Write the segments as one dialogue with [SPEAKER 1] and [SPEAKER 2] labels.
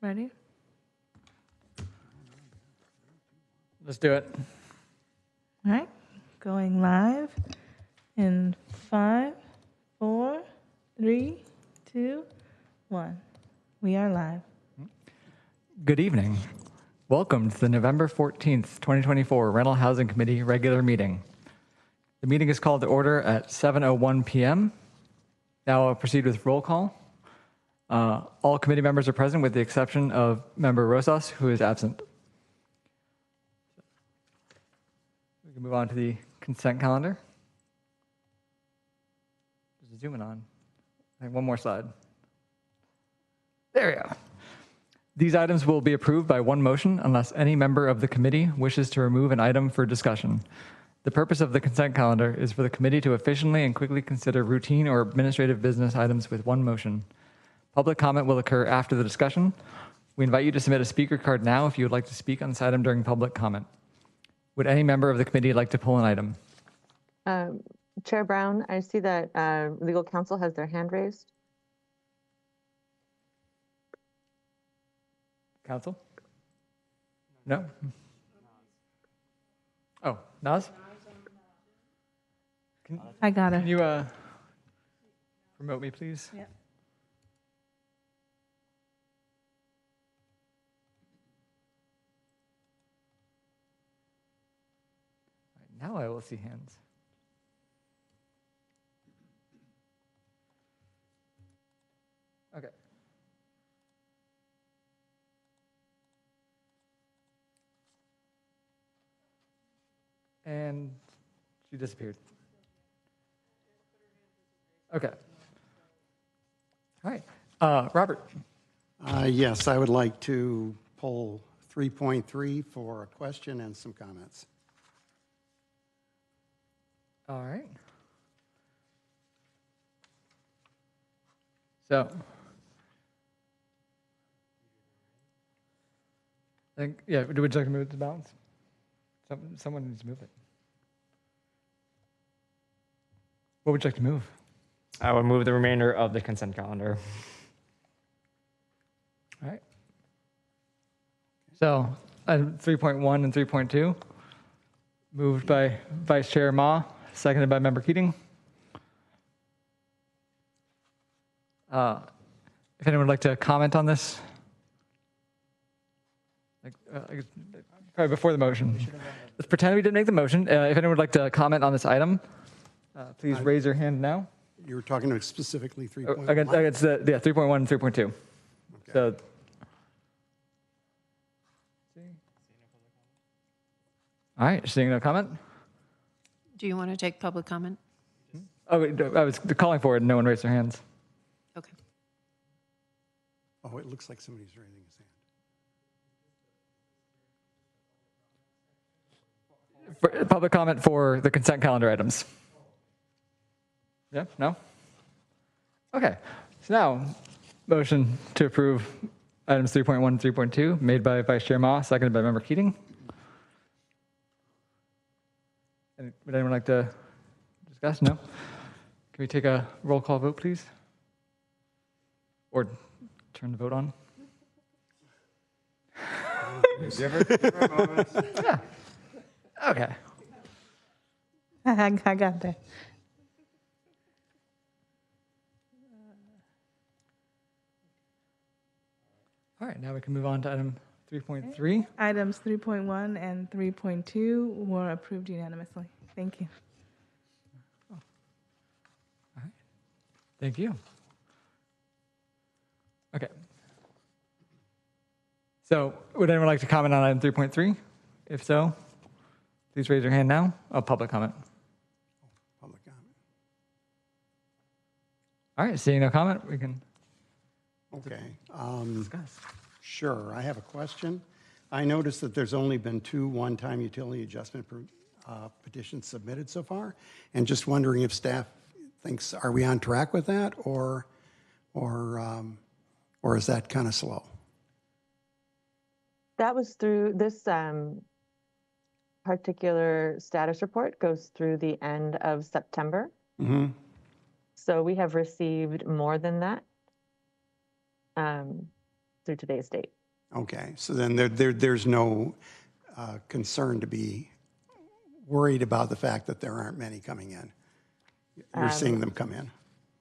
[SPEAKER 1] Ready?
[SPEAKER 2] Let's do it.
[SPEAKER 1] All right. Going live in 5, 4, 3, 2, 1. We are live.
[SPEAKER 2] Good evening. Welcome to the November 14th, 2024 Rental Housing Committee regular meeting. The meeting is called to order at 7:01 p.m. Now I'll proceed with roll call. All committee members are present with the exception of Member Rosas, who is absent. We can move on to the consent calendar. Just zoom in on. I think one more slide. There we go. These items will be approved by one motion unless any member of the committee wishes to remove an item for discussion. The purpose of the consent calendar is for the committee to efficiently and quickly consider routine or administrative business items with one motion. Public comment will occur after the discussion. We invite you to submit a speaker card now if you would like to speak on this item during public comment. Would any member of the committee like to pull an item?
[SPEAKER 3] Chair Brown, I see that legal counsel has their hand raised.
[SPEAKER 2] Council? No? Oh, Naz?
[SPEAKER 1] I got
[SPEAKER 2] Can
[SPEAKER 1] it.
[SPEAKER 2] you promote me, please?
[SPEAKER 1] Yeah.
[SPEAKER 2] Now I will see hands. Okay. And she disappeared. Okay. All right. Robert.
[SPEAKER 4] Yes, I would like to pull 3.3 for a question and some comments.
[SPEAKER 2] All right. So, I think, yeah, would you like to move it to balance? Someone needs to move it. What would you like to move?
[SPEAKER 5] I would move the remainder of the consent calendar.
[SPEAKER 2] All right. So, item 3.1 and 3.2, moved by Vice Chair Ma, seconded by Member Keating. If anyone would like to comment on this, probably before the motion. Let's pretend we didn't make the motion. If anyone would like to comment on this item, please raise your hand now.
[SPEAKER 4] You were talking about specifically 3.1?
[SPEAKER 2] It's 3.1 and 3.2.
[SPEAKER 4] Okay.
[SPEAKER 2] So, all right, seeing no comment.
[SPEAKER 6] Do you want to take public comment?
[SPEAKER 2] Oh, wait, I was calling for it and no one raised their hands.
[SPEAKER 6] Okay.
[SPEAKER 4] Oh, it looks like somebody's raising his hand.
[SPEAKER 2] Public comment for the consent calendar items. Yeah, no? Okay, so now, motion to approve items 3.1 and 3.2, made by Vice Chair Ma, seconded by Member Keating. Would anyone like to discuss? No? Can we take a roll call vote, please? Or turn the vote on? Yeah. Okay.
[SPEAKER 1] I got that.
[SPEAKER 2] All right, now we can move on to item 3.3.
[SPEAKER 1] Items 3.1 and 3.2 were approved unanimously. Thank you.
[SPEAKER 2] Thank you. Okay. So, would anyone like to comment on item 3.3? If so, please raise your hand now. Oh, public comment.
[SPEAKER 4] Public comment.
[SPEAKER 2] All right, seeing no comment, we can
[SPEAKER 4] Okay.
[SPEAKER 2] discuss.
[SPEAKER 4] Sure, I have a question. I noticed that there's only been 2 one-time utility adjustment petitions submitted so far, and just wondering if staff thinks, are we on track with that, or is that kind of slow?
[SPEAKER 3] That was through this particular status report goes through the end of September.
[SPEAKER 4] Mm-hmm.
[SPEAKER 3] So we have received more than that. through today's date.
[SPEAKER 4] Okay, so then there's no concern to be worried about the fact that there aren't many coming in. You're seeing them come in.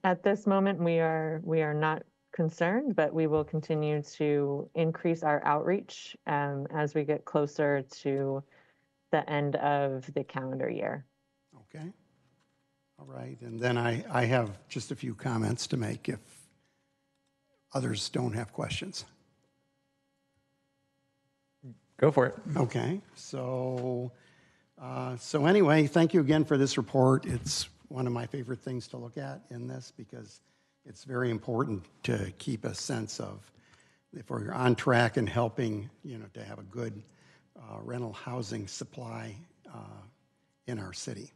[SPEAKER 3] At this moment, we are not concerned, but we will continue to increase our outreach as we get closer to the end of the calendar year.
[SPEAKER 4] Okay. All right, and then I have just a few comments to make if others don't have questions.
[SPEAKER 2] Go for it.
[SPEAKER 4] Okay, so anyway, thank you again for this report. It's one of my favorite things to look at in this because it's very important to keep a sense of if we're on track and helping, to have a good rental housing supply in our city.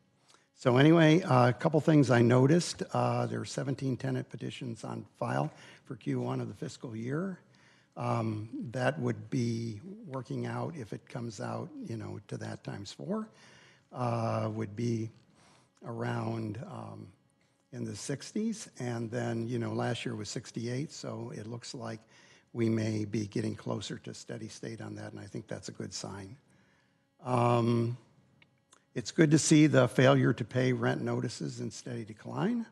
[SPEAKER 4] So anyway, a couple things I noticed. There are 17 tenant petitions on file for Q1 of the fiscal year. That would be working out if it comes out, to that times 4, would be around in the 60s. And then, last year was 68, so it looks like we may be getting closer to steady state on that, and I think that's a good sign. It's good to see the failure to pay rent notices in steady decline.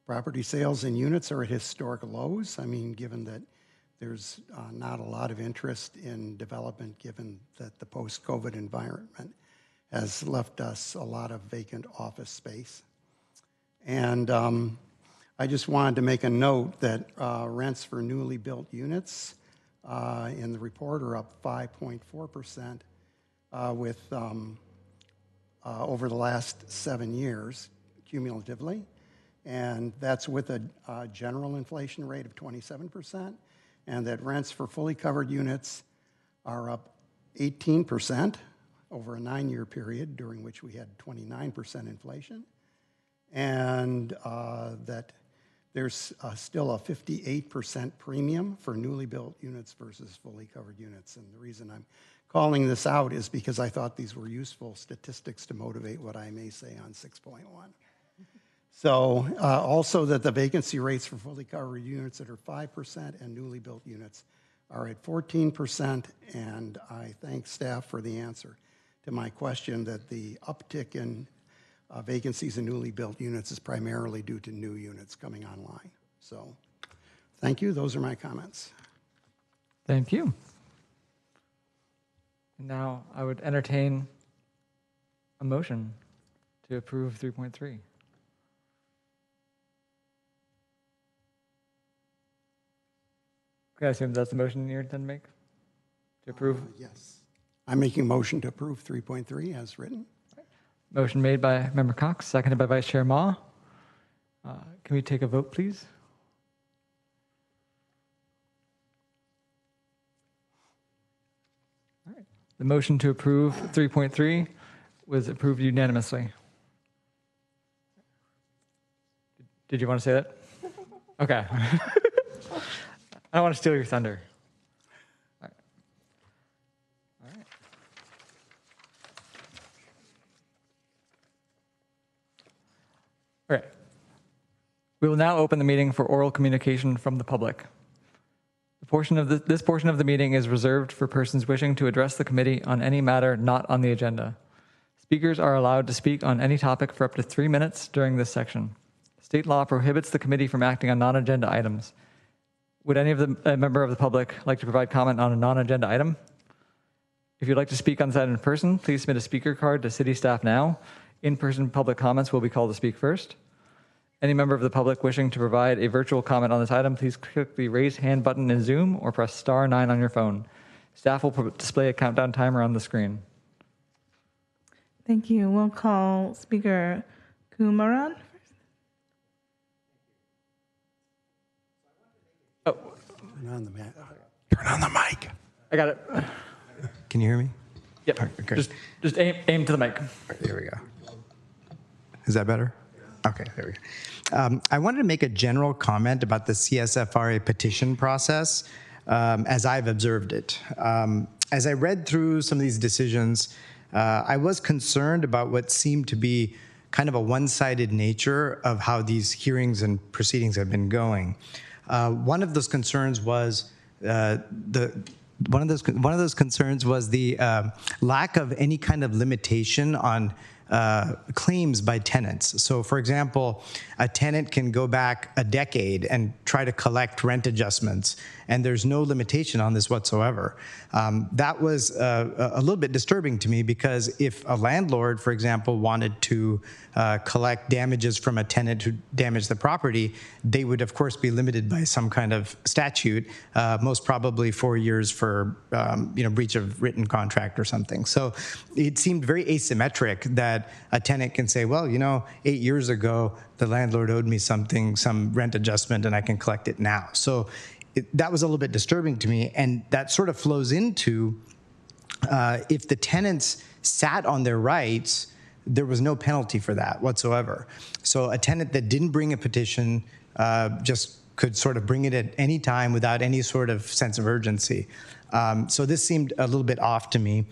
[SPEAKER 4] Property sales and units are at historic lows. I mean, given that there's not a lot of interest in development, given that the post-COVID environment has left us a lot of vacant office space. And I just wanted to make a note that rents for newly built units in the report are up 5.4% with over the last 7 years cumulatively. And that's with a general inflation rate of 27%, and that rents for fully covered units are up 18% over a 9-year period during which we had 29% inflation, and that there's still a 58% premium for newly built units versus fully covered units. And the reason I'm calling this out is because I thought these were useful statistics to motivate what I may say on 6.1. So also that the vacancy rates for fully covered units that are 5% and newly built units are at 14%, and I thank staff for the answer to my question that the uptick in vacancies in newly built units is primarily due to new units coming online. So thank you. Those are my comments.
[SPEAKER 2] Thank you. Now I would entertain a motion to approve 3.3. Okay, I assume that's the motion you intend to make? To approve?
[SPEAKER 4] Yes. I'm making a motion to approve 3.3 as written.
[SPEAKER 2] Motion made by Member Cox, seconded by Vice Chair Ma. Can we take a vote, please? All right. The motion to approve 3.3 was approved unanimously. Did you want to say that? Okay. I don't want to steal your thunder. All right. All right. All right. We will now open the meeting for oral communication from the public. This portion of the meeting is reserved for persons wishing to address the committee on any matter not on the agenda. Speakers are allowed to speak on any topic for up to 3 minutes during this section. State law prohibits the committee from acting on non-agenda items. Would any of the member of the public like to provide comment on a non-agenda item? If you'd like to speak on this item in person, please submit a speaker card to city staff now. In-person public comments will be called to speak first. Any member of the public wishing to provide a virtual comment on this item, please click the raise hand button in Zoom or press *9 on your phone. Staff will display a countdown timer on the screen.
[SPEAKER 1] Thank you. We'll call Speaker Kumaran first.
[SPEAKER 2] Oh,
[SPEAKER 4] Turn on the mic.
[SPEAKER 2] I got it.
[SPEAKER 7] Can you hear me?
[SPEAKER 2] Yep.
[SPEAKER 7] Okay.
[SPEAKER 2] Just aim to the mic.
[SPEAKER 7] There we go. Is that better? Okay, there we go. I wanted to make a general comment about the CSFRA petition process as I've observed it. As I read through some of these decisions, I was concerned about what seemed to be kind of a one-sided nature of how these hearings and proceedings have been going. One of those concerns was one of those concerns was the lack of any kind of limitation on claims by tenants. So, for example, a tenant can go back a decade and try to collect rent adjustments, and there's no limitation on this whatsoever. That was a little bit disturbing to me, because if a landlord, for example, wanted to collect damages from a tenant who damaged the property, they would, of course, be limited by some kind of statute, most probably 4 years for breach of written contract or something. So it seemed very asymmetric that a tenant can say, well, 8 years ago, the landlord owed me something, some rent adjustment, and I can collect it now. So that was a little bit disturbing to me. And that sort of flows into if the tenants sat on their rights, there was no penalty for that whatsoever. So a tenant that didn't bring a petition just could sort of bring it at any time without any sort of sense of urgency. So this seemed a little bit off to me.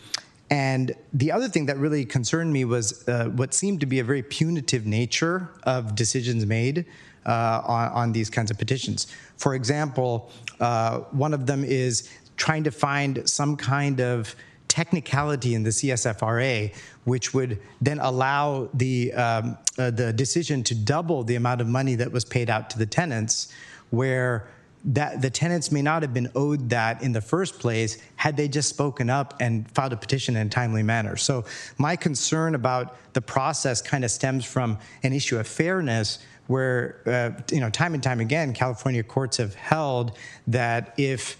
[SPEAKER 7] And the other thing that really concerned me was what seemed to be a very punitive nature of decisions made on these kinds of petitions. For example, one of them is trying to find some kind of technicality in the CSFRA, which would then allow the decision to double the amount of money that was paid out to the tenants, where that the tenants may not have been owed that in the first place had they just spoken up and filed a petition in a timely manner. So my concern about the process kind of stems from an issue of fairness, where time and time again, California courts have held that if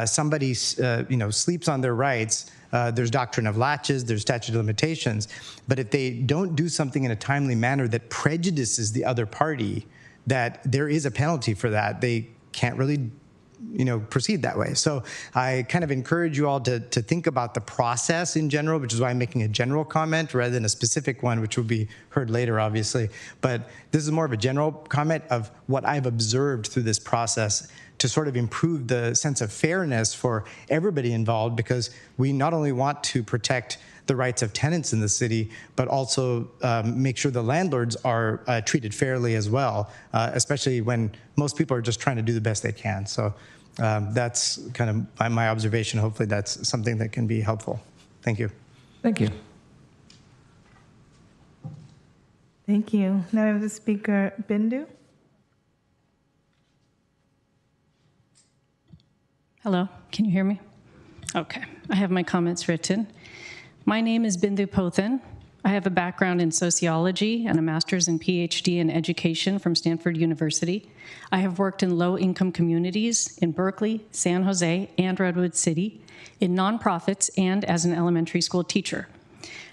[SPEAKER 7] somebody sleeps on their rights, there's doctrine of latches, there's statute of limitations, but if they don't do something in a timely manner that prejudices the other party, that there is a penalty for that. They can't really proceed that way. So I kind of encourage you all to think about the process in general, which is why I'm making a general comment rather than a specific one, which will be heard later, obviously. But this is more of a general comment of what I've observed through this process to sort of improve the sense of fairness for everybody involved, because we not only want to protect the rights of tenants in the city, but also make sure the landlords are treated fairly as well, especially when most people are just trying to do the best they can. So that's kind of my observation. Hopefully that's something that can be helpful. Thank you.
[SPEAKER 2] Thank you.
[SPEAKER 1] Thank you. Now we have the speaker, Bindu.
[SPEAKER 8] Hello, can you hear me? Okay, I have my comments written. My name is Bindu Pothan. I have a background in sociology and a master's and PhD in education from Stanford University. I have worked in low-income communities in Berkeley, San Jose, and Redwood City, in nonprofits, and as an elementary school teacher.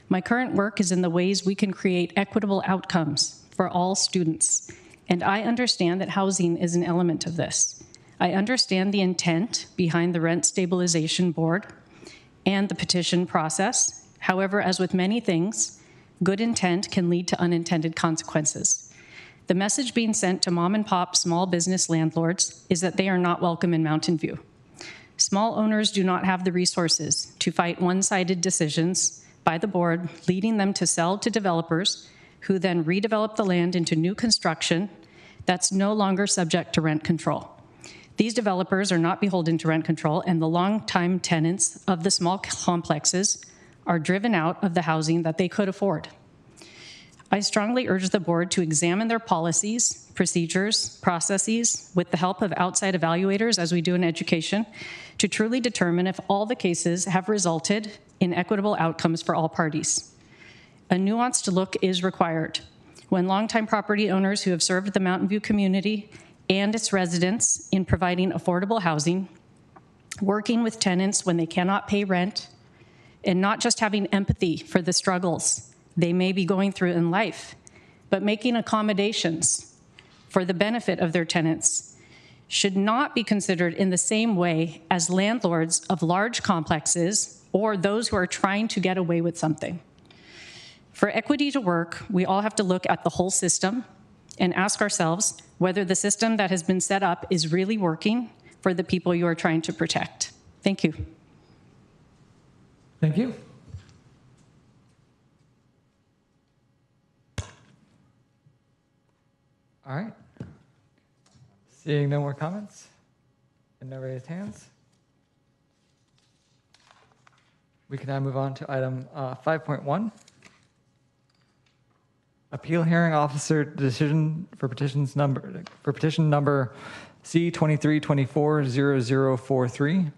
[SPEAKER 8] My current work is in the ways we can create equitable outcomes for all students, and I understand that housing is an element of this. I understand the intent behind the Rent Stabilization Board and the petition process. However, as with many things, good intent can lead to unintended consequences. The message being sent to mom and pop small business landlords is that they are not welcome in Mountain View. Small owners do not have the resources to fight one-sided decisions by the board, leading them to sell to developers who then redevelop the land into new construction that's no longer subject to rent control. These developers are not beholden to rent control, and the longtime tenants of the small complexes are driven out of the housing that they could afford. I strongly urge the board to examine their policies, procedures, processes, with the help of outside evaluators, as we do in education, to truly determine if all the cases have resulted in equitable outcomes for all parties. A nuanced look is required. When longtime property owners who have served the Mountain View community and its residents in providing affordable housing, working with tenants when they cannot pay rent, and not just having empathy for the struggles they may be going through in life, but making accommodations for the benefit of their tenants, should not be considered in the same way as landlords of large complexes or those who are trying to get away with something. For equity to work, we all have to look at the whole system and ask ourselves whether the system that has been set up is really working for the people you are trying to protect. Thank you.
[SPEAKER 2] Thank you. All right. Seeing no more comments and no raised hands, we can now move on to item 5.1. Appeal hearing officer decision for petition number C23240043.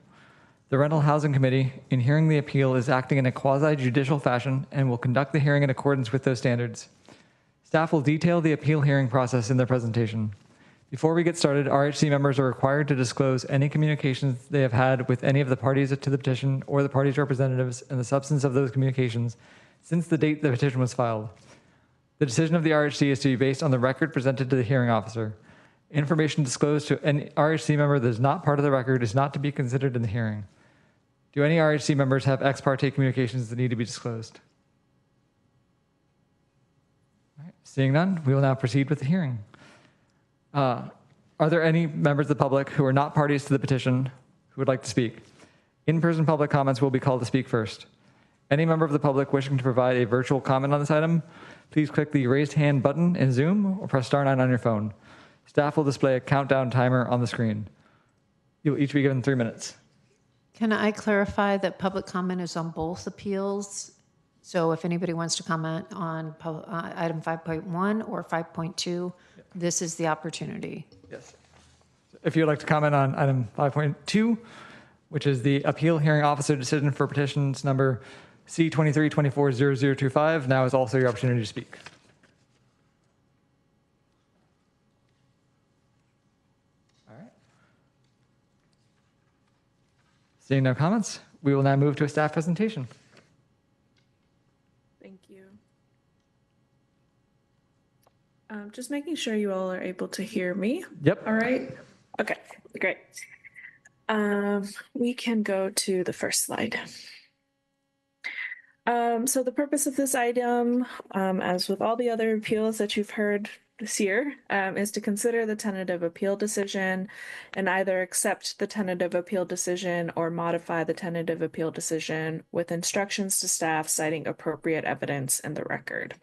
[SPEAKER 2] The Rental Housing Committee, in hearing the appeal, is acting in a quasi-judicial fashion and will conduct the hearing in accordance with those standards. Staff will detail the appeal hearing process in their presentation. Before we get started, RHC members are required to disclose any communications they have had with any of the parties to the petition or the parties' representatives and the substance of those communications since the date the petition was filed. The decision of the RHC is to be based on the record presented to the hearing officer. Information disclosed to any RHC member that is not part of the record is not to be considered in the hearing. Do any RHC members have ex parte communications that need to be disclosed? All right, seeing none, we will now proceed with the hearing. Are there any members of the public who are not parties to the petition who would like to speak? In-person public comments will be called to speak first. Any member of the public wishing to provide a virtual comment on this item, please click the raised hand button in Zoom or press star 9 on your phone. Staff will display a countdown timer on the screen. You'll each be given 3 minutes.
[SPEAKER 6] Can I clarify that public comment is on both appeals? So if anybody wants to comment on item 5.1 or 5.2, this is the opportunity.
[SPEAKER 2] Yes. If you'd like to comment on item 5.2, which is the appeal hearing officer decision for petitions number C23240025, now is also your opportunity to speak. All right. Seeing no comments, we will now move to a staff presentation.
[SPEAKER 9] Thank you. Just making sure you all are able to hear me.
[SPEAKER 2] Yep.
[SPEAKER 9] All right. Okay, great. We can go to the first slide. So the purpose of this item, as with all the other appeals that you've heard this year, is to consider the tentative appeal decision and either accept the tentative appeal decision or modify the tentative appeal decision with instructions to staff citing appropriate evidence in the record.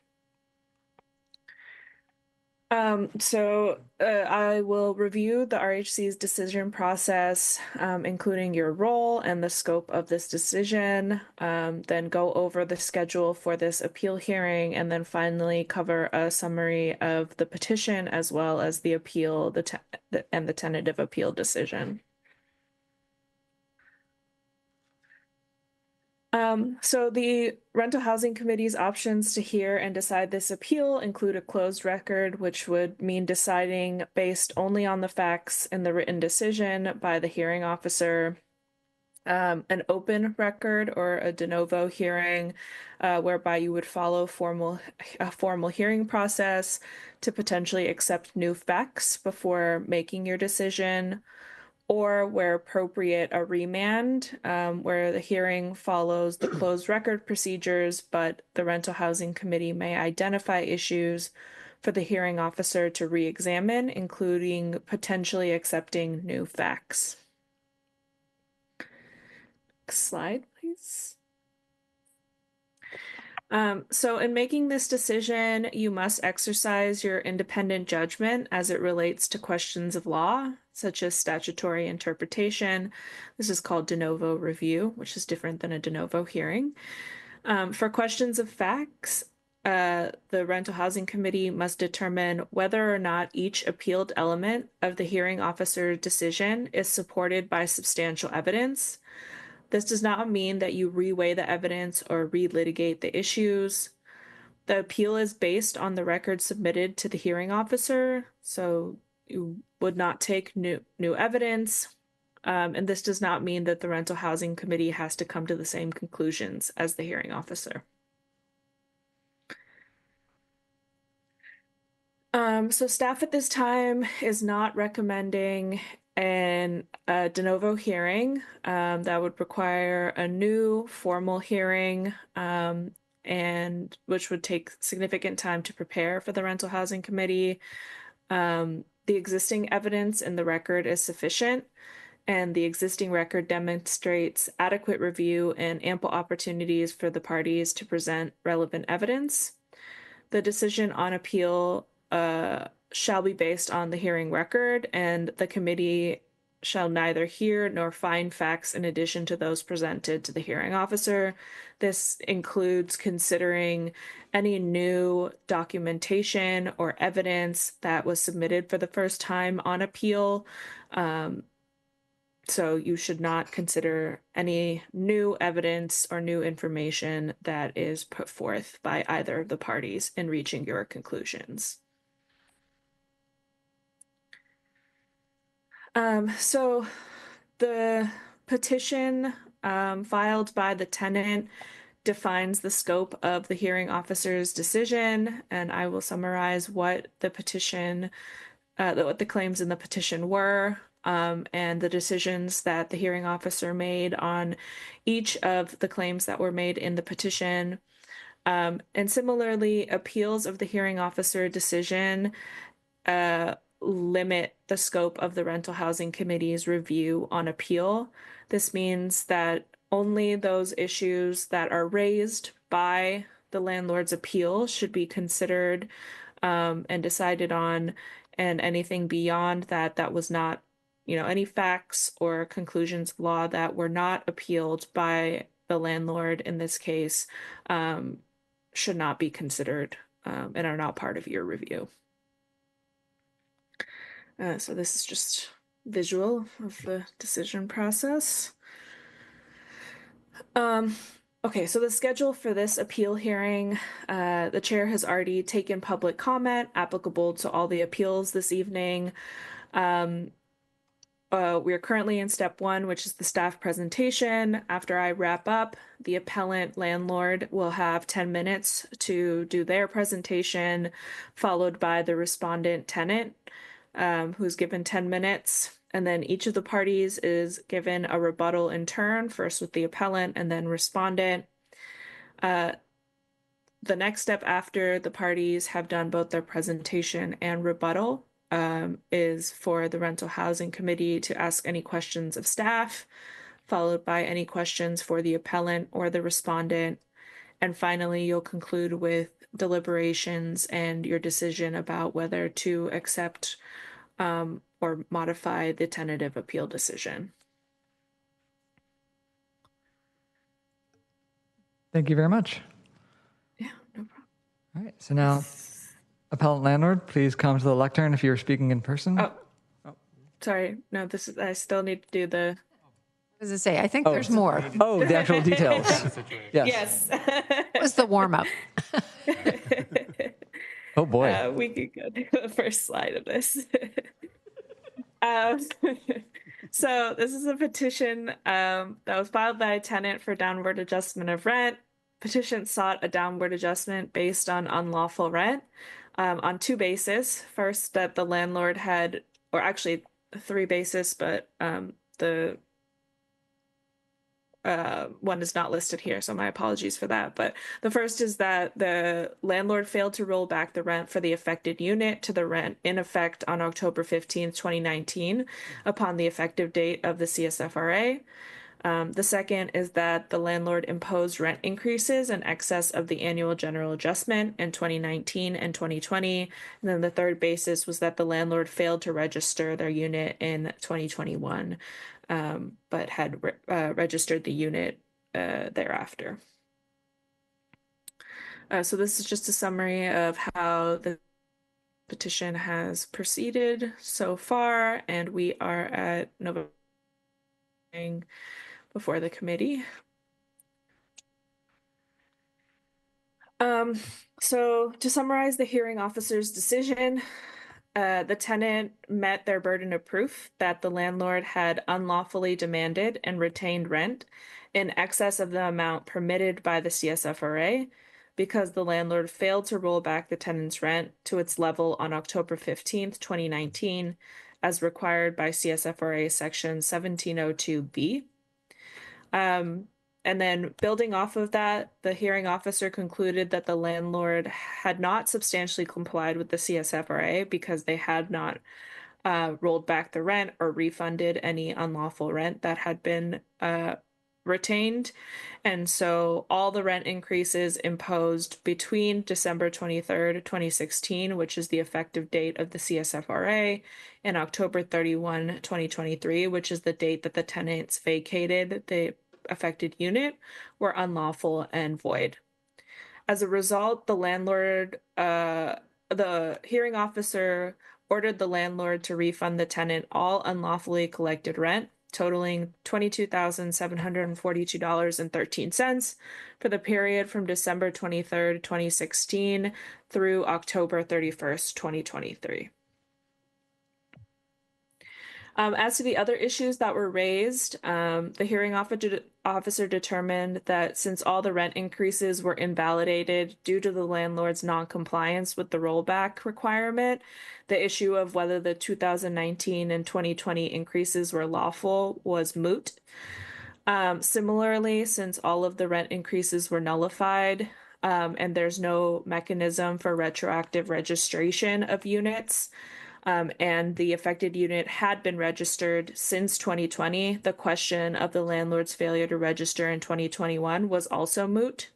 [SPEAKER 9] I will review the RHC's decision process, including your role and the scope of this decision, then go over the schedule for this appeal hearing, and then finally cover a summary of the petition as well as the appeal and the tentative appeal decision. So the Rental Housing Committee's options to hear and decide this appeal include a closed record, which would mean deciding based only on the facts in the written decision by the hearing officer, an open record or a de novo hearing, whereby you would follow a formal hearing process to potentially accept new facts before making your decision, or where appropriate, a remand, where the hearing follows the closed record procedures, but the Rental Housing Committee may identify issues for the hearing officer to re-examine, including potentially accepting new facts. Next slide, please. So in making this decision, you must exercise your independent judgment as it relates to questions of law, such as statutory interpretation. This is called de novo review, which is different than a de novo hearing. For questions of facts, the Rental Housing Committee must determine whether or not each appealed element of the hearing officer decision is supported by substantial evidence. This does not mean that you reweigh the evidence or relitigate the issues. The appeal is based on the record submitted to the hearing officer, so you would not take new evidence. And this does not mean that the Rental Housing Committee has to come to the same conclusions as the hearing officer. So staff at this time is not recommending a de novo hearing that would require a new formal hearing, and which would take significant time to prepare for the Rental Housing Committee. The existing evidence in the record is sufficient, and the existing record demonstrates adequate review and ample opportunities for the parties to present relevant evidence. The decision on appeal shall be based on the hearing record, and the committee shall neither hear nor find facts in addition to those presented to the hearing officer. This includes considering any new documentation or evidence that was submitted for the first time on appeal. So you should not consider any new evidence or new information that is put forth by either of the parties in reaching your conclusions. So the petition filed by the tenant defines the scope of the hearing officer's decision, and I will summarize what the petition, what the claims in the petition were, and the decisions that the hearing officer made on each of the claims that were made in the petition. And similarly, appeals of the hearing officer decision limit the scope of the rental housing committee's review on appeal. This means that only those issues that are raised by the landlord's appeal should be considered and decided on, and anything beyond that that was not, any facts or conclusions of law that were not appealed by the landlord in this case should not be considered and are not part of your review. So this is just visual of the decision process. Okay, so the schedule for this appeal hearing, the chair has already taken public comment applicable to all the appeals this evening. We are currently in step 1, which is the staff presentation. After I wrap up, the appellant landlord will have 10 minutes to do their presentation, followed by the respondent tenant, who's given 10 minutes. And then each of the parties is given a rebuttal in turn, first with the appellant and then respondent. The next step after the parties have done both their presentation and rebuttal is for the rental housing committee to ask any questions of staff, followed by any questions for the appellant or the respondent. And finally, you'll conclude with deliberations and your decision about whether to accept or modify the tentative appeal decision.
[SPEAKER 2] Thank you very much.
[SPEAKER 9] Yeah, no problem.
[SPEAKER 2] All right, so now, appellant landlord, please come to the lectern if you're speaking in person.
[SPEAKER 9] Oh, sorry. No, I still need to do the.
[SPEAKER 6] What does it say? I think there's more.
[SPEAKER 2] Oh, the actual details.
[SPEAKER 9] Yes.
[SPEAKER 6] It was the warm up.
[SPEAKER 2] Oh boy.
[SPEAKER 9] We could go to the first slide of this. So this is a petition that was filed by a tenant for downward adjustment of rent. Petition sought a downward adjustment based on unlawful rent on 2 bases. First, that the landlord had, or actually 3 bases, but the one is not listed here, so my apologies for that. But the first is that the landlord failed to roll back the rent for the affected unit to the rent in effect on October 15th, 2019, upon the effective date of the CSFRA. The second is that the landlord imposed rent increases in excess of the annual general adjustment in 2019 and 2020. And then the third basis was that the landlord failed to register their unit in 2021. But had registered the unit thereafter. So this is just a summary of how the petition has proceeded so far, and we are at November before the committee. So to summarize the hearing officer's decision, the tenant met their burden of proof that the landlord had unlawfully demanded and retained rent in excess of the amount permitted by the CSFRA because the landlord failed to roll back the tenant's rent to its level on October 15th, 2019, as required by CSFRA section 1702B. And then building off of that, the hearing officer concluded that the landlord had not substantially complied with the CSFRA because they had not rolled back the rent or refunded any unlawful rent that had been retained. And so all the rent increases imposed between December 23rd, 2016, which is the effective date of the CSFRA, and October 31, 2023, which is the date that the tenants vacated the affected unit, were unlawful and void. As a result, the hearing officer ordered the landlord to refund the tenant all unlawfully collected rent, totaling $22,742.13 for the period from December 23rd, 2016 through October 31st, 2023. As to the other issues that were raised, the hearing officer determined that since all the rent increases were invalidated due to the landlord's non-compliance with the rollback requirement, the issue of whether the 2019 and 2020 increases were lawful was moot. Similarly, since all of the rent increases were nullified, and there's no mechanism for retroactive registration of units, and the affected unit had been registered since 2020, the question of the landlord's failure to register in 2021 was also moot.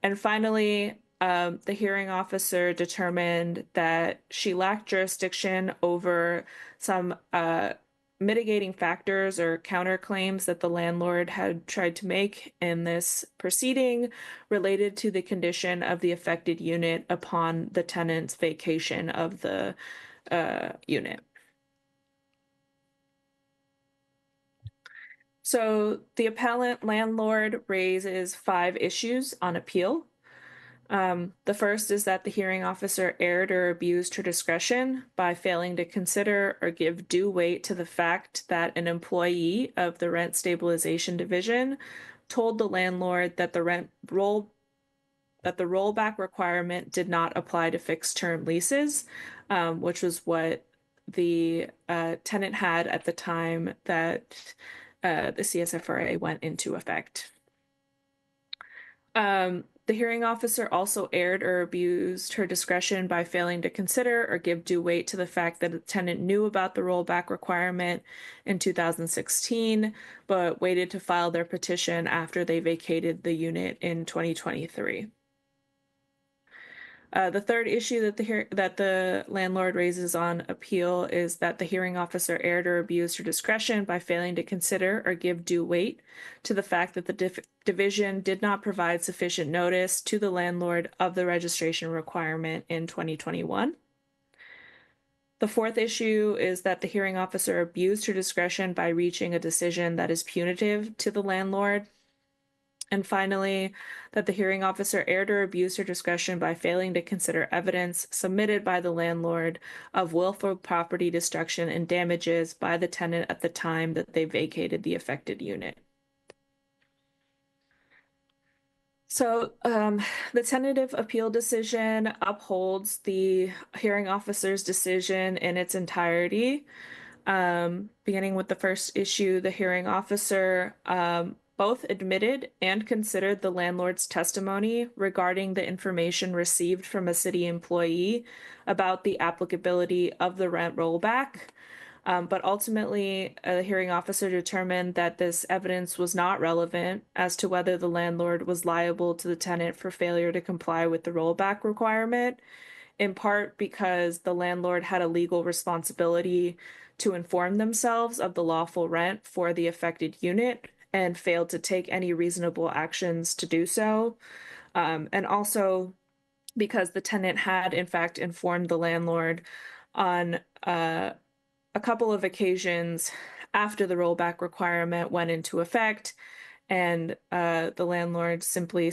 [SPEAKER 9] And finally, the hearing officer determined that she lacked jurisdiction over some mitigating factors or counterclaims that the landlord had tried to make in this proceeding related to the condition of the affected unit upon the tenant's vacation of the unit. So the appellant landlord raises 5 issues on appeal. The first is that the hearing officer erred or abused her discretion by failing to consider or give due weight to the fact that an employee of the Rent Stabilization Division told the landlord that the rollback requirement did not apply to fixed term leases, which was what the tenant had at the time that the CSFRA went into effect. The hearing officer also erred or abused her discretion by failing to consider or give due weight to the fact that the tenant knew about the rollback requirement in 2016, but waited to file their petition after they vacated the unit in 2023. The third issue that the landlord raises on appeal is that the hearing officer erred or abused her discretion by failing to consider or give due weight to the fact that the division did not provide sufficient notice to the landlord of the registration requirement in 2021. The fourth issue is that the hearing officer abused her discretion by reaching a decision that is punitive to the landlord. And finally, that the hearing officer erred or abused her discretion by failing to consider evidence submitted by the landlord of willful property destruction and damages by the tenant at the time that they vacated the affected unit. So the tentative appeal decision upholds the hearing officer's decision in its entirety. Beginning with the first issue, the hearing officer both admitted and considered the landlord's testimony regarding the information received from a city employee about the applicability of the rent rollback. But ultimately, the hearing officer determined that this evidence was not relevant as to whether the landlord was liable to the tenant for failure to comply with the rollback requirement, in part because the landlord had a legal responsibility to inform themselves of the lawful rent for the affected unit and failed to take any reasonable actions to do so. And also because the tenant had, in fact, informed the landlord on a couple of occasions after the rollback requirement went into effect, and the landlord simply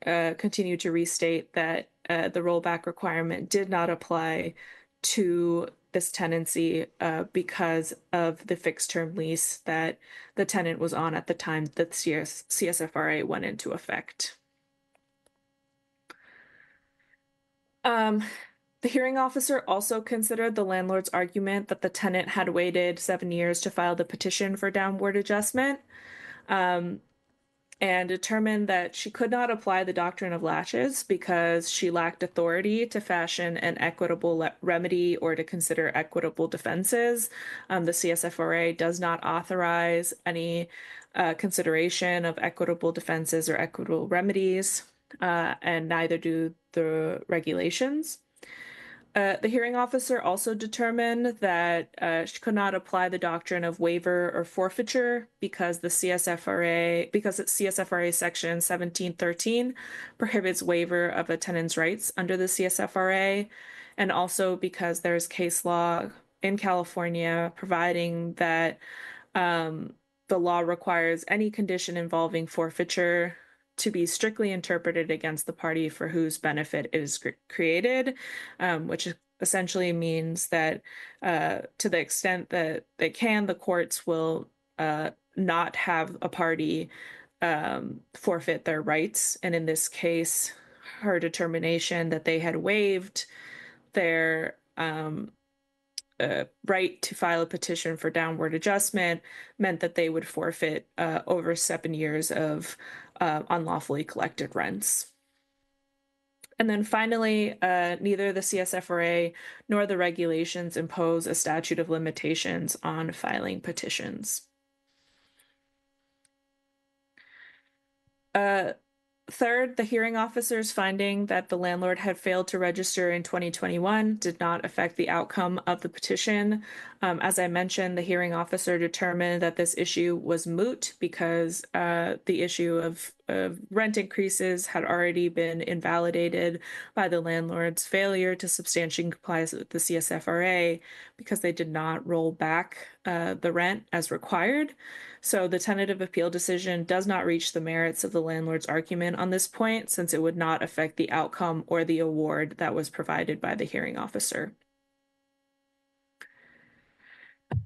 [SPEAKER 9] continued to restate that the rollback requirement did not apply to this tenancy because of the fixed term lease that the tenant was on at the time that the CSFRA went into effect. The hearing officer also considered the landlord's argument that the tenant had waited 7 years to file the petition for downward adjustment. and determined that she could not apply the doctrine of laches because she lacked authority to fashion an equitable remedy or to consider equitable defenses. The CSFRA does not authorize any consideration of equitable defenses or equitable remedies, and neither do the regulations. The hearing officer also determined that she could not apply the doctrine of waiver or forfeiture because it's CSFRA section 1713 prohibits waiver of a tenant's rights under the CSFRA, and also because there's case law in California providing that the law requires any condition involving forfeiture to be strictly interpreted against the party for whose benefit it is created, which essentially means that to the extent that they can, the courts will not have a party forfeit their rights. And in this case, her determination that they had waived their right to file a petition for downward adjustment meant that they would forfeit over 7 years of unlawfully collected rents. And then finally, neither the CSFRA nor the regulations impose a statute of limitations on filing petitions. Third, the hearing officer's finding that the landlord had failed to register in 2021 did not affect the outcome of the petition. As I mentioned, the hearing officer determined that this issue was moot because the issue of rent increases had already been invalidated by the landlord's failure to substantially comply with the CSFRA because they did not roll back the rent as required. So the tentative appeal decision does not reach the merits of the landlord's argument on this point, since it would not affect the outcome or the award that was provided by the hearing officer.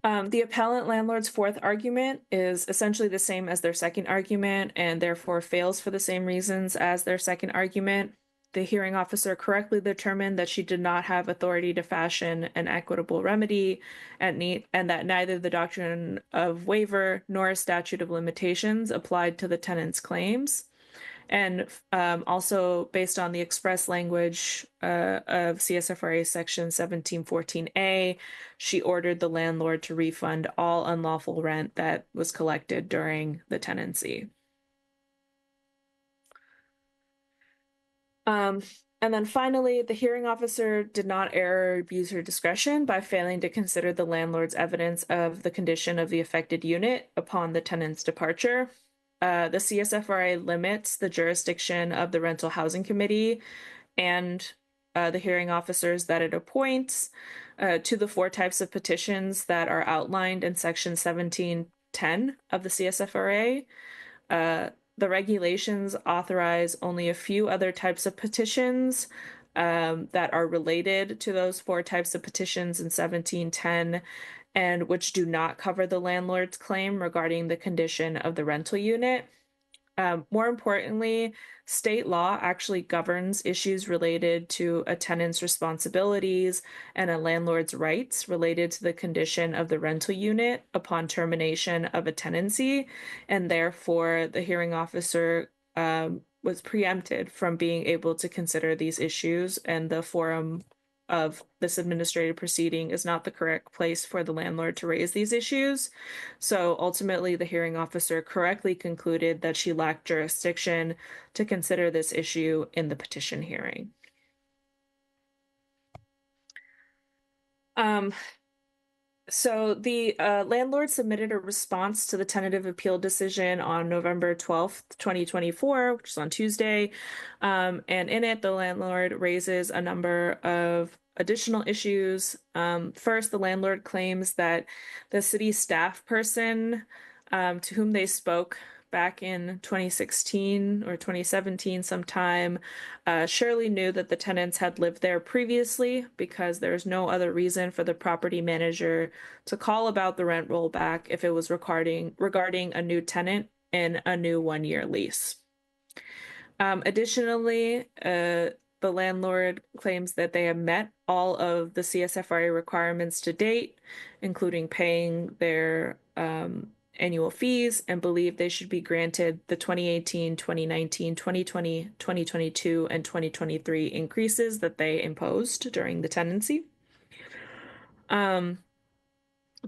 [SPEAKER 9] The appellant landlord's fourth argument is essentially the same as their second argument and therefore fails for the same reasons as their second argument. The hearing officer correctly determined that she did not have authority to fashion an equitable remedy and that neither the doctrine of waiver nor a statute of limitations applied to the tenant's claims. And also based on the express language of CSFRA section 1714A, she ordered the landlord to refund all unlawful rent that was collected during the tenancy. And then finally, the hearing officer did not err or abuse her discretion by failing to consider the landlord's evidence of the condition of the affected unit upon the tenant's departure. The CSFRA limits the jurisdiction of the Rental Housing Committee and the hearing officers that it appoints to the 4 types of petitions that are outlined in section 1710 of the CSFRA. The regulations authorize only a few other types of petitions that are related to those 4 types of petitions in 1710 and which do not cover the landlord's claim regarding the condition of the rental unit. More importantly, state law actually governs issues related to a tenant's responsibilities and a landlord's rights related to the condition of the rental unit upon termination of a tenancy, and therefore the hearing officer was preempted from being able to consider these issues, and the forum of this administrative proceeding is not the correct place for the landlord to raise these issues. So ultimately, the hearing officer correctly concluded that she lacked jurisdiction to consider this issue in the petition hearing. So the landlord submitted a response to the tentative appeal decision on November 12th, 2024, which is on Tuesday. And in it, the landlord raises a number of additional issues. First, the landlord claims that the city staff person to whom they spoke back in 2016 or 2017 sometime surely knew that the tenants had lived there previously because there's no other reason for the property manager to call about the rent rollback if it was regarding a new tenant in a new 1-year lease. Additionally, the landlord claims that they have met all of the CSFRA requirements to date, including paying their annual fees and believe they should be granted the 2018, 2019, 2020, 2022, and 2023 increases that they imposed during the tenancy.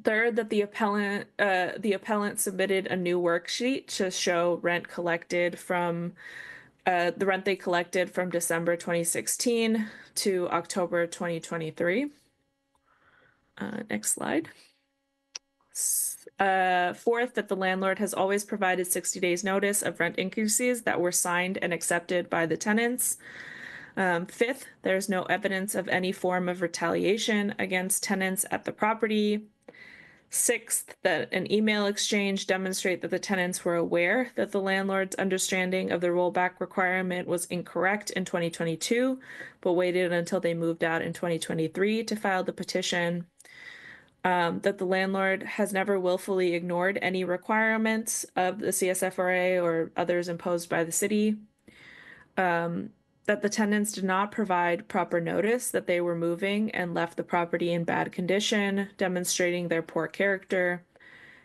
[SPEAKER 9] Third, that the appellant submitted a new worksheet to show rent collected from the rent they collected from December 2016 to October 2023. Next slide. Fourth, that the landlord has always provided 60 days notice of rent increases that were signed and accepted by the tenants. Fifth, there's no evidence of any form of retaliation against tenants at the property. Sixth, that an email exchange demonstrate that the tenants were aware that the landlord's understanding of the rollback requirement was incorrect in 2022, but waited until they moved out in 2023 to file the petition. That the landlord has never willfully ignored any requirements of the CSFRA or others imposed by the city. That the tenants did not provide proper notice that they were moving and left the property in bad condition, demonstrating their poor character.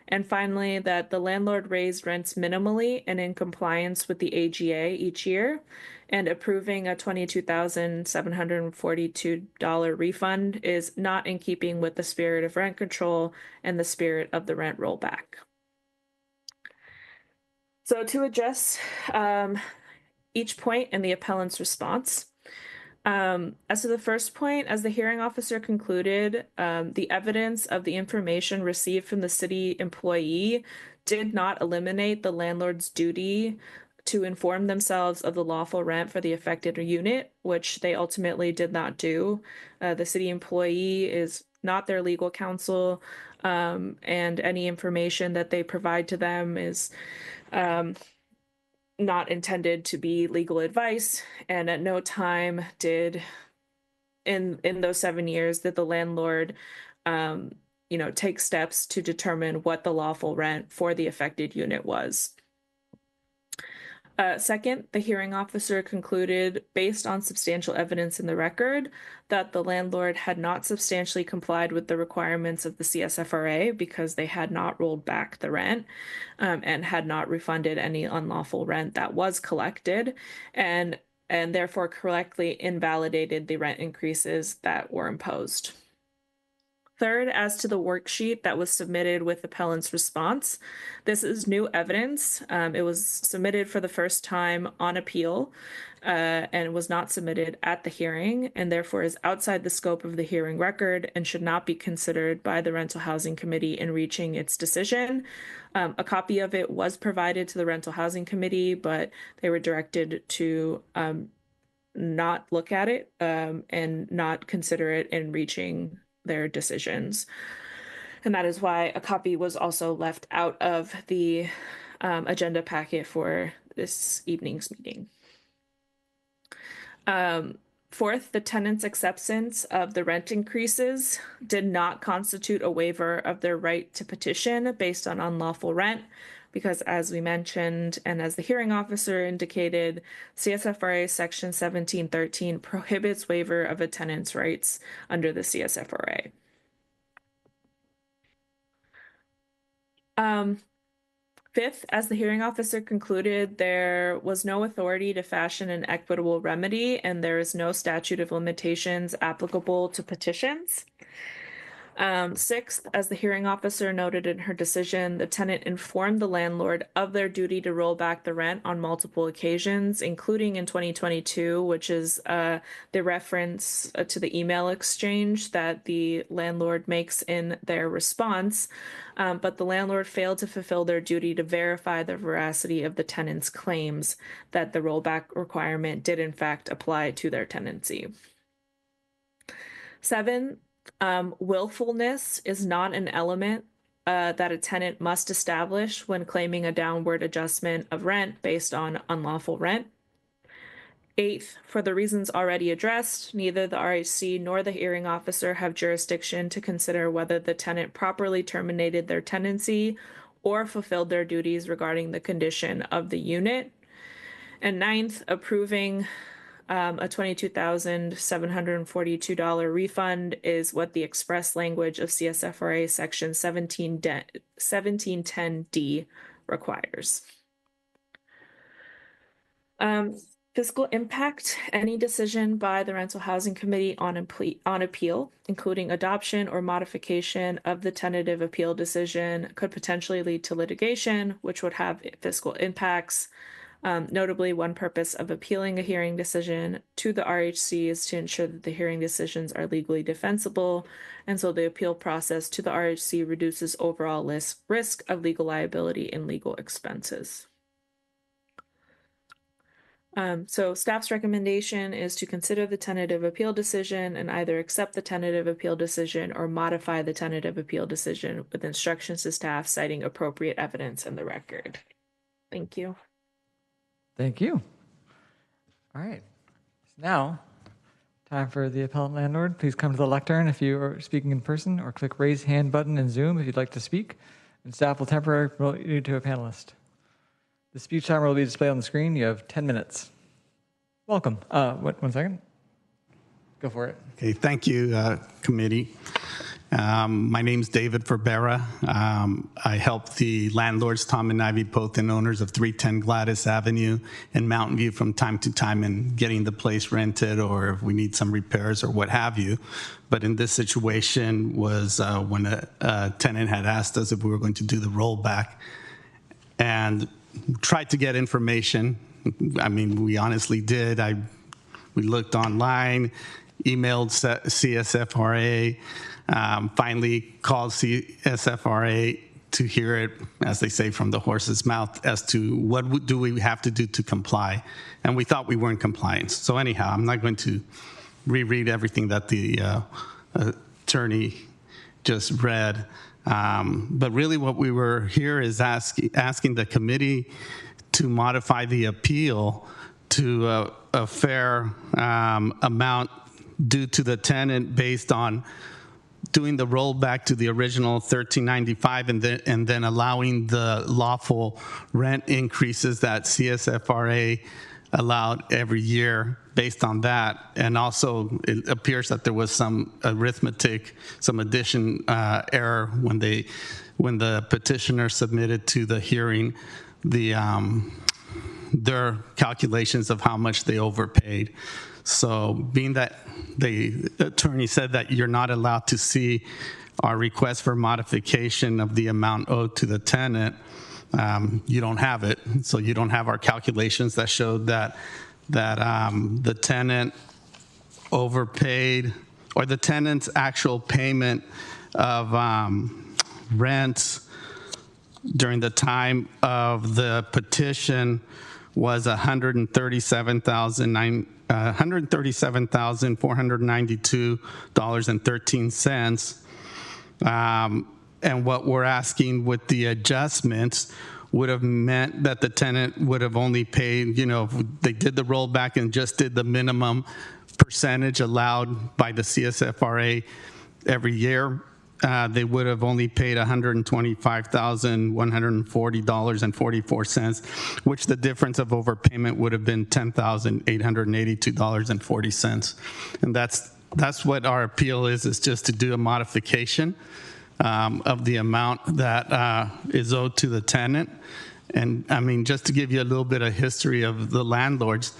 [SPEAKER 9] And finally, that the landlord raised rents minimally and in compliance with the AGA each year, and approving a $22,742 refund is not in keeping with the spirit of rent control and the spirit of the rent rollback. So to address each point in the appellant's response. As to the first point, as the hearing officer concluded, the evidence of the information received from the city employee did not eliminate the landlord's duty to inform themselves of the lawful rent for the affected unit, which they ultimately did not do. The city employee is not their legal counsel, and any information that they provide to them is not intended to be legal advice, and at no time did in those 7 years did the landlord take steps to determine what the lawful rent for the affected unit was. Second, the hearing officer concluded, based on substantial evidence in the record, that the landlord had not substantially complied with the requirements of the CSFRA because they had not rolled back the rent and had not refunded any unlawful rent that was collected, and therefore correctly invalidated the rent increases that were imposed. Third, as to the worksheet that was submitted with appellant's response, this is new evidence. It was submitted for the first time on appeal and was not submitted at the hearing, and therefore is outside the scope of the hearing record and should not be considered by the Rental Housing Committee in reaching its decision. A copy of it was provided to the Rental Housing Committee, but they were directed to not look at it and not consider it in reaching their decisions. And that is why a copy was also left out of the agenda packet for this evening's meeting. Fourth, the tenant's acceptance of the rent increases did not constitute a waiver of their right to petition based on unlawful rent, because as we mentioned, and as the hearing officer indicated, CSFRA section 1713 prohibits waiver of a tenant's rights under the CSFRA. Fifth, as the hearing officer concluded, there was no authority to fashion an equitable remedy, and there is no statute of limitations applicable to petitions. Sixth, as the hearing officer noted in her decision, the tenant informed the landlord of their duty to roll back the rent on multiple occasions, including in 2022, which is the reference to the email exchange that the landlord makes in their response. But the landlord failed to fulfill their duty to verify the veracity of the tenant's claims that the rollback requirement did in fact apply to their tenancy. Seven, willfulness is not an element that a tenant must establish when claiming a downward adjustment of rent based on unlawful rent. Eighth, for the reasons already addressed, neither the RHC nor the hearing officer have jurisdiction to consider whether the tenant properly terminated their tenancy or fulfilled their duties regarding the condition of the unit. And ninth, approving A $22,742 refund is what the express language of CSFRA Section 1710D requires. Fiscal impact. Any decision by the Rental Housing Committee on appeal, including adoption or modification of the tentative appeal decision, could potentially lead to litigation, which would have fiscal impacts. Notably, one purpose of appealing a hearing decision to the RHC is to ensure that the hearing decisions are legally defensible, and so the appeal process to the RHC reduces overall risk of legal liability and legal expenses. So staff's recommendation is to consider the tentative appeal decision and either accept the tentative appeal decision or modify the tentative appeal decision with instructions to staff citing appropriate evidence in the record. Thank you.
[SPEAKER 2] Thank you. All right. Now, time for the appellant landlord. Please come to the lectern if you are speaking in person, or click raise hand button in Zoom if you'd like to speak, and staff will temporarily promote you to a panelist. The speech timer will be displayed on the screen. You have 10 minutes. Welcome. 1 second. Go for it.
[SPEAKER 10] Okay, thank you, committee. My name's David Verbera. I help the landlords, Tom and Ivy Pothen, owners of 310 Gladys Avenue in Mountain View, from time to time in getting the place rented, or if we need some repairs or what have you. But in this situation was when a tenant had asked us if we were going to do the rollback, and tried to get information. I mean, we honestly did. We looked online, emailed CSFRA, finally called CSFRA to hear it, as they say, from the horse's mouth as to what do we have to do to comply. And we thought we were in compliance. So anyhow, I'm not going to reread everything that the attorney just read. But really what we were here is asking the committee to modify the appeal to a fair amount due to the tenant, based on doing the rollback to the original $13.95 and then allowing the lawful rent increases that CSFRA allowed every year based on that. And also it appears that there was some arithmetic, some addition error when the petitioner submitted to the hearing their calculations of how much they overpaid. So being that the attorney said that you're not allowed to see our request for modification of the amount owed to the tenant, you don't have it. So you don't have our calculations that showed that the tenant overpaid, or the tenant's actual payment of rent during the time of the petition was $137,492.13. And what we're asking with the adjustments would have meant that the tenant would have only paid, if they did the rollback and just did the minimum percentage allowed by the CSFRA every year, they would have only paid $125,140.44, which the difference of overpayment would have been $10,882.40. And that's what our appeal is just to do a modification of the amount that is owed to the tenant. And I mean, just to give you a little bit of history of the landlords,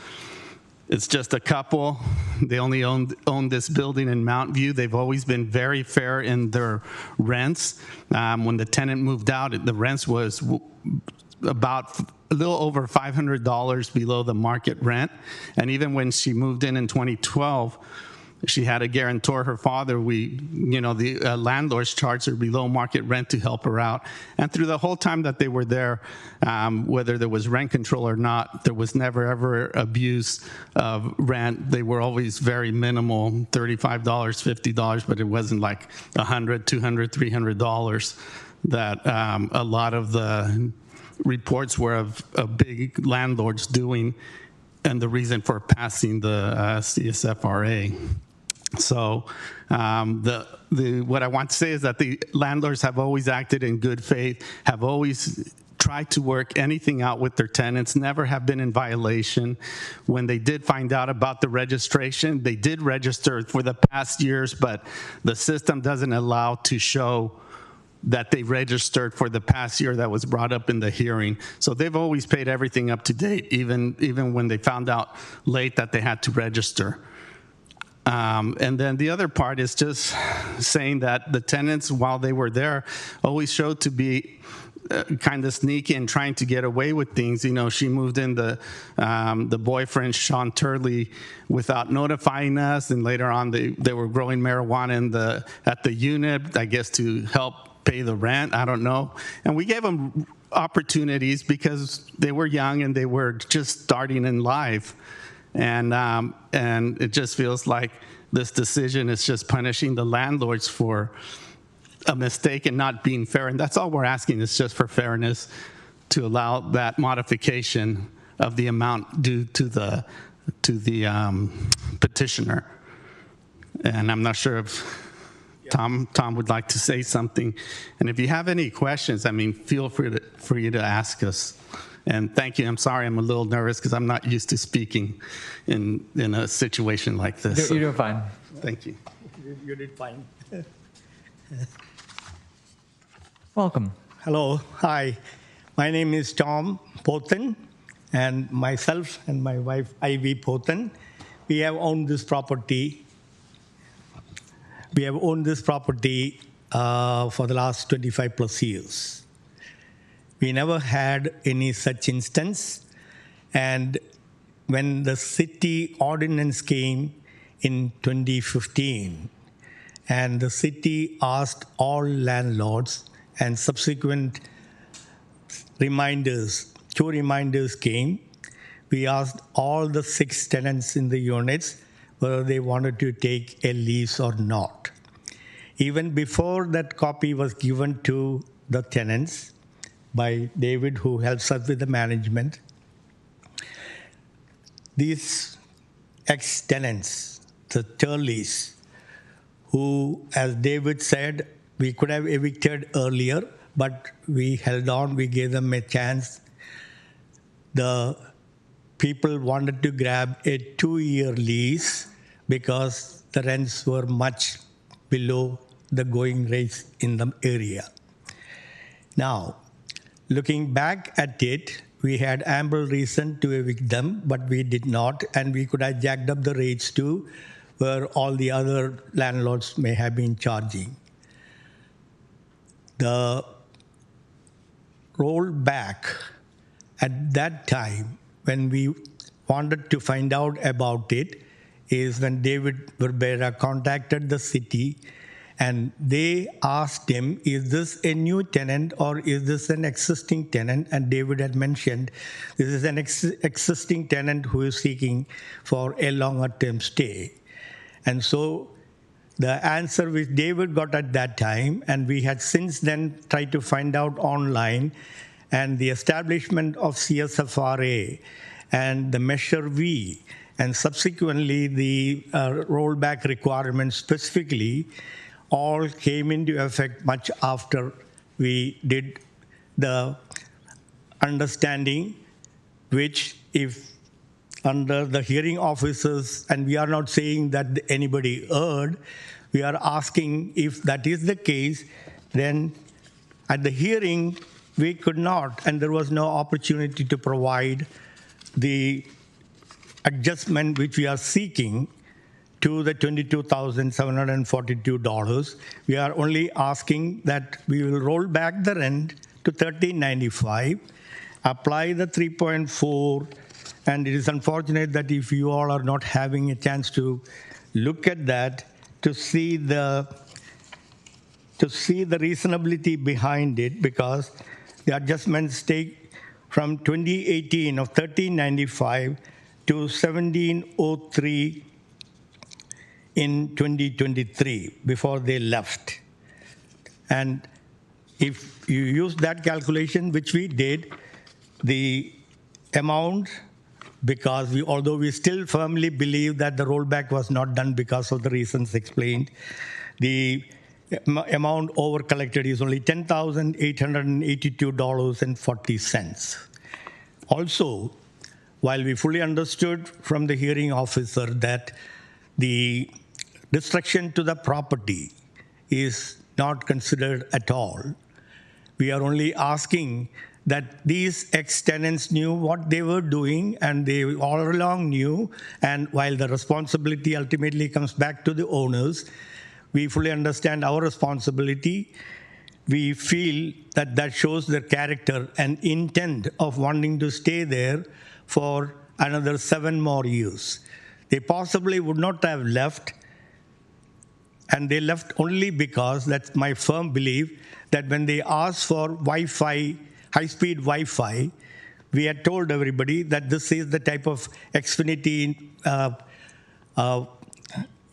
[SPEAKER 10] it's just a couple. They only own this building in Mountain View. They've always been very fair in their rents. When the tenant moved out, the rents was about a little over $500 below the market rent. And even when she moved in 2012, she had a guarantor, her father. The landlords charged her below market rent to help her out. And through the whole time that they were there, whether there was rent control or not, there was never ever abuse of rent. They were always very minimal, $35, $50, but it wasn't like $100, $200, $300 that a lot of the reports were of big landlords doing, and the reason for passing the CSFRA. So what I want to say is that the landlords have always acted in good faith, have always tried to work anything out with their tenants, never have been in violation. When they did find out about the registration, they did register for the past years, but the system doesn't allow to show that they registered for the past year that was brought up in the hearing. So they've always paid everything up to date, even when they found out late that they had to register. And then the other part is just saying that the tenants, while they were there, always showed to be kind of sneaky and trying to get away with things. You know, she moved in the boyfriend, Sean Turley, without notifying us, and later on they were growing marijuana at the unit, I guess to help pay the rent, I don't know. And we gave them opportunities because they were young and they were just starting in life. And it just feels like this decision is just punishing the landlords for a mistake and not being fair. And that's all we're asking, is just for fairness to allow that modification of the amount due to the petitioner. And I'm not sure if Tom would like to say something. And if you have any questions, I mean, feel free for you to ask us. And thank you. I'm sorry, I'm a little nervous because I'm not used to speaking in a situation like this.
[SPEAKER 2] You're doing fine.
[SPEAKER 10] Thank you.
[SPEAKER 11] You did fine.
[SPEAKER 2] Welcome.
[SPEAKER 11] Hello, hi. My name is Tom Pothen, and myself and my wife, Ivy Pothen, we have owned this property. We have owned this property for the last 25 plus years. We never had any such instance. And when the city ordinance came in 2015, and the city asked all landlords, and subsequent reminders, 2 reminders came. We asked all the 6 tenants in the units whether they wanted to take a lease or not. Even before that copy was given to the tenants by David, who helps us with the management, these ex-tenants, the Turleys, who, as David said, we could have evicted earlier, but we held on, we gave them a chance. The people wanted to grab a 2-year lease because the rents were much below the going rates in the area. Now, looking back at it, we had ample reason to evict them, but we did not, and we could have jacked up the rates too, where all the other landlords may have been charging. The rollback at that time, when we wanted to find out about it, is when David Verbera contacted the city and they asked him, is this a new tenant or is this an existing tenant? And David had mentioned this is an existing tenant who is seeking for a longer term stay. And so the answer which David got at that time, and we had since then tried to find out online, and the establishment of CSFRA and the Measure V, and subsequently the rollback requirements specifically, all came into effect much after we did the understanding, which if under the hearing officers, and we are not saying that anybody erred, we are asking if that is the case, then at the hearing, we could not, and there was no opportunity to provide the adjustment which we are seeking to the $22,742. We are only asking that we will roll back the rent to $1,395, apply the 3.4, and it is unfortunate that if you all are not having a chance to look at that, to see the reasonability behind it, because the adjustments take from 2018 of $1,395 to $1,703 in 2023 before they left. And if you use that calculation, which we did, the amount, because although we still firmly believe that the rollback was not done because of the reasons explained, the amount over collected is only $10,882.40. Also, while we fully understood from the hearing officer that the destruction to the property is not considered at all, we are only asking that these ex-tenants knew what they were doing, and they all along knew, and while the responsibility ultimately comes back to the owners, we fully understand our responsibility. We feel that that shows their character and intent of wanting to stay there for another 7 more years. They possibly would not have left, and they left only because, that's my firm belief, that when they asked for Wi-Fi, high-speed Wi-Fi, we had told everybody that this is the type of Xfinity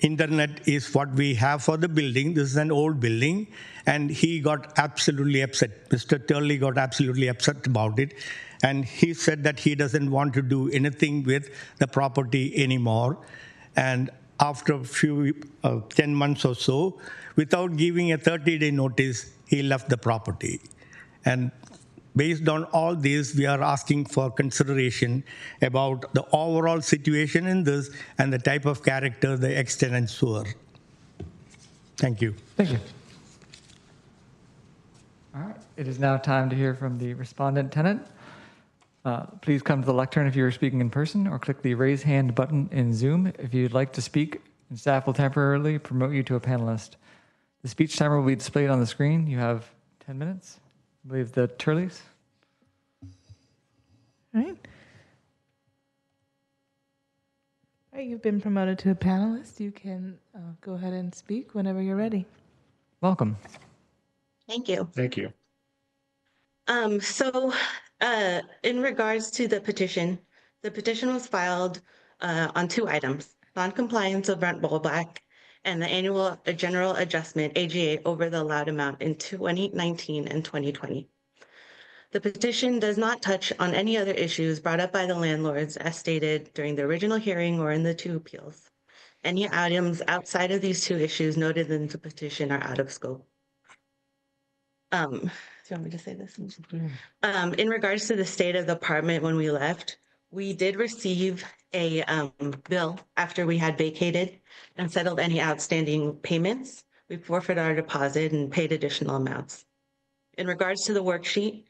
[SPEAKER 11] internet is what we have for the building. This is an old building, and he got absolutely upset. Mr. Turley got absolutely upset about it, and he said that he doesn't want to do anything with the property anymore. And after a few 10 months or so, without giving a 30-day notice, he left the property. And based on all this, we are asking for consideration about the overall situation in this and the type of character the ex-tenants were. Thank you.
[SPEAKER 2] Thank you. All right. It is now time to hear from the respondent tenant. Please come to the lectern if you are speaking in person, or click the raise hand button in Zoom if you'd like to speak, and staff will temporarily promote you to a panelist. The speech timer will be displayed on the screen. You have 10 minutes. I believe the Turleys.
[SPEAKER 1] All right. All right, you've been promoted to a panelist. You can go ahead and speak whenever you're ready.
[SPEAKER 2] Welcome.
[SPEAKER 12] Thank you.
[SPEAKER 5] Thank you.
[SPEAKER 12] In regards to the petition was filed on 2 items: non-compliance of rent rollback and the annual general adjustment, AGA, over the allowed amount in 2019 and 2020. The petition does not touch on any other issues brought up by the landlords as stated during the original hearing or in the 2 appeals. Any items outside of these 2 issues noted in the petition are out of scope. Do you want me to say this? In regards to the state of the apartment when we left, we did receive a bill after we had vacated and settled any outstanding payments. We forfeited our deposit and paid additional amounts. In regards to the worksheet,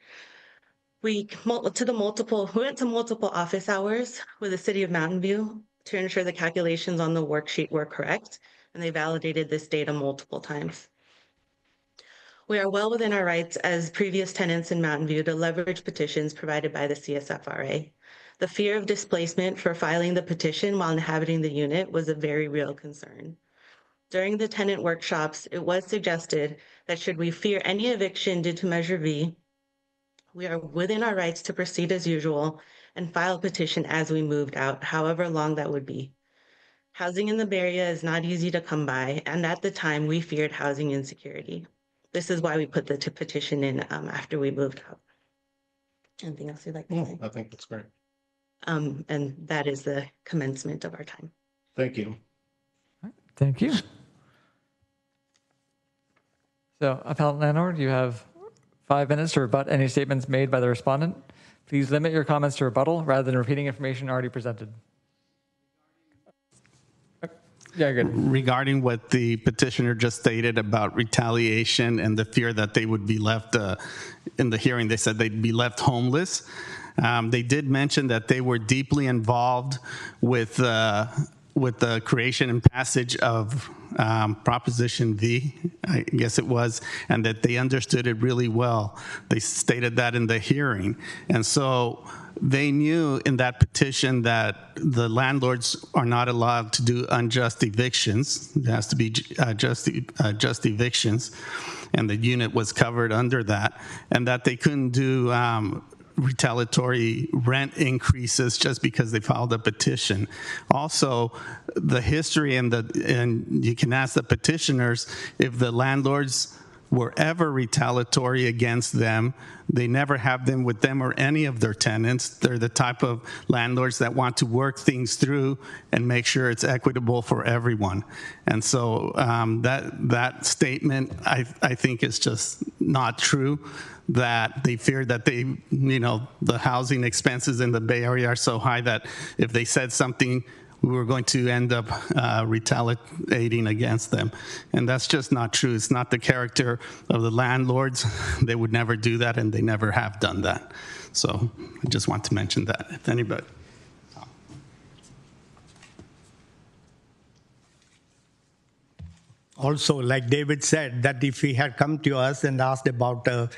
[SPEAKER 12] we went to multiple office hours with the City of Mountain View to ensure the calculations on the worksheet were correct, and they validated this data multiple times. We are well within our rights as previous tenants in Mountain View to leverage petitions provided by the CSFRA. The fear of displacement for filing the petition while inhabiting the unit was a very real concern. During the tenant workshops, it was suggested that should we fear any eviction due to Measure V, we are within our rights to proceed as usual and file a petition as we moved out, however long that would be. Housing in the Bay Area is not easy to come by, and at the time we feared housing insecurity. This is why we put the petition in after we moved out. Anything else you'd like to say?
[SPEAKER 13] I think that's great.
[SPEAKER 12] And that is the commencement of our time.
[SPEAKER 13] Thank you.
[SPEAKER 2] Thank you. So, appellant landlord, you have 5 minutes to rebut any statements made by the respondent. Please limit your comments to rebuttal rather than repeating information already presented. Yeah, good.
[SPEAKER 10] Regarding what the petitioner just stated about retaliation and the fear that they would be left in the hearing, they said they'd be left homeless. They did mention that they were deeply involved with the creation and passage of Proposition V, I guess it was, and that they understood it really well. They stated that in the hearing. And so they knew in that petition that the landlords are not allowed to do unjust evictions. It has to be just evictions, and the unit was covered under that, and that they couldn't do retaliatory rent increases just because they filed a petition. Also, the history and you can ask the petitioners if the landlords were ever retaliatory against them. They never have them with them or any of their tenants. They're the type of landlords that want to work things through and make sure it's equitable for everyone. And so that statement, I think, is just not true, that they fear that the housing expenses in the Bay Area are so high that if they said something, we were going to end up retaliating against them. And that's just not true. It's not the character of the landlords. They would never do that, and they never have done that. So I just want to mention that, if anybody.
[SPEAKER 11] Also, like David said, that if he had come to us and asked about a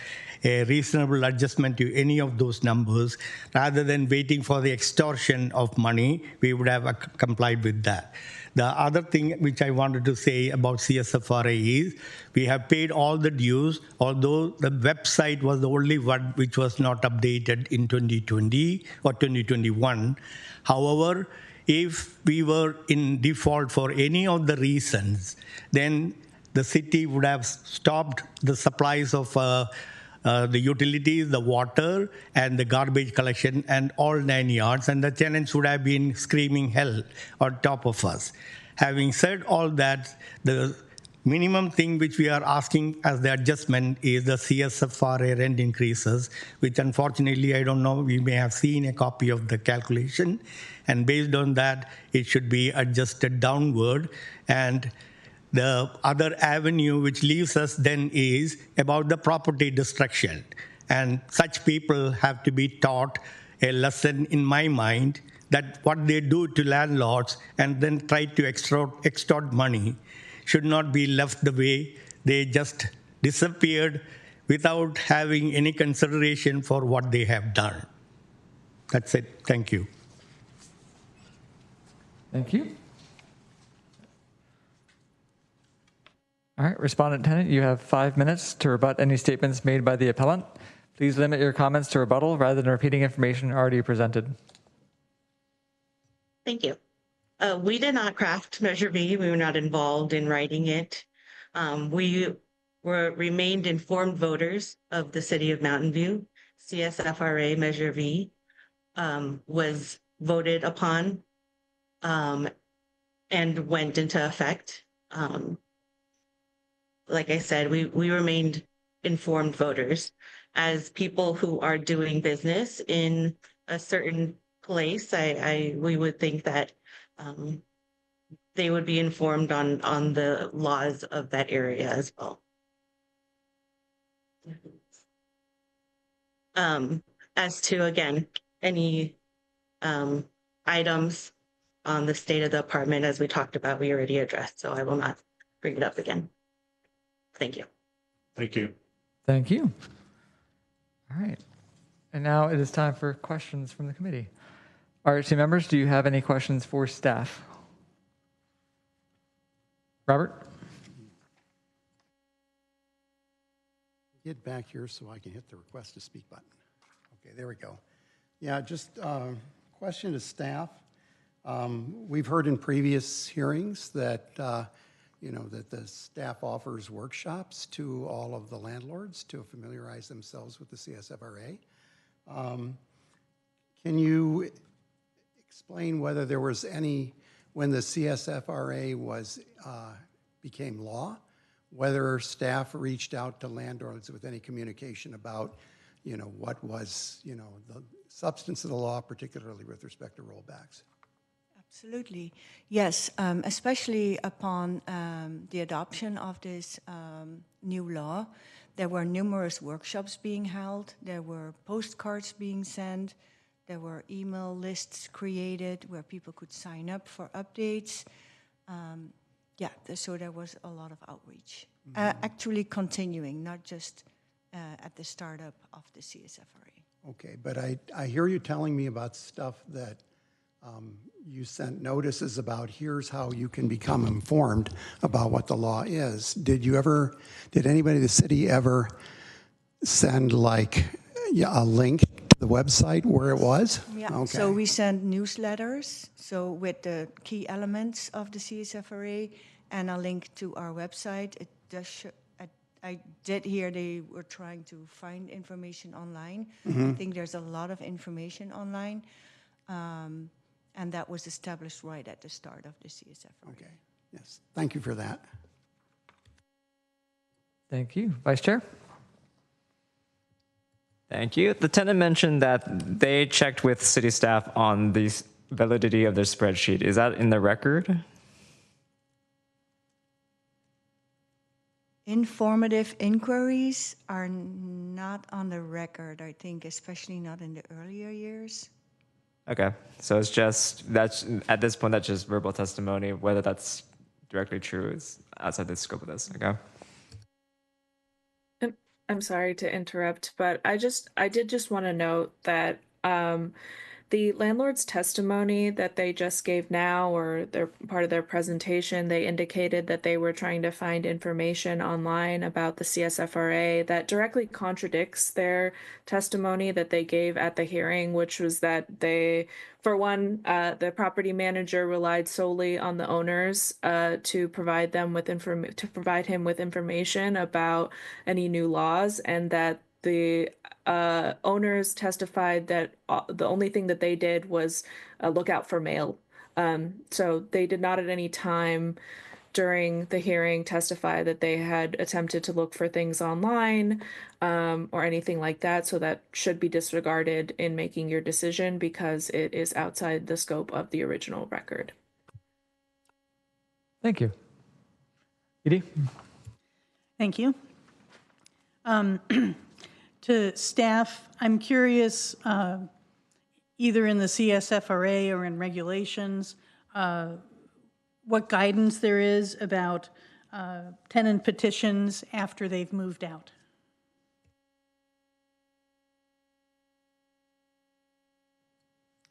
[SPEAKER 11] reasonable adjustment to any of those numbers, rather than waiting for the extortion of money, we would have complied with that. The other thing which I wanted to say about CSFRA is we have paid all the dues, although the website was the only one which was not updated in 2020 or 2021. However, if we were in default for any of the reasons, then the city would have stopped the supplies of the utilities, the water, and the garbage collection, and all 9 yards, and the tenants would have been screaming hell on top of us. Having said all that, the minimum thing which we are asking as the adjustment is the CSFRA rent increases, which unfortunately, I don't know, we may have seen a copy of the calculation, and based on that, it should be adjusted downward. And the other avenue which leaves us then is about the property destruction. And such people have to be taught a lesson, in my mind, that what they do to landlords and then try to extort money should not be left the way they just disappeared without having any consideration for what they have done. That's it. Thank you.
[SPEAKER 2] Thank you. All right, respondent tenant, you have 5 minutes to rebut any statements made by the appellant. Please limit your comments to rebuttal rather than repeating information already presented.
[SPEAKER 12] Thank you. We did not craft Measure V. We were not involved in writing it. We remained informed voters of the city of Mountain View. CSFRA Measure V was voted upon and went into effect. Like I said, we remained informed voters. As people who are doing business in a certain place, we would think that they would be informed on the laws of that area as well. As to, again, any items on the state of the apartment, as we talked about, we already addressed, so I will not bring it up again. Thank you.
[SPEAKER 10] Thank you.
[SPEAKER 2] Thank you. All right. And now it is time for questions from the committee. RHC members, do you have any questions for staff? Robert?
[SPEAKER 4] Get back here so I can hit the request to speak button. Okay, there we go. Yeah, just question to staff. We've heard in previous hearings that that the staff offers workshops to all of the landlords to familiarize themselves with the CSFRA. Can you explain whether there was any, when the CSFRA became law, whether staff reached out to landlords with any communication about, what was, the substance of the law, particularly with respect to rollbacks?
[SPEAKER 13] Absolutely. Yes, especially upon the adoption of this new law, there were numerous workshops being held, there were postcards being sent, there were email lists created where people could sign up for updates. So there was a lot of outreach. Actually continuing, not just at the startup of the CSFRA.
[SPEAKER 4] Okay, but I hear you telling me about stuff that you sent notices about, here's how you can become informed about what the law is. Did anybody in the city ever send a link to the website where it was?
[SPEAKER 13] Yeah,
[SPEAKER 4] okay.
[SPEAKER 13] So we sent newsletters, with the key elements of the CSFRA and a link to our website. It does I did hear they were trying to find information online. I think there's a lot of information online, and that was established right at the start of the CSFRA.
[SPEAKER 4] Okay, yes, thank you for that.
[SPEAKER 2] Thank you. Vice Chair?
[SPEAKER 5] Thank you. The tenant mentioned that they checked with city staff on the validity of their spreadsheet. Is that in the record?
[SPEAKER 13] Informative inquiries are not on the record, I think, especially not in the earlier years.
[SPEAKER 5] Okay, so it's just, that's, at this point, that's just verbal testimony. Whether that's directly true is outside the scope of this, okay?
[SPEAKER 9] And I'm sorry to interrupt, but I did just want to note that the landlord's testimony that they just gave now, or their part of their presentation, they indicated that they were trying to find information online about the CSFRA that directly contradicts their testimony that they gave at the hearing, which was that they, for one, the property manager relied solely on the owners to provide him with information about any new laws, and that the owners testified that the only thing that they did was look out for mail. So they did not at any time during the hearing testify that they had attempted to look for things online or anything like that. So that should be disregarded in making your decision because it is outside the scope of the original record.
[SPEAKER 2] Thank you. Edie?
[SPEAKER 14] Thank you. To staff, I'm curious, either in the CSFRA or in regulations, what guidance there is about tenant petitions after they've moved out.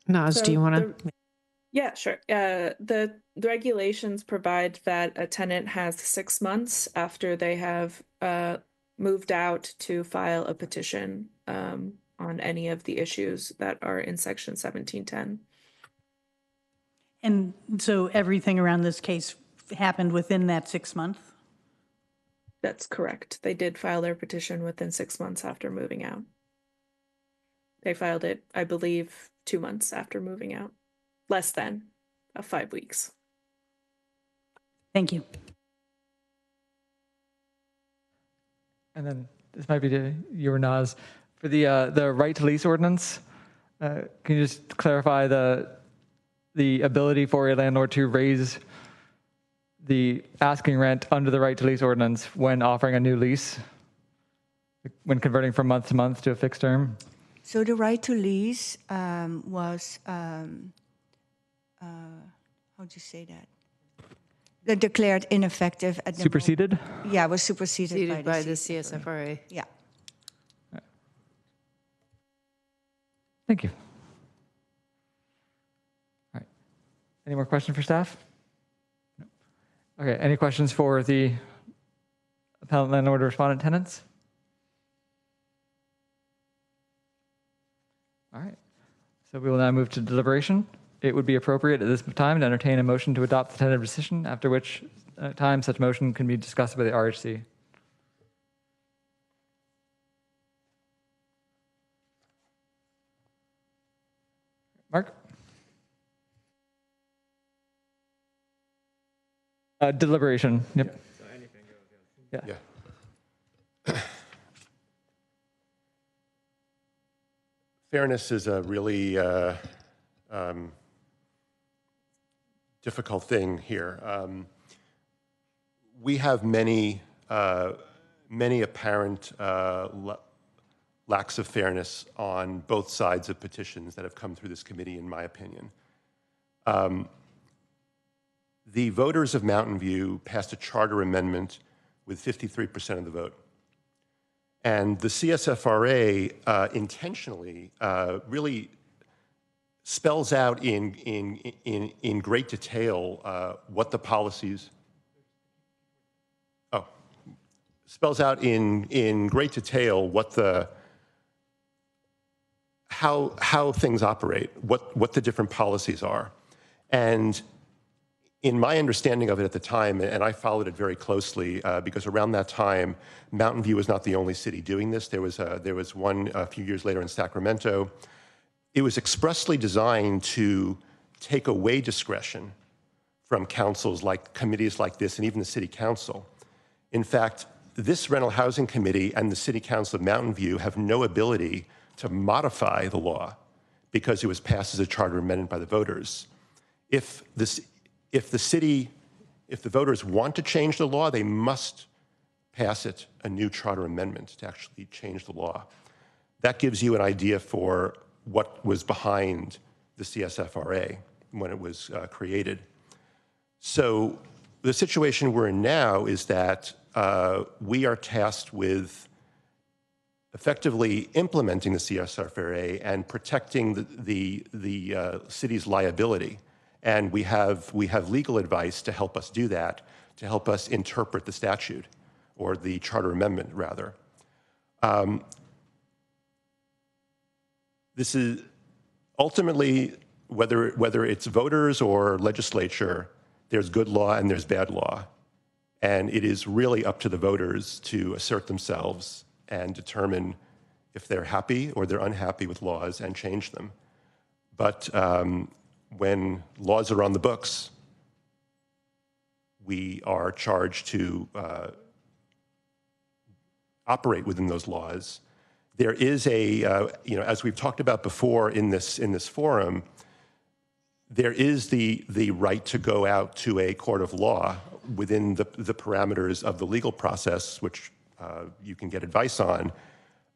[SPEAKER 6] Naz,
[SPEAKER 9] So
[SPEAKER 6] do you want to?
[SPEAKER 9] Yeah, sure. The regulations provide that a tenant has 6 months after they have moved out to file a petition on any of the issues that are in Section 1710.
[SPEAKER 14] And so everything around this case happened within that 6 months?
[SPEAKER 9] That's correct. They did file their petition within 6 months after moving out. They filed it, I believe, 2 months after moving out. Less than 5 weeks.
[SPEAKER 14] Thank you.
[SPEAKER 2] And then this might be to you or Naz. For the right to lease ordinance, can you just clarify the ability for a landlord to raise the asking rent under the right to lease ordinance when offering a new lease, when converting from month to month to a fixed term?
[SPEAKER 13] So the right to lease was, how'd you say that? Declared ineffective at the
[SPEAKER 2] Superseded?
[SPEAKER 13] Yeah, it was superseded
[SPEAKER 6] By the CSFRA.
[SPEAKER 13] Yeah.
[SPEAKER 2] Thank you. All right. Any more questions for staff? No. Okay, any questions for the appellant, landlord, or respondent tenants? All right. So we will now move to deliberation. It would be appropriate at this time to entertain a motion to adopt the tentative decision, after which time such motion can be discussed by the RHC. Mark? Deliberation, yep.
[SPEAKER 15] Yeah, so anything goes, yeah. Fairness is a really difficult thing here. We have many apparent lacks of fairness on both sides of petitions that have come through this committee, in my opinion. The voters of Mountain View passed a charter amendment with 53% of the vote. And the CSFRA intentionally really spells out in great detail what the policies, spells out in great detail what how things operate, what the different policies are. And in my understanding of it at the time, and I followed it very closely because around that time, Mountain View was not the only city doing this. There was one a few years later in Sacramento. It was expressly designed to take away discretion from councils like committees like this and even the city council. In fact, this rental housing committee and the city council of Mountain View have no ability to modify the law because it was passed as a charter amendment by the voters. If the voters want to change the law, they must pass it a new charter amendment to actually change the law. That gives you an idea for what was behind the CSFRA when it was created. So the situation we're in now is that we are tasked with effectively implementing the CSFRA and protecting the city's liability. And we have legal advice to help us do that, to help us interpret the statute, or the charter amendment, rather. This is ultimately, whether it's voters or legislature, there's good law and there's bad law. And it is really up to the voters to assert themselves and determine if they're happy or they're unhappy with laws and change them. But when laws are on the books, we are charged to operate within those laws. There is as we've talked about before in this forum, there is the right to go out to a court of law within the parameters of the legal process, which you can get advice on.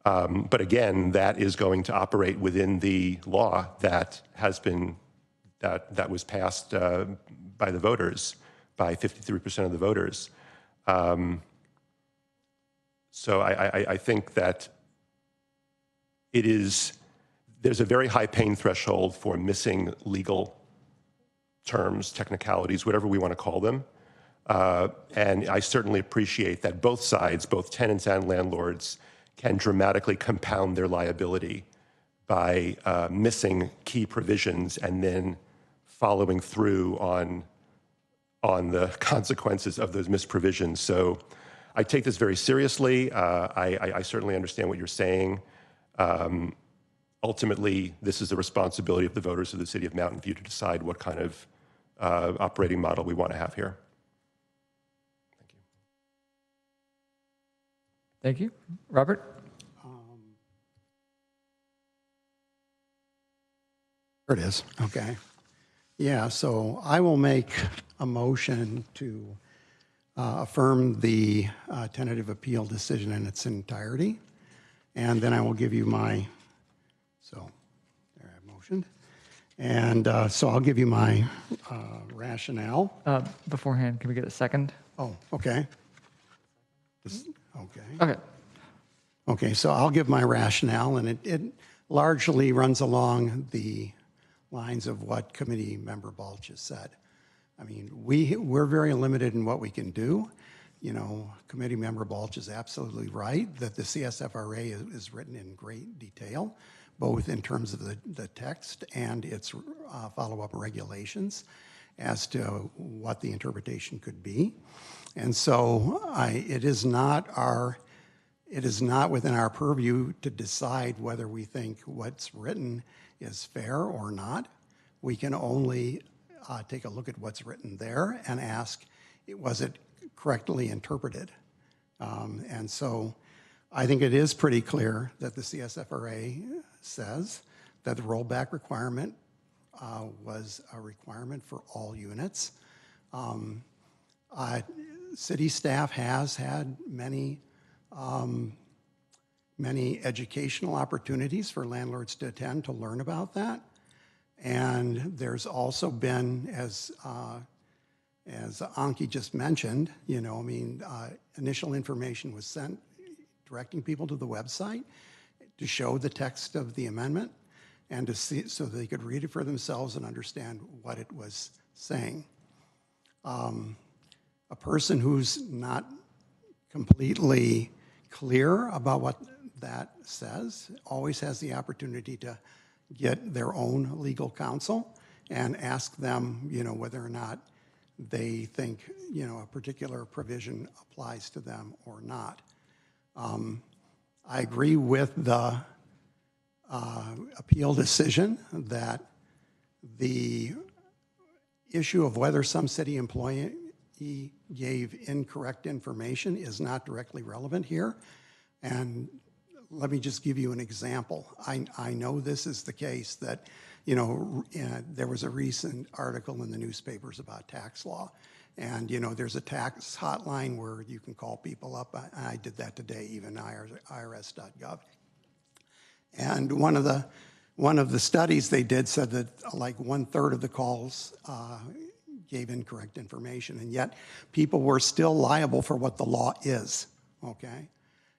[SPEAKER 15] But again, that is going to operate within the law that has been that was passed by the voters, by 53% of the voters. So I think that there's a very high pain threshold for missing legal terms, technicalities, whatever we want to call them. And I certainly appreciate that both sides, both tenants and landlords, can dramatically compound their liability by missing key provisions and then following through on the consequences of those missed provisions. So I take this very seriously. I certainly understand what you're saying. Ultimately, this is the responsibility of the voters of the city of Mountain View to decide what kind of operating model we want to have here.
[SPEAKER 2] Thank you. Robert?
[SPEAKER 4] There it is. Okay. Yeah, so I will make a motion to affirm the tentative appeal decision in its entirety. And then I will give you my, so there I motioned. And so I'll give you my rationale.
[SPEAKER 2] Beforehand, can we get a second?
[SPEAKER 4] Oh, okay.
[SPEAKER 2] Okay.
[SPEAKER 4] Okay, so I'll give my rationale, and it largely runs along the lines of what Committee Member Balch has said. I mean, we're very limited in what we can do. You know, Committee Member Balch is absolutely right that the CSFRA is written in great detail, both in terms of the text and its follow-up regulations as to what the interpretation could be. And so it is not within our purview to decide whether we think what's written is fair or not. We can only take a look at what's written there and ask, was it correctly interpreted? And so I think it is pretty clear that the CSFRA says that the rollback requirement was a requirement for all units. City staff has had many educational opportunities for landlords to attend to learn about that. And there's also been, as Anki just mentioned, initial information was sent directing people to the website to show the text of the amendment and to see so they could read it for themselves and understand what it was saying. A person who's not completely clear about what that says always has the opportunity to get their own legal counsel and ask them, whether or not they think, you know, a particular provision applies to them or not. I agree with the appeal decision that the issue of whether some city employee gave incorrect information is not directly relevant here. And let me just give you an example. I know this is the case that, you know, there was a recent article in the newspapers about tax law. And, you know, there's a tax hotline where you can call people up. I did that today, even irs.gov. And one of the studies they did said that like 1/3 of the calls gave incorrect information, and yet people were still liable for what the law is, okay?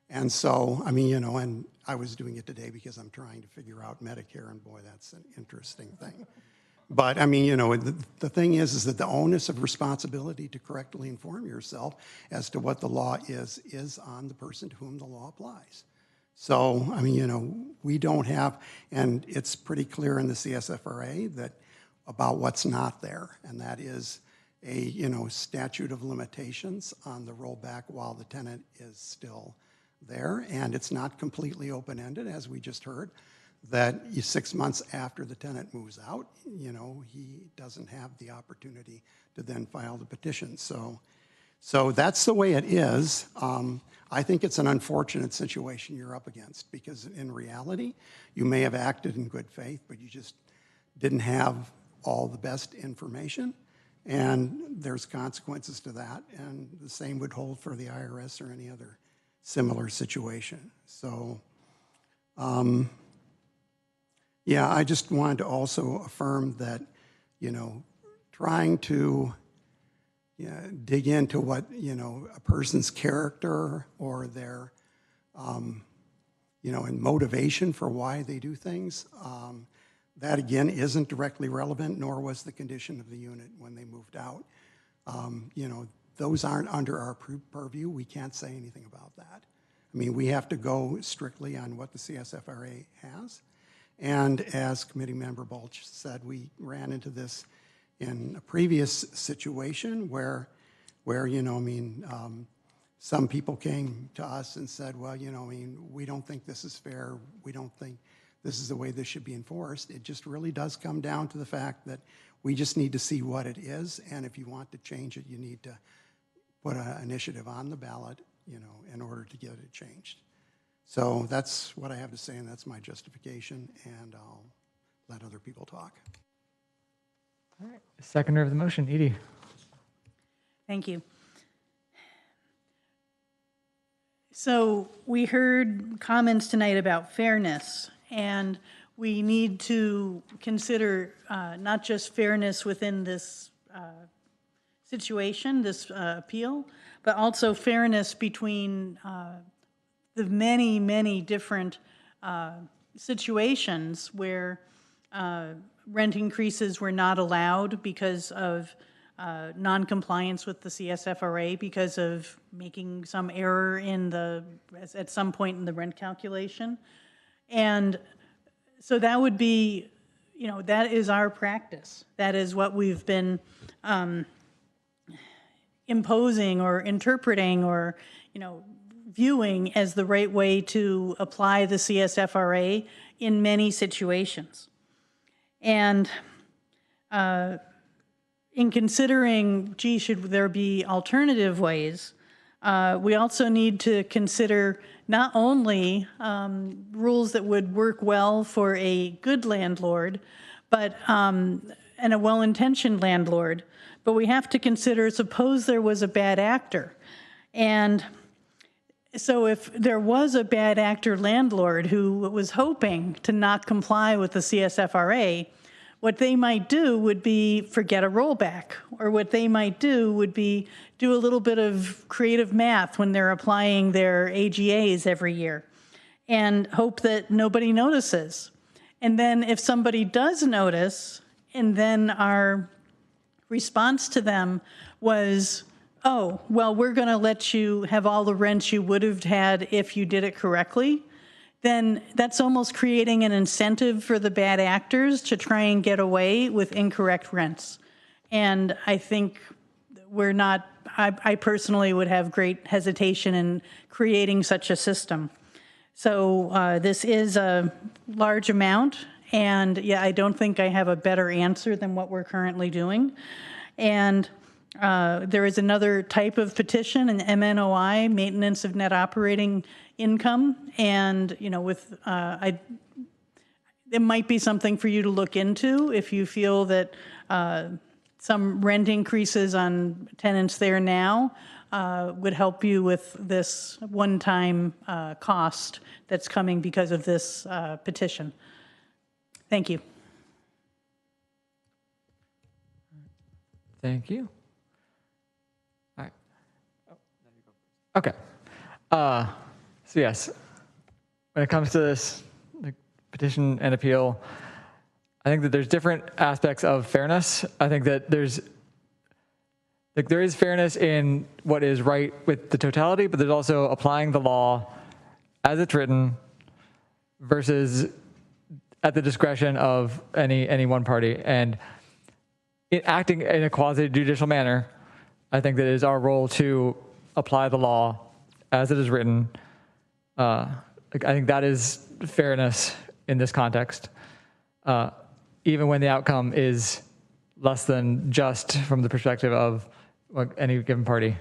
[SPEAKER 4] And so, I mean, you know, and I was doing it today because I'm trying to figure out Medicare, and boy, that's an interesting thing. But I mean, you know, the thing is that the onus of responsibility to correctly inform yourself as to what the law is on the person to whom the law applies. So, I mean, you know, we don't have, and it's pretty clear in the CSFRA that about what's not there, and that is a, you know, statute of limitations on the rollback while the tenant is still there, and it's not completely open-ended, as we just heard, that 6 months after the tenant moves out, you know, he doesn't have the opportunity to then file the petition. So that's the way it is. I think it's an unfortunate situation you're up against, because in reality, you may have acted in good faith, but you just didn't have all the best information, and there's consequences to that, and the same would hold for the IRS or any other similar situation. So, yeah, I just wanted to also affirm that, you know, trying to dig into what, you know, a person's character or their, you know, and motivation for why they do things, that again isn't directly relevant, nor was the condition of the unit when they moved out. You know, those aren't under our purview. We can't say anything about that. I mean, we have to go strictly on what the CSFRA has. And as Committee Member Balch said, we ran into this in a previous situation where you know, I mean, some people came to us and said, well, you know, I mean, we don't think this is fair. We don't think this is the way this should be enforced. It just really does come down to the fact that we just need to see what it is, and if you want to change it, you need to put an initiative on the ballot, you know, in order to get it changed. So that's what I have to say, and that's my justification, and I'll let other people talk.
[SPEAKER 2] All right. Seconder of the motion, Edie.
[SPEAKER 14] Thank you. So we heard comments tonight about fairness, and we need to consider not just fairness within this situation, this appeal, but also fairness between the many, many different situations where rent increases were not allowed because of non-compliance with the CSFRA, because of making some error in at some point in the rent calculation. And so that would be, you know, that is our practice. That is what we've been imposing or interpreting or, you know, viewing as the right way to apply the CSFRA in many situations. And in considering, gee, should there be alternative ways, we also need to consider not only rules that would work well for a good landlord, but and a well-intentioned landlord, but we have to consider, suppose there was a bad actor. And so if there was a bad actor landlord who was hoping to not comply with the CSFRA, what they might do would be forget a rollback, or what they might do would be do a little bit of creative math when they're applying their AGAs every year and hope that nobody notices. And then if somebody does notice, and then our response to them was, oh, well, we're going to let you have all the rents you would have had if you did it correctly, then that's almost creating an incentive for the bad actors to try and get away with incorrect rents. And I think we're not, I personally would have great hesitation in creating such a system. So this is a large amount, and yeah, I don't think I have a better answer than what we're currently doing. And there is another type of petition, an MNOI, Maintenance of Net Operating Income, and with it might be something for you to look into if you feel that some rent increases on tenants there now would help you with this one-time cost that's coming because of this petition. Thank you.
[SPEAKER 2] Thank you. All right. Okay. So yes, when it comes to this petition and appeal, I think that there's different aspects of fairness. I think that there is fairness in what is right with the totality, but there's also applying the law as it's written versus at the discretion of any one party. And acting in a quasi-judicial manner, I think that it is our role to apply the law as it is written. I think that is fairness in this context, even when the outcome is less than just from the perspective of any given party.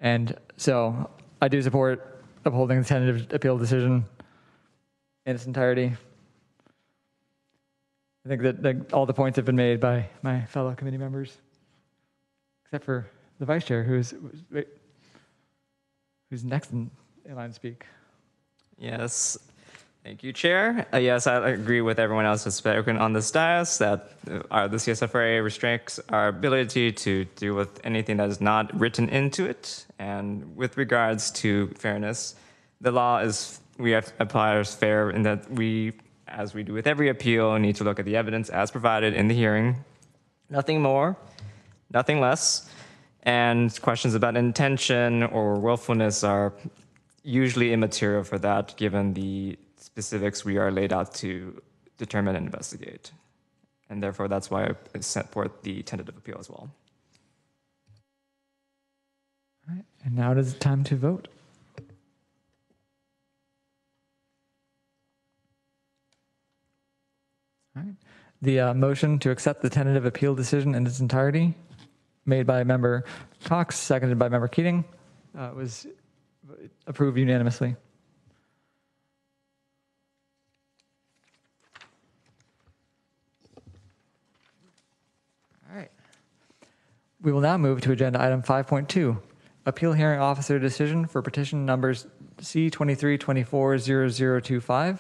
[SPEAKER 2] And so I do support upholding the tentative appeal decision in its entirety. I think that all the points have been made by my fellow committee members, except for the vice chair, who's next in line to speak.
[SPEAKER 5] Yes. Thank you, Chair. Yes, I agree with everyone else who's spoken on this dais that the CSFRA restricts our ability to deal with anything that is not written into it. And with regards to fairness, the law is, we have to apply as fair in that we, as we do with every appeal, need to look at the evidence as provided in the hearing. Nothing more, nothing less. And questions about intention or willfulness are usually immaterial for that, given the specifics we are laid out to determine and investigate. And therefore, that's why I set forth the tentative appeal as well.
[SPEAKER 2] All right, and now it is time to vote. All right. The motion to accept the tentative appeal decision in its entirety, made by Member Cox, seconded by Member Keating, was approved unanimously. All right. We will now move to agenda item 5.2, appeal hearing officer decision for petition numbers C23240025.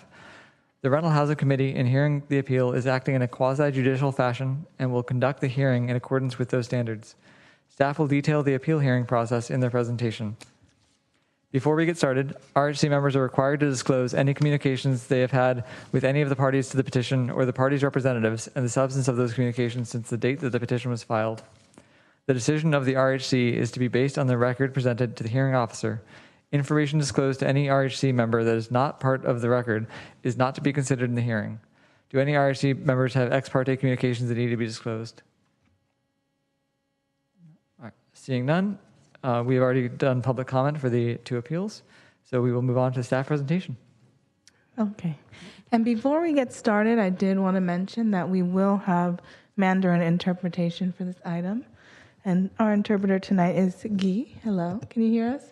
[SPEAKER 2] The Rental Housing Committee, in hearing the appeal, is acting in a quasi-judicial fashion and will conduct the hearing in accordance with those standards. Staff will detail the appeal hearing process in their presentation. Before we get started, RHC members are required to disclose any communications they have had with any of the parties to the petition or the party's representatives and the substance of those communications since the date that the petition was filed. The decision of the RHC is to be based on the record presented to the hearing officer. Information disclosed to any RHC member that is not part of the record is not to be considered in the hearing. Do any RHC members have ex parte communications that need to be disclosed? All right. Seeing none, we have already done public comment for the two appeals, so we will move on to the staff presentation.
[SPEAKER 1] Okay. And before we get started, I did want to mention that we will have Mandarin interpretation for this item. And our interpreter tonight is Guy. Hello, can you hear us?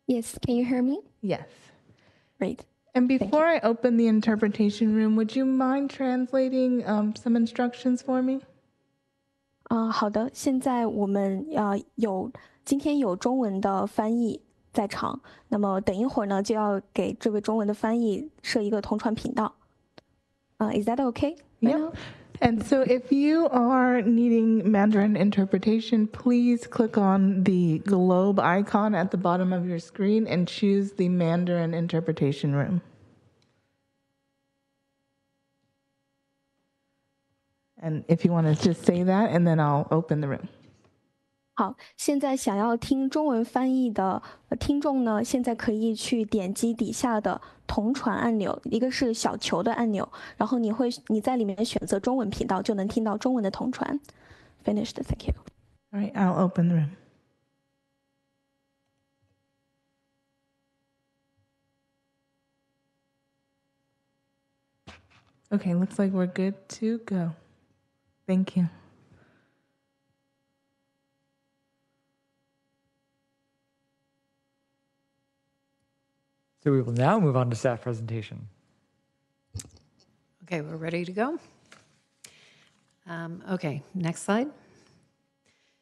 [SPEAKER 16] Yes, can you hear me?
[SPEAKER 1] Yes.
[SPEAKER 16] Great.
[SPEAKER 1] And before I open the interpretation room, would you mind translating some instructions for me?
[SPEAKER 16] 好的，现在我们今天有中文的翻译在场，那么等一会儿呢就要给这位中文的翻译设一个同传频道。Is that okay?
[SPEAKER 1] Yeah. And so if you are needing Mandarin interpretation, please click on the globe icon at the bottom of your screen and choose the Mandarin interpretation room. And if you want to just say that, and then I'll open the room.
[SPEAKER 16] 好，现在想要听中文翻译的听众呢，现在可以去点击底下的同传按钮，一个是小球的按钮，然后你在里面选择中文频道，就能听到中文的同传。Finished, thank you.
[SPEAKER 1] All right, I'll open the room. Okay, looks like we're good to go. Thank you.
[SPEAKER 2] So we will now move on to staff presentation.
[SPEAKER 6] Okay, we're ready to go. Okay, next slide.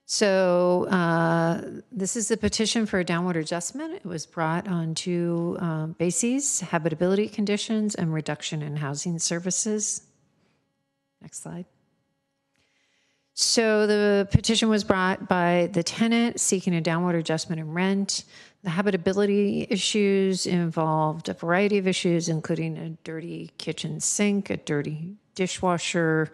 [SPEAKER 6] So this is a petition for a downward adjustment. It was brought on two bases: habitability conditions and reduction in housing services. Next slide. So the petition was brought by the tenant seeking a downward adjustment in rent. The habitability issues involved a variety of issues, including a dirty kitchen sink, a dirty dishwasher,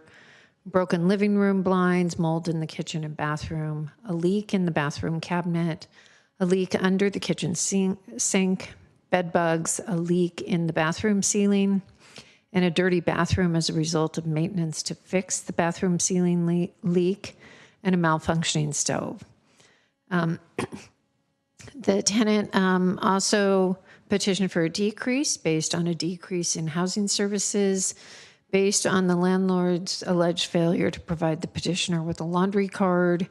[SPEAKER 6] broken living room blinds, mold in the kitchen and bathroom, a leak in the bathroom cabinet, a leak under the kitchen sink, bed bugs, a leak in the bathroom ceiling, and a dirty bathroom as a result of maintenance to fix the bathroom ceiling leak, and a malfunctioning stove. The tenant also petitioned for a decrease based on a decrease in housing services, based on the landlord's alleged failure to provide the petitioner with a laundry card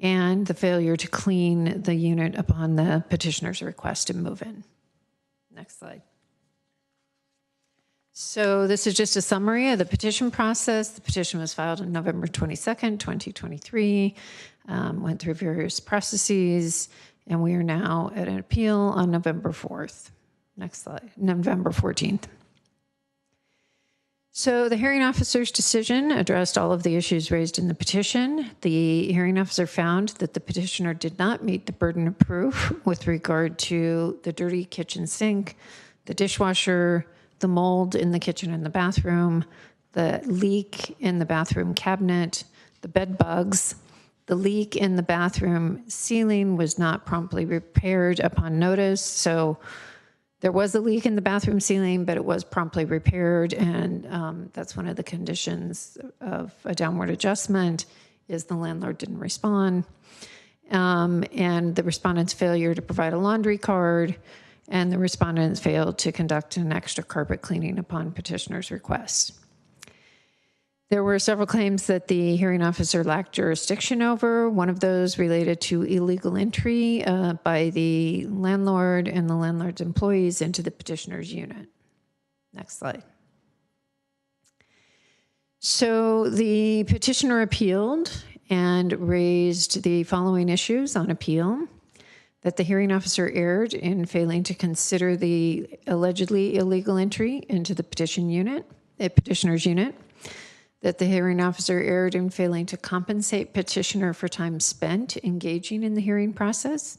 [SPEAKER 6] and the failure to clean the unit upon the petitioner's request to move in. Next slide. So this is just a summary of the petition process. The petition was filed on November 22nd, 2023, went through various processes, and we are now at an appeal on November 4th. Next slide, November 14th. So the hearing officer's decision addressed all of the issues raised in the petition. The hearing officer found that the petitioner did not meet the burden of proof with regard to the dirty kitchen sink, the dishwasher, the mold in the kitchen and the bathroom, the leak in the bathroom cabinet, the bed bugs. The leak in the bathroom ceiling was not promptly repaired upon notice. So there was a leak in the bathroom ceiling, but it was promptly repaired. And that's one of the conditions of a downward adjustment is the landlord didn't respond. And the respondent's failure to provide a laundry card, and the respondent failed to conduct an extra carpet cleaning upon petitioner's request. There were several claims that the hearing officer lacked jurisdiction over. One of those related to illegal entry by the landlord and the landlord's employees into the petitioner's unit. Next slide. So the petitioner appealed and raised the following issues on appeal: that the hearing officer erred in failing to consider the allegedly illegal entry into the petitioner's unit, that the hearing officer erred in failing to compensate petitioner for time spent engaging in the hearing process,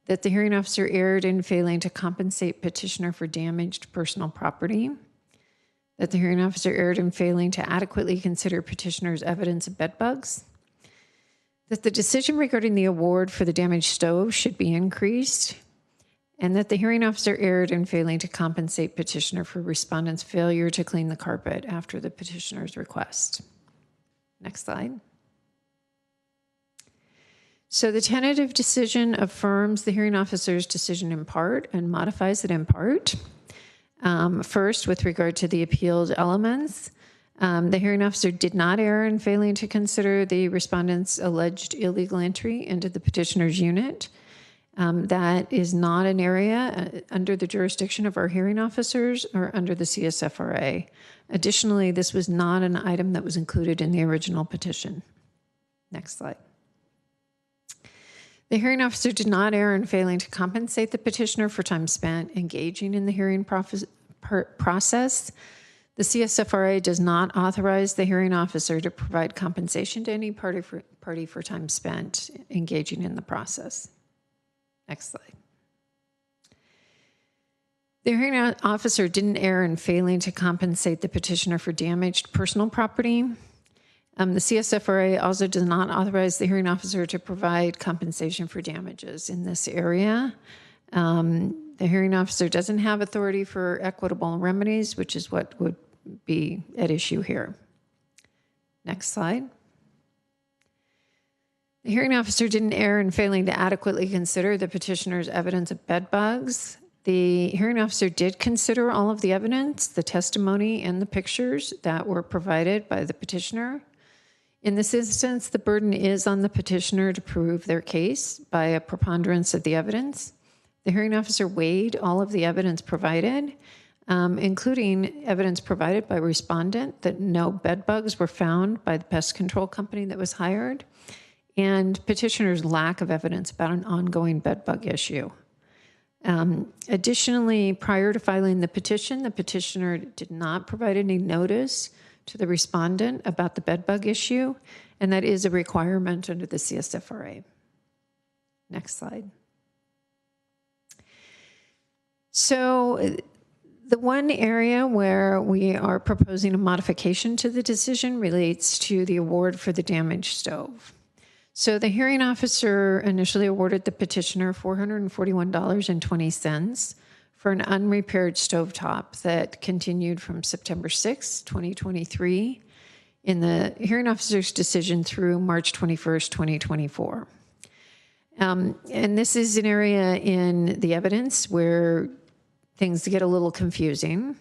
[SPEAKER 6] that the hearing officer erred in failing to compensate petitioner for damaged personal property, that the hearing officer erred in failing to adequately consider petitioner's evidence of bed bugs, that the decision regarding the award for the damaged stove should be increased, and that the hearing officer erred in failing to compensate petitioner for respondent's failure to clean the carpet after the petitioner's request. Next slide. So the tentative decision affirms the hearing officer's decision in part and modifies it in part. First, with regard to the appealed elements, the hearing officer did not err in failing to consider the respondent's alleged illegal entry into the petitioner's unit. That is not an area under the jurisdiction of our hearing officers or under the CSFRA. Additionally, this was not an item that was included in the original petition. Next slide. The hearing officer did not err in failing to compensate the petitioner for time spent engaging in the hearing process. The CSFRA does not authorize the hearing officer to provide compensation to any party for time spent engaging in the process. Next slide. The hearing officer didn't err in failing to compensate the petitioner for damaged personal property. The CSFRA also does not authorize the hearing officer to provide compensation for damages in this area. The hearing officer doesn't have authority for equitable remedies, which is what would be at issue here. Next slide. The hearing officer didn't err in failing to adequately consider the petitioner's evidence of bed bugs. The hearing officer did consider all of the evidence, the testimony, and the pictures that were provided by the petitioner. In this instance, the burden is on the petitioner to prove their case by a preponderance of the evidence. The hearing officer weighed all of the evidence provided, including evidence provided by respondent that no bed bugs were found by the pest control company that was hired, and petitioner's lack of evidence about an ongoing bed bug issue. Additionally, prior to filing the petition, the petitioner did not provide any notice to the respondent about the bed bug issue, and that is a requirement under the CSFRA. Next slide. So the one area where we are proposing a modification to the decision relates to the award for the damaged stove. So the hearing officer initially awarded the petitioner $441.20 for an unrepaired stovetop that continued from September 6, 2023, in the hearing officer's decision through March 21st, 2024. And this is an area in the evidence where things get a little confusing.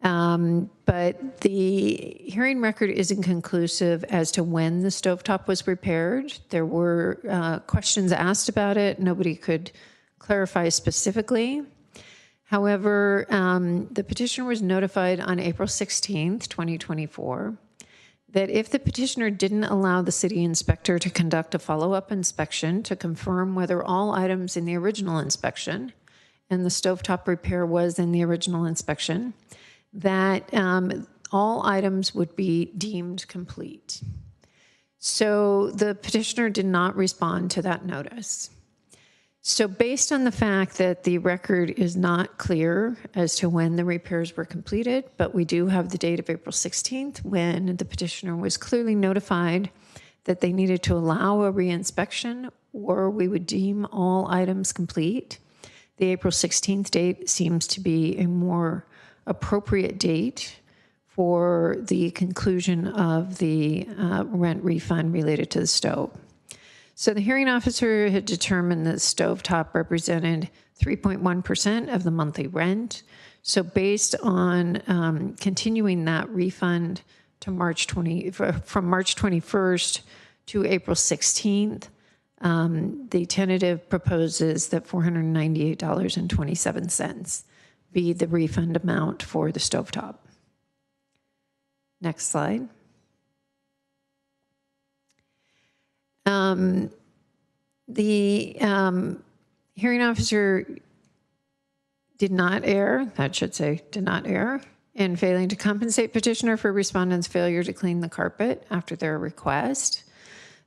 [SPEAKER 6] But the hearing record isn't conclusive as to when the stovetop was repaired. There were questions asked about it. Nobody could clarify specifically. However, the petitioner was notified on April 16th, 2024, that if the petitioner didn't allow the city inspector to conduct a follow-up inspection to confirm whether all items in the original inspection, and the stovetop repair was in the original inspection, that all items would be deemed complete. So the petitioner did not respond to that notice. So based on the fact that the record is not clear as to when the repairs were completed, but we do have the date of April 16th when the petitioner was clearly notified that they needed to allow a reinspection or we would deem all items complete, the April 16th date seems to be a more appropriate date for the conclusion of the rent refund related to the stove. So the hearing officer had determined that stovetop represented 3.1% of the monthly rent. So based on continuing that refund to from March 21st to April 16th, the tentative proposes that $498.27 be the refund amount for the stovetop. Next slide. The hearing officer did not err, in failing to compensate petitioner for respondent's failure to clean the carpet after their request.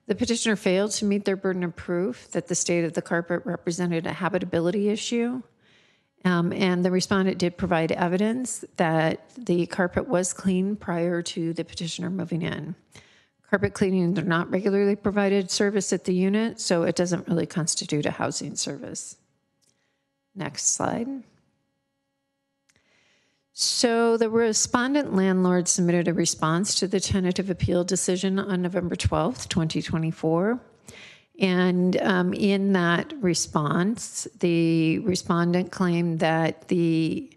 [SPEAKER 6] The petitioner failed to meet their burden of proof that the state of the carpet represented a habitability issue. And the respondent did provide evidence that the carpet was clean prior to the petitioner moving in. Carpet cleaning are not regularly provided service at the unit, so it doesn't really constitute a housing service. Next slide. So the respondent landlord submitted a response to the tentative appeal decision on November 12th, 2024. And in that response, the respondent claimed that the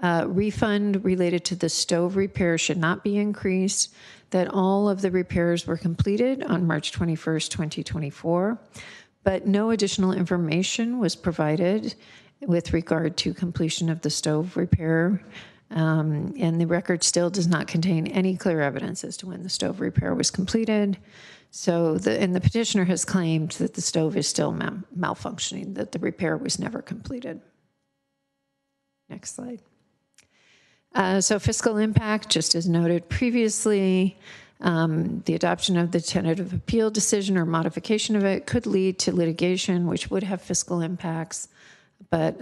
[SPEAKER 6] refund related to the stove repair should not be increased, that all of the repairs were completed on March 21st, 2024, but no additional information was provided with regard to completion of the stove repair. And the record still does not contain any clear evidence as to when the stove repair was completed. So, the petitioner has claimed that the stove is still malfunctioning, that the repair was never completed. Next slide. So fiscal impact, just as noted previously, the adoption of the tentative appeal decision or modification of it could lead to litigation, which would have fiscal impacts. But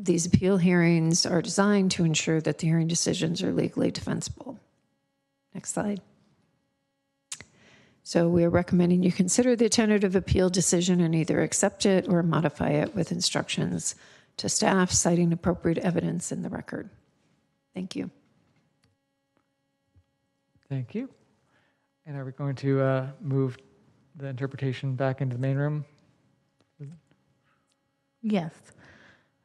[SPEAKER 6] these appeal hearings are designed to ensure that the hearing decisions are legally defensible. Next slide. So we are recommending you consider the tentative appeal decision and either accept it or modify it with instructions to staff citing appropriate evidence in the record. Thank you.
[SPEAKER 2] Thank you. And are we going to move the interpretation back into the main room?
[SPEAKER 1] Yes.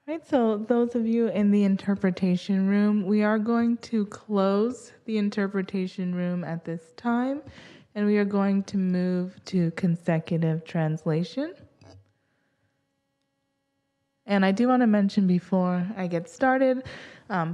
[SPEAKER 1] All right, so those of you in the interpretation room, we are going to close the interpretation room at this time, and we are going to move to consecutive translation. And I do want to mention before I get started,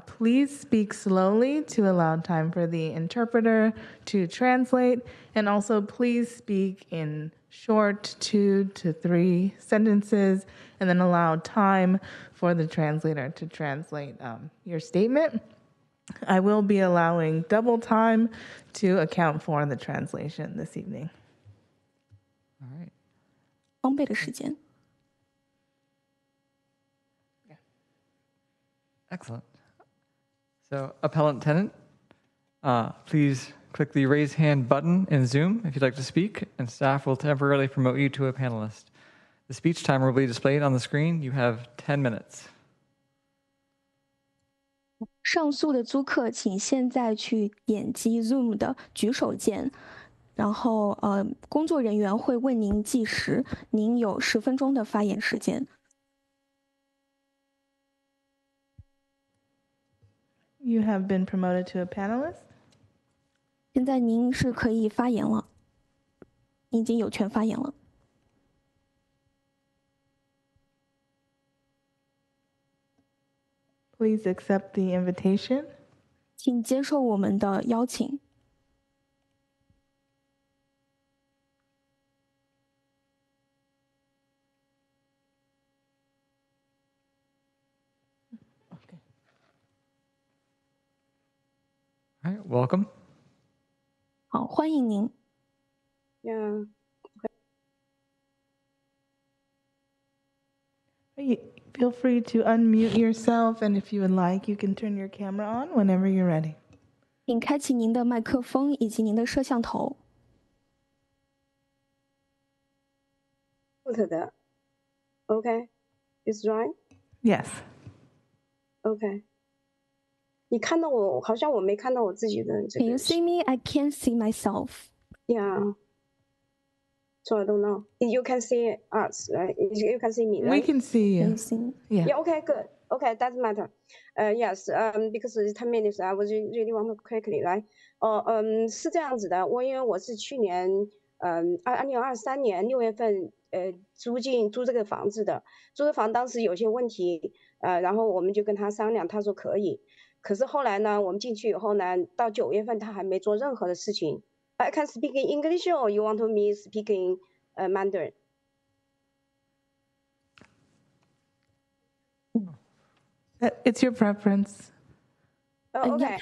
[SPEAKER 1] please speak slowly to allow time for the interpreter to translate. And also please speak in short 2 to 3 sentences, and then allow time for the translator to translate your statement. I will be allowing double time to account for the translation this evening.
[SPEAKER 2] All right.
[SPEAKER 16] 双倍的时间。
[SPEAKER 2] Excellent. So, appellant tenant, please click the raise hand button in Zoom if you'd like to speak, and staff will temporarily promote you to a panelist. The speech timer will be displayed on the screen. You have 10 minutes.
[SPEAKER 16] 上诉的租客，请现在去点击 Zoom 的举手键，然后工作人员会为您计时，您有10分钟的发言时间。
[SPEAKER 1] You have been promoted to a panelist.
[SPEAKER 16] 现在您是可以发言了，您已经有权发言了。
[SPEAKER 1] Please accept the invitation.
[SPEAKER 16] 请接受我们的邀请。
[SPEAKER 2] All right, welcome.
[SPEAKER 16] 好，欢迎您。
[SPEAKER 17] Yeah.
[SPEAKER 1] Feel free to unmute yourself, and if you would like, you can turn your camera on whenever you're ready.
[SPEAKER 16] 请开启您的麦克风以及您的摄像头。
[SPEAKER 17] Put that. Okay. It's right.
[SPEAKER 1] Yes.
[SPEAKER 17] Okay. 你看到我，好像我没看到我自己的这个。
[SPEAKER 16] Can you see me? I can't see myself.
[SPEAKER 17] Yeah. So I don't know. You can see us, right? You can see me, right?
[SPEAKER 1] We can see you. Yeah.
[SPEAKER 17] Yeah. Okay. Good. Okay. Doesn't matter. Yes. Because it's 10 minutes, I was really want to quickly, right? 是这样子的，因为我是去年2023年6月份租这个房子的，租的房当时有些问题，然后我们就跟他商量，他说可以。 可是后来呢，我们进去以后呢，到9月份他还没做任何的事情。I can speak in English, or you want me speak in Mandarin?
[SPEAKER 1] It's your preference.
[SPEAKER 17] Oh, okay.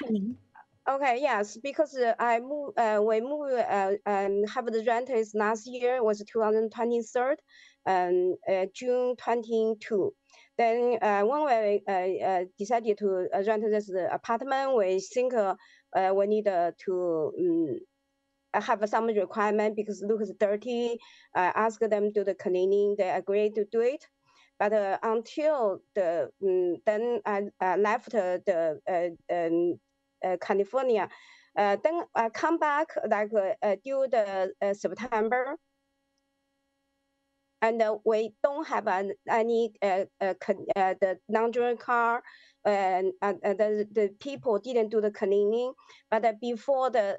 [SPEAKER 17] Okay, yes, because we moved have the rent is last year was 2023, June 22. Then when we decided to rent this apartment, we think we need to have some requirement because it looks dirty. Ask them to do the cleaning, they agreed to do it. But until then I left the California. Then I come back like due the September. And we don't have any the laundry car, and the people didn't do the cleaning. But before the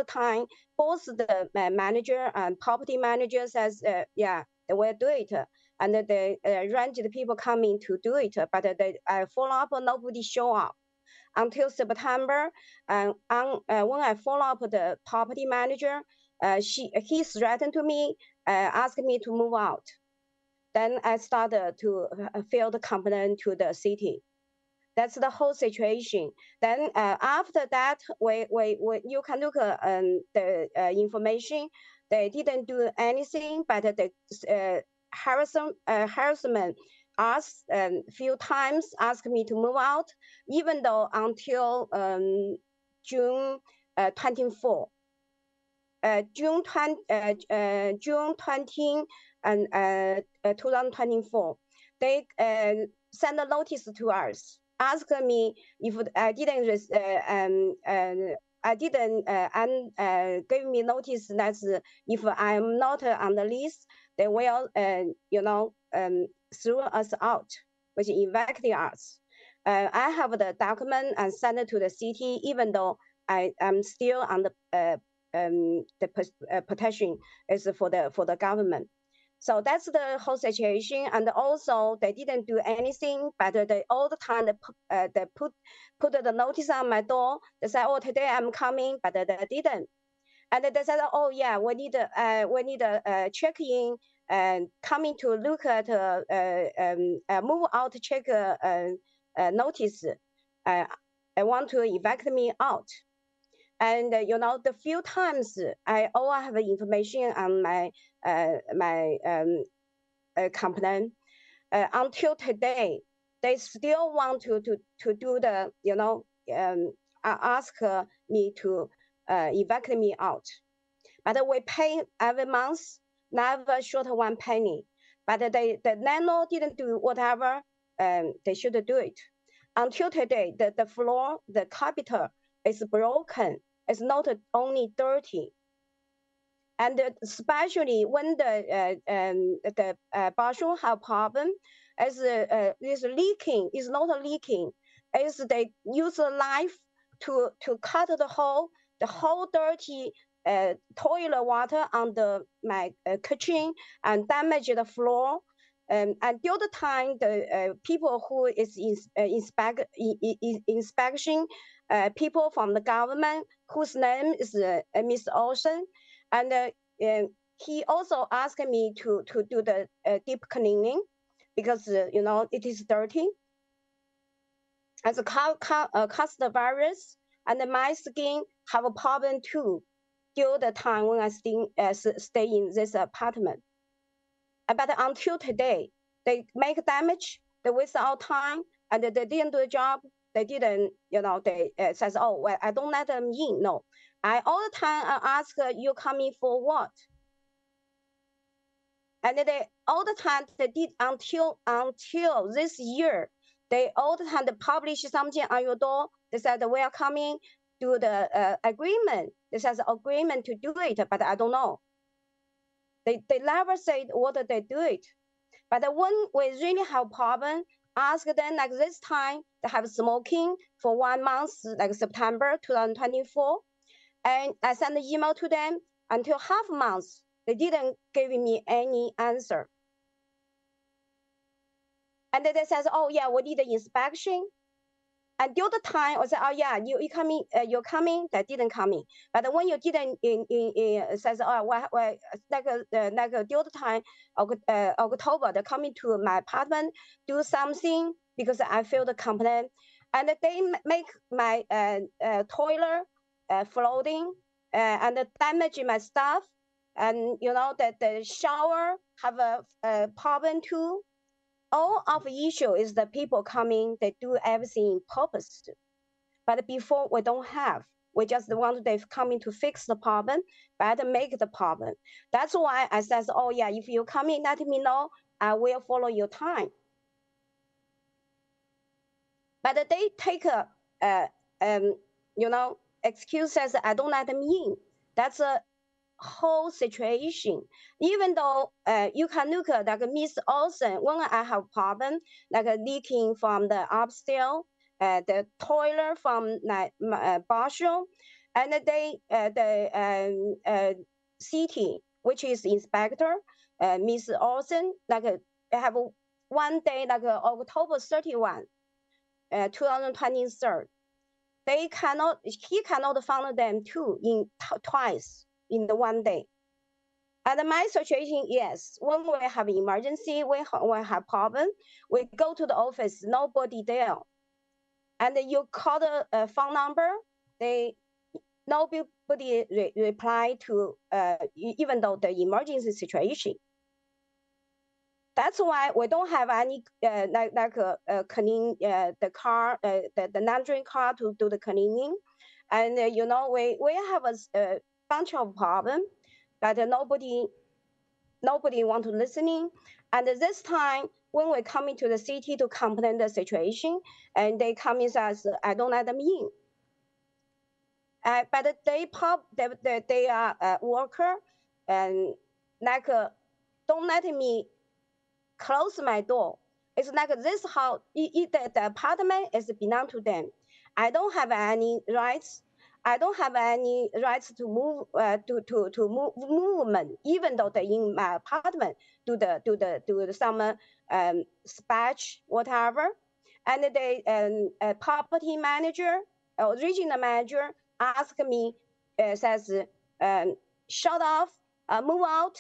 [SPEAKER 17] time, both the manager and property manager says, yeah, they will do it, and they arrange the people coming to do it. But they follow up, nobody show up until September. And when I follow up the property manager, he threatened to me, asked me to move out. Then I started to fill the complaint to the city. That's the whole situation. Then after that, you can look the information. They didn't do anything, but the harassment asked a few times, asked me to move out, even though until June 24. June 20 and 2024, they sent a notice to us, asked me if I didn't didn't give me notice that if I'm not on the list, they will throw us out, which evacuate us. I have the document and send it to the city, even though I am still on the petition is for the government. So that's the whole situation. And also they didn't do anything, but they all the time they put the notice on my door. They said, oh, today I'm coming, but they didn't. And they said, oh yeah, we need a check-in and coming to look at move out check notice. I want to evacuate me out. And the few times I have information on my complaint, until today, they still want to do the ask me to evacuate me out. But we pay every month, never short one penny. But the landlord didn't do whatever they should do it. Until today, the floor, the carpet is broken. It's not only dirty. And especially when the bathroom have problem, is leaking. It's not leaking. Is they use a knife to cut the whole dirty toilet water on my kitchen and damage the floor. And the other time, the people who is inspection, people from the government whose name is Miss Olsen, and he also asked me to do the deep cleaning because it is dirty. As a cast virus, and my skin have a problem too during the time when I stay in this apartment. But until today, they make damage, they waste our time, and they didn't do the job. They didn't, they says, oh, well, I don't let them in. No, I all the time I ask you coming for what? And they all the time they did until this year. They all the time they publish something on your door. They said we are coming to the agreement. They says agreement to do it, but I don't know. They never said what they do it. But when we really have problem, ask them like this time they have smoking for 1 month, like September 2024, and I sent an email to them until half month. They didn't give me any answer. And they says, oh yeah, we need the inspection. And the other time I said, oh yeah, you're coming. They didn't come in. But when you didn't says, oh well, the other time October, they're coming to my apartment, do something because I feel the complaint, and they make my toilet floating and damage my stuff, and that the shower have a problem too. All of the issue is the people coming, they do everything in purpose. But before we don't have. We just want they coming to fix the problem, but make the problem. That's why I says, oh yeah, if you come in, let me know. I will follow your time. But they take excuses. I don't let them in. That's a whole situation. Even though you can look at like Miss Olsen, when I have problem like leaking from the upstairs, the toilet from my bathroom, and the city, which is inspector, Miss Olsen, like have one day like October 31, 2023. He cannot find them too twice in the one day. And my situation, yes, when we have emergency, we have problem, we go to the office, nobody there. And you call the phone number, nobody reply to, even though the emergency situation. That's why we don't have any clean the car, the laundry car to do the cleaning, and we have a bunch of problems, but nobody want to listening. And this time when we come into the city to complain the situation, and they come in as I don't let them in. but they are worker and like don't let me close my door. It's like this how the apartment is belong to them. I don't have any rights. I don't have any rights to move to move movement, even though they in my apartment do the some dispatch whatever, and the property manager or regional manager ask me says shut off, move out.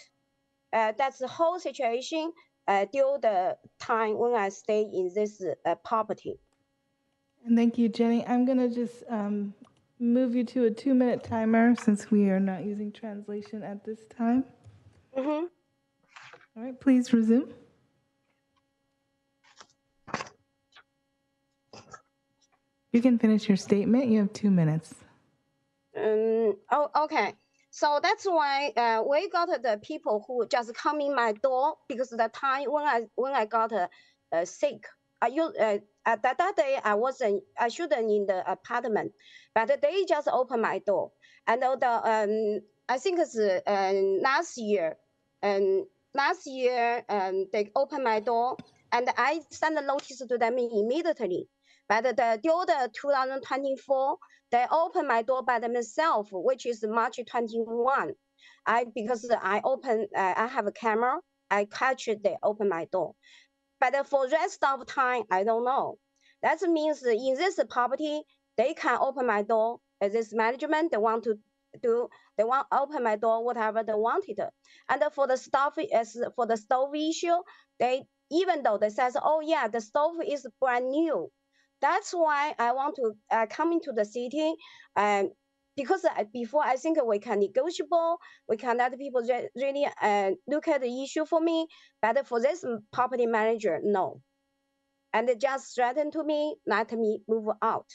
[SPEAKER 17] That's the whole situation during the time when I stay in this property.
[SPEAKER 1] And thank you, Jenny. I'm going to just move you to a 2-minute timer since we are not using translation at this time.
[SPEAKER 17] Mm-hmm.
[SPEAKER 1] All right, please resume. You can finish your statement. You have 2 minutes.
[SPEAKER 17] Okay. So that's why we got the people who just come in my door because the time when I got sick. At that day I shouldn't in the apartment, but they just opened my door. And I think it's last year, they opened my door and I sent a notice to them immediately. But during the 2024. They opened my door by themselves, which is March 21. Because I have a camera, I catch it, they open my door. But for rest of time, I don't know. That means in this property, they can open my door. As this management, they want to open my door, whatever they wanted. And for the stuff, as for the stove issue, even though they says, oh yeah, the stove is brand new. That's why I want to come into the city, because before I think we can negotiable, we can let people really look at the issue for me. But for this property manager, no, and they just threatened to me, let me move out,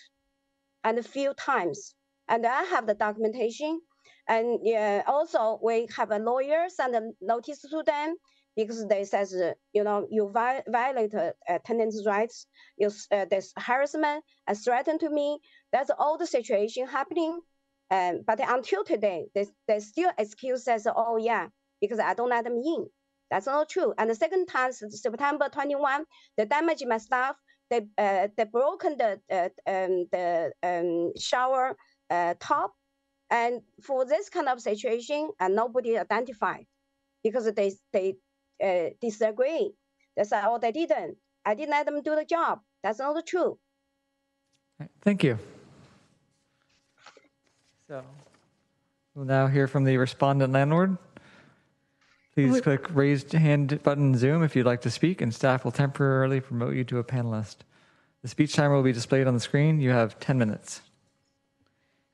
[SPEAKER 17] and a few times, and I have the documentation, and also we have a lawyer send a notice to them. Because they says, you violate tenants' rights, there's harassment and threaten to me. That's all the situation happening. But until today, they still excuse says, oh yeah, because I don't let them in. That's not true. And the second time, September 21, they damaged my stuff. They broken the shower top. And for this kind of situation, and nobody identified because they disagree. They said, oh, they didn't. I didn't let them do the job. That's not true.
[SPEAKER 2] Thank you. So we'll now hear from the respondent landlord. Please click raised hand button in Zoom if you'd like to speak, and staff will temporarily promote you to a panelist. The speech timer will be displayed on the screen. You have 10 minutes.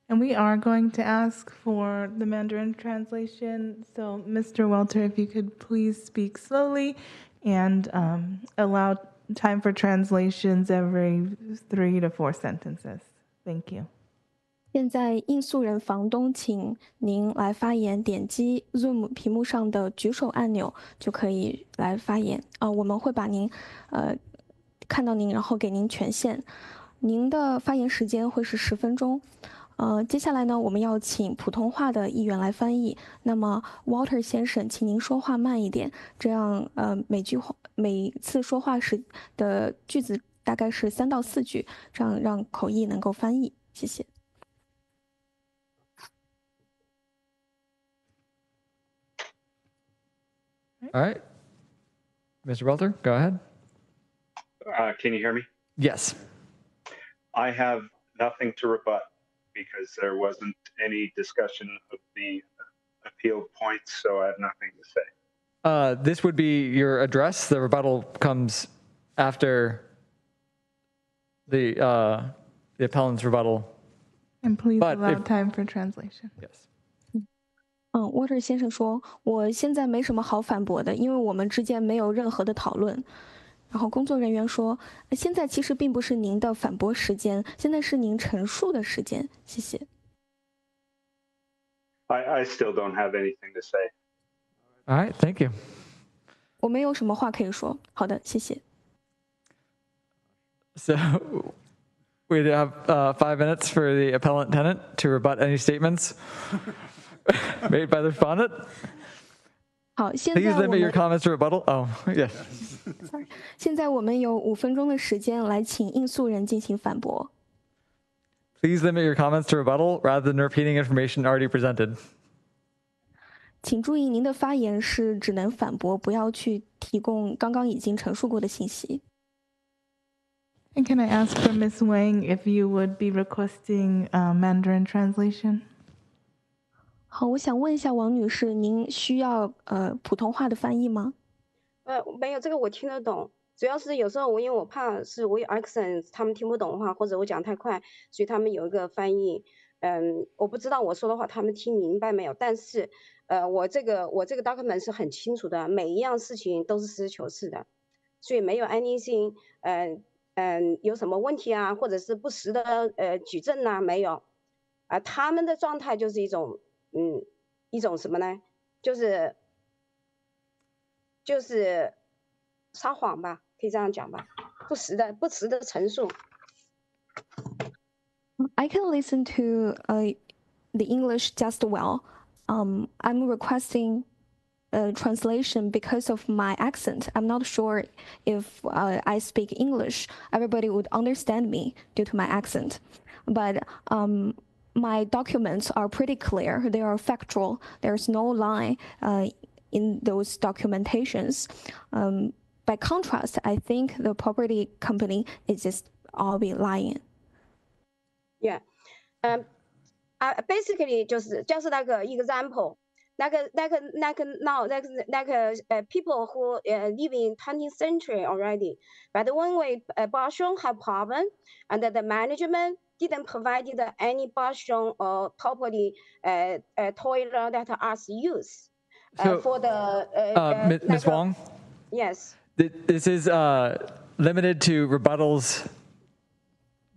[SPEAKER 1] And we are going to ask for the Mandarin translation. So, Mr. Welter, if you could please speak slowly and allow time for translations every 3 to 4 sentences. Thank you.
[SPEAKER 16] 现在应诉人房东，请您来发言，点击 Zoom 屏幕上的举手按钮就可以来发言。我们会把您看到您，然后给您权限。您的发言时间会是10分钟。接下来呢，我们要请普通话的议员来翻译。那么 Walter 先生，请您说话慢一点，这样每次说话时的句子大概是3到4句，这样让口译能够翻译。谢谢。
[SPEAKER 2] All right. Mr. Welter, go ahead.
[SPEAKER 18] Can you hear me?
[SPEAKER 2] Yes.
[SPEAKER 18] I have nothing to rebut because there wasn't any discussion of the appeal points, so I have nothing to say.
[SPEAKER 2] This would be your address. The rebuttal comes after the appellant's rebuttal.
[SPEAKER 1] And please allow time for translation.
[SPEAKER 2] Yes.
[SPEAKER 16] Water 先生说，我现在没什么好反驳的，因为我们之间没有任何的讨论。然后工作人员说，现在其实并不是您的反驳时间，现在是您陈述的时间。谢谢。
[SPEAKER 18] I still don't have anything to say.
[SPEAKER 2] All right, thank you.
[SPEAKER 16] 我没有什么话可以说。好的，谢谢。
[SPEAKER 2] So We have 5 minutes for the appellant tenant to rebut any statements made by the respondent.
[SPEAKER 16] 好，现
[SPEAKER 2] Please
[SPEAKER 16] 在我
[SPEAKER 2] limit your
[SPEAKER 16] 们
[SPEAKER 2] comments to rebuttal. Oh, yes.
[SPEAKER 16] sorry， 现在我们有5分钟的时间来请应诉人进行反驳。
[SPEAKER 2] Please limit your comments to rebuttal rather than repeating information already presented.
[SPEAKER 16] 请注意，您的发言是只能反驳，不要去提供刚刚已经陈述过的信息。
[SPEAKER 1] And can I ask for Ms. Wang if you would be requesting Mandarin translation?
[SPEAKER 16] 好，我想问一下王女士，您需要普通话的翻译吗？
[SPEAKER 17] 没有，这个我听得懂。主要是有时候因为我怕是我有 accent， 他们听不懂的话，或者我讲太快，所以他们有一个翻译。我不知道我说的话他们听明白没有，但是我这个 document 是很清楚的，每一样事情都是实事求是的，所以没有 anything 有什么问题啊，或者是不实的举证啊，没有。他们的状态就是一种什么呢？就是撒谎吧，可以这样讲吧，不实的陈述。
[SPEAKER 16] I can listen to the English just well. I'm requesting a translation because of my accent. I'm not sure if I speak English, everybody would understand me due to my accent. But my documents are pretty clear. They are factual. There's no lie in those documentations. By contrast, I think the property company is just all be lying.
[SPEAKER 17] Yeah, basically 就是那个 example， 那个 people who live in 20th century already, but when we Boston have problem and the management didn't provide any Boston or property toilet that us use for the
[SPEAKER 2] Ms. Wong?
[SPEAKER 17] Yes.
[SPEAKER 2] This is limited to rebuttals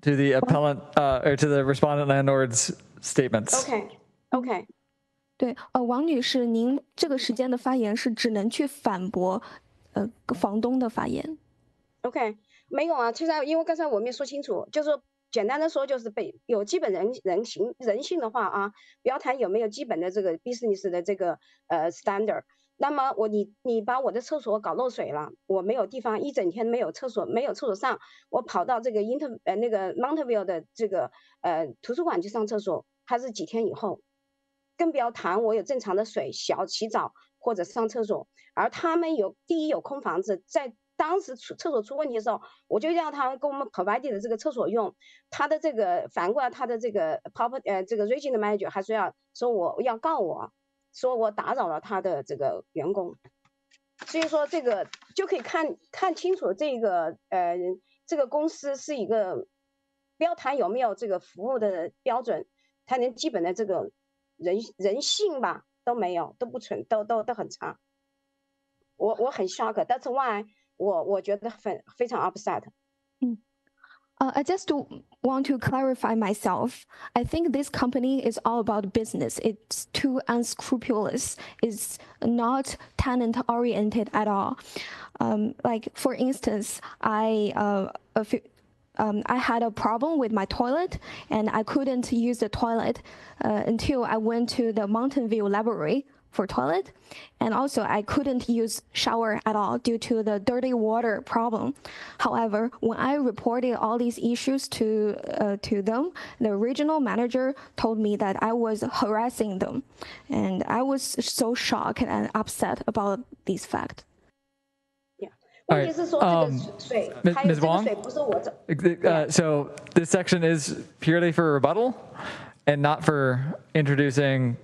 [SPEAKER 2] to the appellant or to the respondent landlord's statements.
[SPEAKER 17] Okay.
[SPEAKER 16] 对，王女士，您这个时间的发言是只能去反驳房东的发言。
[SPEAKER 17] OK， 没有啊，其实因为刚才我没说清楚，就是说简单的说就是有基本人性的话啊，不要谈有没有基本的这个 business 的这个standard。那么你把我的厕所搞漏水了，我没有地方，一整天没有厕所上，我跑到这个那个 Mountview 的这个图书馆去上厕所，还是几天以后，更不要谈我有正常的水洗澡或者上厕所。而他们第一有空房子，在当时厕所出问题的时候，我就让他们给我们 provide 的这个厕所用，他的这个反过来他的这个 这个 regional manager 还说我要告我。说我打扰了他的这个员工，所以说这个就可以看清楚这个公司是一个，不要谈有没有这个服务的标准，他连基本的这个人性吧都没有，都不存，都很差。我很 shock， that's why 我觉得非常 upset。I
[SPEAKER 16] just want to clarify myself. I think this company is all about business. It's too unscrupulous. It's not tenant oriented at all. Like for instance, I had a problem with my toilet and I couldn't use the toilet until I went to the Mountain View Library for toilet, and also I couldn't use shower at all due to the dirty water problem. However, when I reported all these issues to them, the regional manager told me that I was harassing them, and I was so shocked and upset about this fact.
[SPEAKER 17] Yeah.
[SPEAKER 2] Ms. Wong, so this section is purely for rebuttal and not for introducing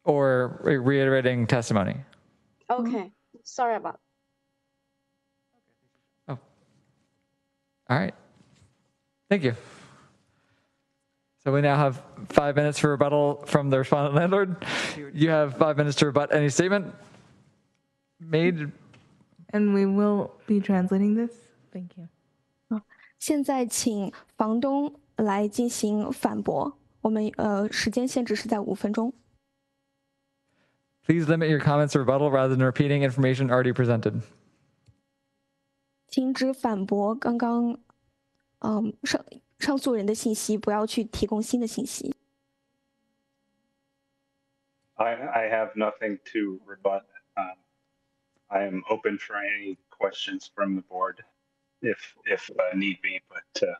[SPEAKER 2] or reiterating testimony.
[SPEAKER 17] Okay, sorry about.
[SPEAKER 2] Oh, all right. Thank you. So we now have 5 minutes for rebuttal from the respondent landlord. You have 5 minutes to rebut any statement made.
[SPEAKER 1] And we will be translating this. Thank you.
[SPEAKER 16] 现在请房东来进行反驳。我们时间限制是在5分钟。
[SPEAKER 2] Please limit your comments to rebuttal rather than repeating information already presented.
[SPEAKER 16] 请只反驳刚刚上诉人的信息，不要去提供新的信息。
[SPEAKER 18] I have nothing to rebut. I am open for any questions from the board if need be, but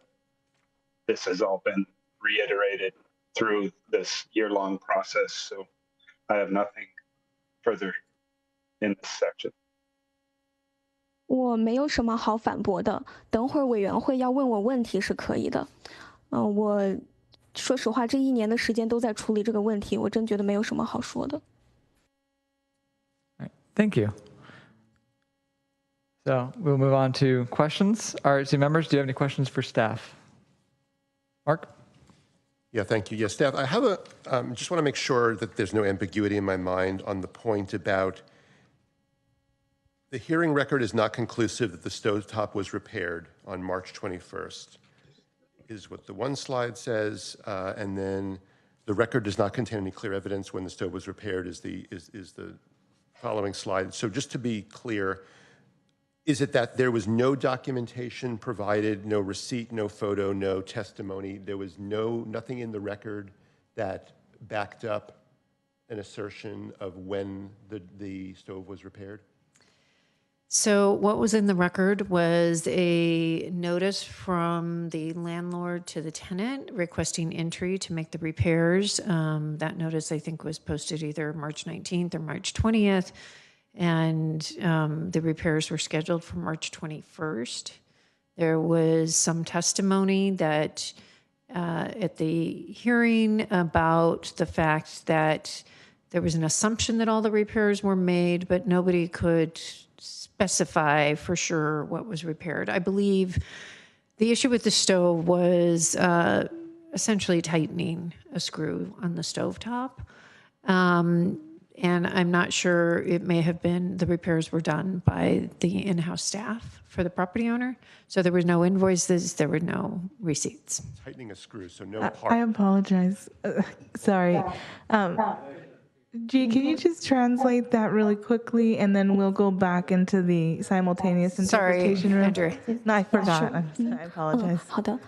[SPEAKER 18] this has all been reiterated through this year-long process, so I have nothing further in this section.
[SPEAKER 16] 我没有什么好反驳的，等会儿委员会要问我问题是可以的。我说实话，这1年的时间都在处理这个问题，我真觉得没有什么好说的。
[SPEAKER 2] Thank you. So we'll move on to questions. RHC members, do you have any questions for staff? Mark?
[SPEAKER 15] Yeah, thank you. Yeah, staff, I have just want to make sure that there's no ambiguity in my mind on the point about the hearing record is not conclusive that the stovetop was repaired on March 21st, is what the one slide says, and then the record does not contain any clear evidence when the stove was repaired is the following slide. So just to be clear, is it that there was no documentation provided, no receipt, no photo, no testimony? There was nothing in the record that backed up an assertion of when the stove was repaired?
[SPEAKER 6] So what was in the record was a notice from the landlord to the tenant requesting entry to make the repairs. That notice, I think, was posted either March 19th or March 20th. And the repairs were scheduled for March 21st. There was some testimony that at the hearing about the fact that there was an assumption that all the repairs were made, but nobody could specify for sure what was repaired. I believe the issue with the stove was essentially tightening a screw on the stovetop. And I'm not sure, it may have been the repairs were done by the in-house staff for the property owner. So there were no invoices, there were no receipts.
[SPEAKER 15] Tightening a screw, so no part.
[SPEAKER 1] I apologize. Sorry. G, can you just translate that really quickly, and then we'll go back into the simultaneous interpretation room?
[SPEAKER 6] Andrew.
[SPEAKER 1] No, I forgot. I apologize.
[SPEAKER 16] 好的。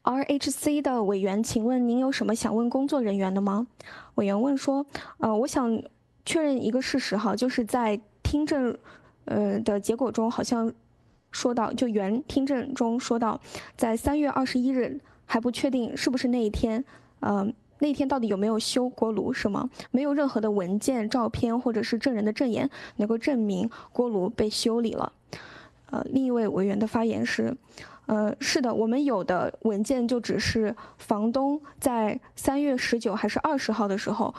[SPEAKER 16] RHC 的委员，请问您有什么想问工作人员的吗？委员问说，我想确认一个事实哈，就是在听证的结果中，好像说到，就原听证中说到，在3月21日还不确定是不是那一天，那天到底有没有修锅炉是吗？没有任何的文件、照片或者是证人的证言能够证明锅炉被修理了。另一位委员的发言是，是的，我们有的文件就只是房东在3月19还是20号的时候，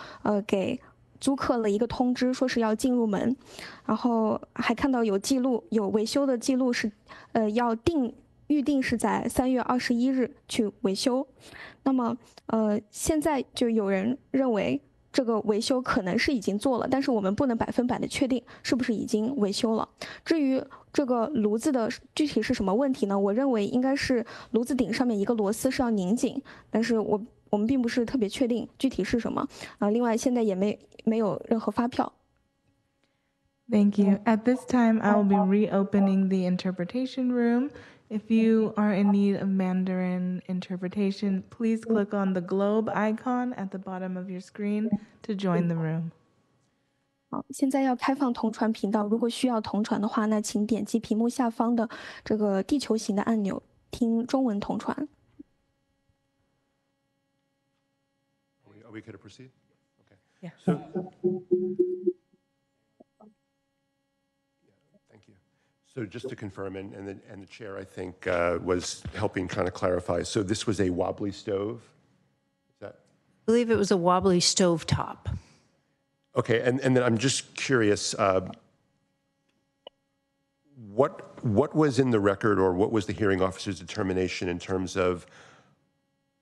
[SPEAKER 16] 给租客了一个通知，说是要进入门，然后还看到有记录，有维修的记录是，预定是在3月21日去维修。那么，现在就有人认为这个维修可能是已经做了，但是我们不能100%的确定是不是已经维修了。至于这个炉子的具体是什么问题呢？我认为应该是炉子顶上面一个螺丝是要拧紧，但是我们并不是特别确定具体是什么。另外现在也没有任何发票。
[SPEAKER 1] Thank you. At this time, I will be reopening the interpretation room. If you are in need of Mandarin interpretation, please click on the globe icon at the bottom of your screen to join the room.
[SPEAKER 16] 好，现在要开放同传频道，如果需要同传的话，那请点击屏幕下方的这个地球形的按钮，听中文同传。
[SPEAKER 15] Are we good to proceed? Okay.
[SPEAKER 1] Yeah.
[SPEAKER 15] So, So just to confirm, and the chair, I think, was helping trying to clarify. So this was a wobbly stove? Is that?
[SPEAKER 6] I believe it was a wobbly stovetop.
[SPEAKER 15] Okay, and then I'm just curious, what was in the record, or what was the hearing officer's determination in terms of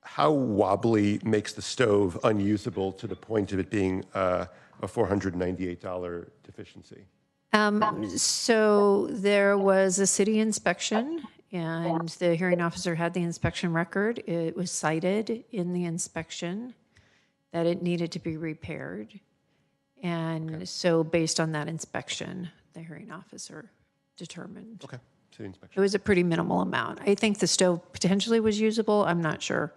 [SPEAKER 15] how wobbly makes the stove unusable to the point of it being a $498 deficiency?
[SPEAKER 6] So there was a city inspection, and the hearing officer had the inspection record. It was cited in the inspection that it needed to be repaired. And so based on that inspection, the hearing officer determined.
[SPEAKER 15] Okay. to the
[SPEAKER 6] It
[SPEAKER 15] inspection.
[SPEAKER 6] was a pretty minimal amount. I think the stove potentially was usable. I'm not sure,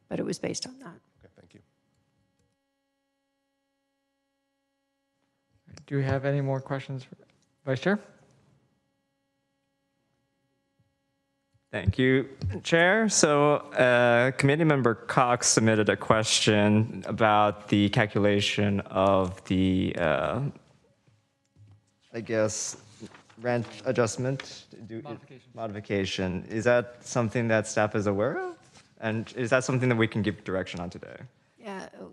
[SPEAKER 6] but it was based on that.
[SPEAKER 15] Okay, thank you.
[SPEAKER 2] Do we have any more questions, Vice Chair?
[SPEAKER 5] Thank you, Chair. So Committee Member Cox submitted a question about the calculation of the, I guess, rent adjustment? Modification. Is that something that staff is aware of? And is that something that we can give direction on today?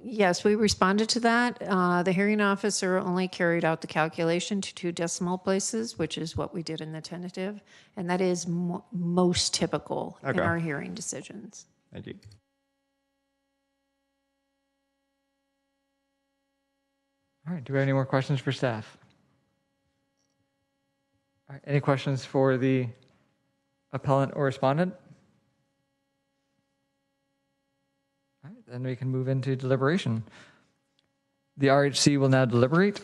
[SPEAKER 6] Yes, we responded to that. The hearing officer only carried out the calculation to 2 decimal places, which is what we did in the tentative, and that is most typical in our hearing decisions.
[SPEAKER 5] Thank you.
[SPEAKER 2] All right, do we have any more questions for staff? All right, any questions for the appellant or respondent? All right, then we can move into deliberation. The RHC will now deliberate.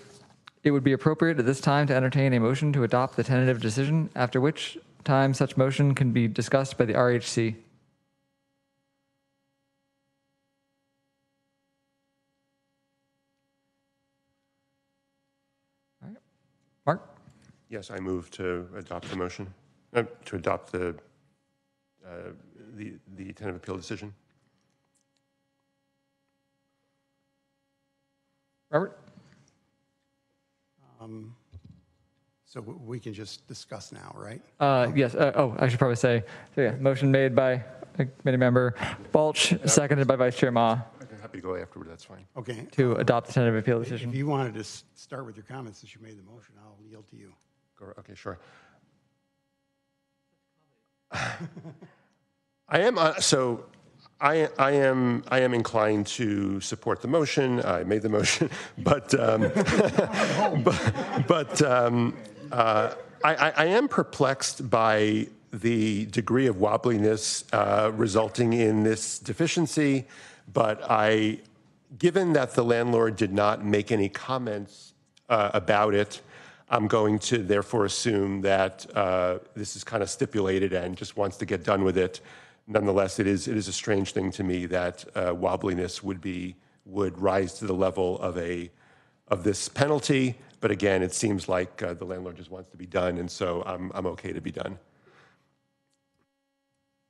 [SPEAKER 2] It would be appropriate at this time to entertain a motion to adopt the tentative decision, after which time such motion can be discussed by the RHC. All right. Mark?
[SPEAKER 15] Yes, I move to adopt the motion, to adopt the tentative appeal decision.
[SPEAKER 2] Robert?
[SPEAKER 4] So we can just discuss now, right?
[SPEAKER 2] Yes. I should probably say, so yeah, motion made by committee member Balch, seconded by Vice Chair Ma.
[SPEAKER 15] I'm happy to go afterward, that's fine.
[SPEAKER 4] Okay.
[SPEAKER 2] To adopt the tentative appeal decision.
[SPEAKER 4] If you wanted to start with your comments since you made the motion, I'll yield to you.
[SPEAKER 15] Okay, sure. I am inclined to support the motion. I made the motion, but I am perplexed by the degree of wobbliness resulting in this deficiency. But given that the landlord did not make any comments about it, I'm going to therefore assume that this is kind of stipulated and just wants to get done with it. Nonetheless, it is a strange thing to me that wobbliness would rise to the level of this penalty. But again, it seems like the landlord just wants to be done, and so I'm okay to be done.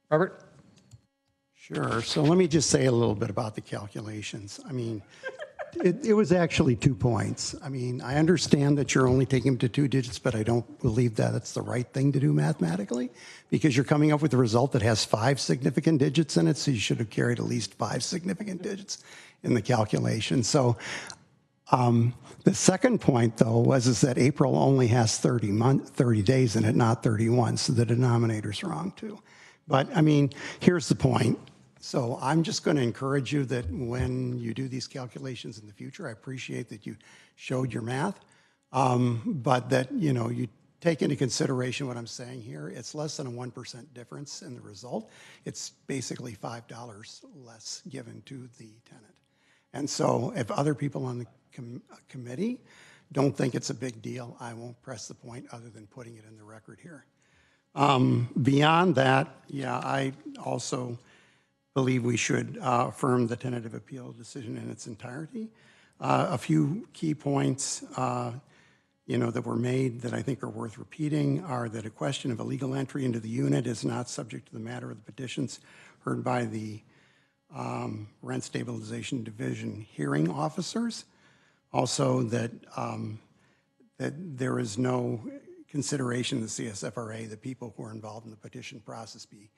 [SPEAKER 2] Robert?
[SPEAKER 4] Sure. So let me just say a little bit about the calculations. I mean, it was actually 2 points. I mean, I understand that you're only taking them to 2 digits, but I don't believe that it's the right thing to do mathematically, because you're coming up with a result that has 5 significant digits in it, so you should have carried at least 5 significant digits in the calculation. So the second point, though, is that April only has 30 days in it, not 31, so the denominator's wrong, too. But, I mean, here's the point. So I'm just going to encourage you that when you do these calculations in the future, I appreciate that you showed your math, but that, you take into consideration what I'm saying here. It's less than a 1% difference in the result. It's basically $5 less given to the tenant. And so if other people on the committee don't think it's a big deal, I won't press the point other than putting it in the record here. Beyond that, yeah, I also believe we should affirm the tentative appeal decision in its entirety. A few key points that were made that I think are worth repeating are that a question of illegal entry into the unit is not subject to the matter of the petitions heard by the Rent Stabilization Division hearing officers. Also that there is no consideration in the CSFRA that people who are involved in the petition process be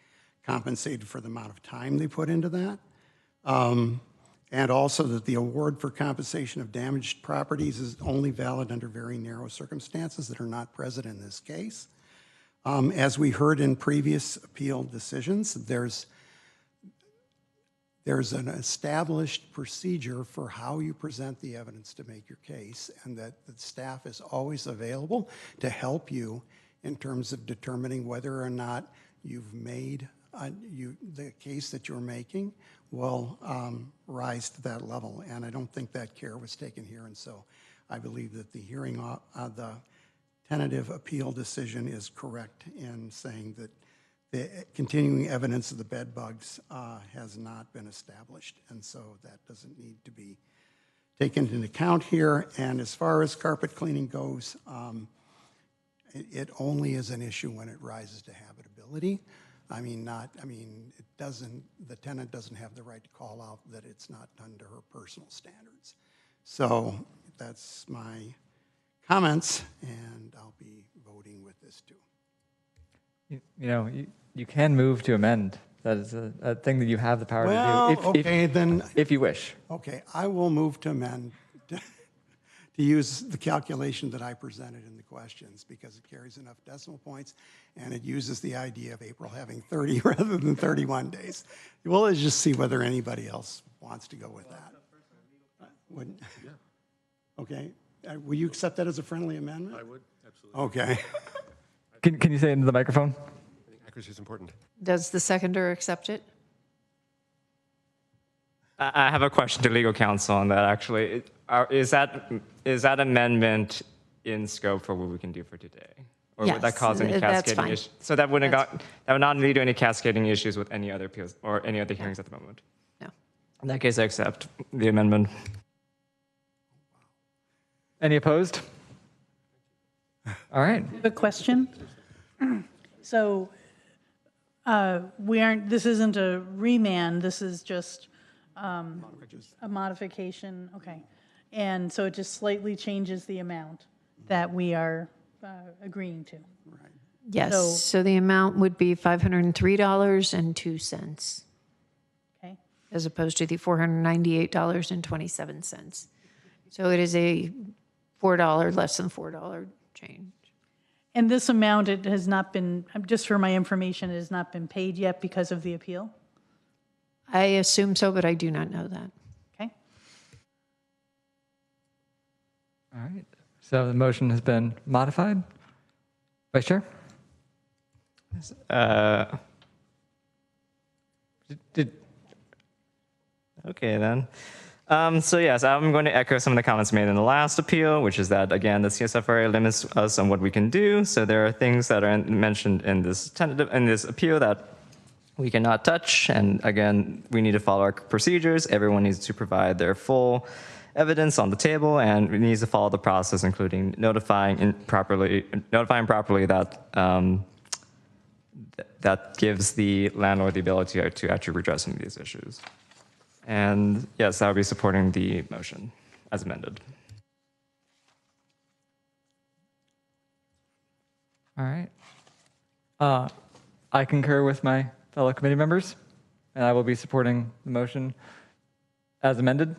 [SPEAKER 4] compensated for the amount of time they put into that. And also that the award for compensation of damaged properties is only valid under very narrow circumstances that are not present in this case. As we heard in previous appeal decisions, there's an established procedure for how you present the evidence to make your case, and that the staff is always available to help you in terms of determining whether or not you've made the case that you're making will rise to that level. And I don't think that care was taken here, and so I believe that the hearing, the tentative appeal decision is correct in saying that the continuing evidence of the bed bugs has not been established, and so that doesn't need to be taken into account here. And as far as carpet cleaning goes, it only is an issue when it rises to habitability. It doesn't, the tenant doesn't have the right to call out that it's not done to her personal standards. So that's my comments, and I'll be voting with this too.
[SPEAKER 2] You can move to amend. That is a thing that you have the power to do if you wish.
[SPEAKER 4] Okay, I will move to amend to use the calculation that I presented in the questions because it carries enough decimal points and it uses the idea of April having 30 rather than 31 days. We'll just see whether anybody else wants to go with that. Okay, will you accept that as a friendly amendment?
[SPEAKER 15] I would, absolutely.
[SPEAKER 4] Okay.
[SPEAKER 2] Can you say it into the microphone?
[SPEAKER 15] I think accuracy is important.
[SPEAKER 6] Does the seconder accept it?
[SPEAKER 5] I have a question to legal counsel on that, actually. Is that amendment in scope for what we can do for today? Or would that
[SPEAKER 6] Yes,
[SPEAKER 5] cause any
[SPEAKER 6] that's
[SPEAKER 5] cascading
[SPEAKER 6] fine.
[SPEAKER 5] issues? So that that would not lead to any cascading issues with any other appeals or any other hearings at the moment?
[SPEAKER 6] No.
[SPEAKER 5] In that case, I accept the amendment.
[SPEAKER 2] Any opposed? All right.
[SPEAKER 14] I have a question. So this isn't a remand, this is just a modification, okay. And so it just slightly changes the amount that we are agreeing to.
[SPEAKER 6] Yes, so the amount would be $503.02.
[SPEAKER 14] Okay.
[SPEAKER 6] As opposed to the $498.27. So it is a $4, less than $4 change.
[SPEAKER 14] And this amount, it has not been, just for my information, it has not been paid yet because of the appeal?
[SPEAKER 6] I assume so, but I do not know that.
[SPEAKER 14] Okay.
[SPEAKER 2] All right. So the motion has been modified. Vice Chair?
[SPEAKER 5] Okay, then. So yes, I'm going to echo some of the comments made in the last appeal, which is that, again, the CSFRA limits us on what we can do. So there are things that are mentioned in this appeal that we cannot touch. And again, we need to follow our procedures. Everyone needs to provide their full evidence on the table, and it needs to follow the process, including notifying properly that that gives the landlord the ability to actually redress some of these issues. And yes, I will be supporting the motion as amended.
[SPEAKER 2] All right. I concur with my fellow committee members, and I will be supporting the motion as amended.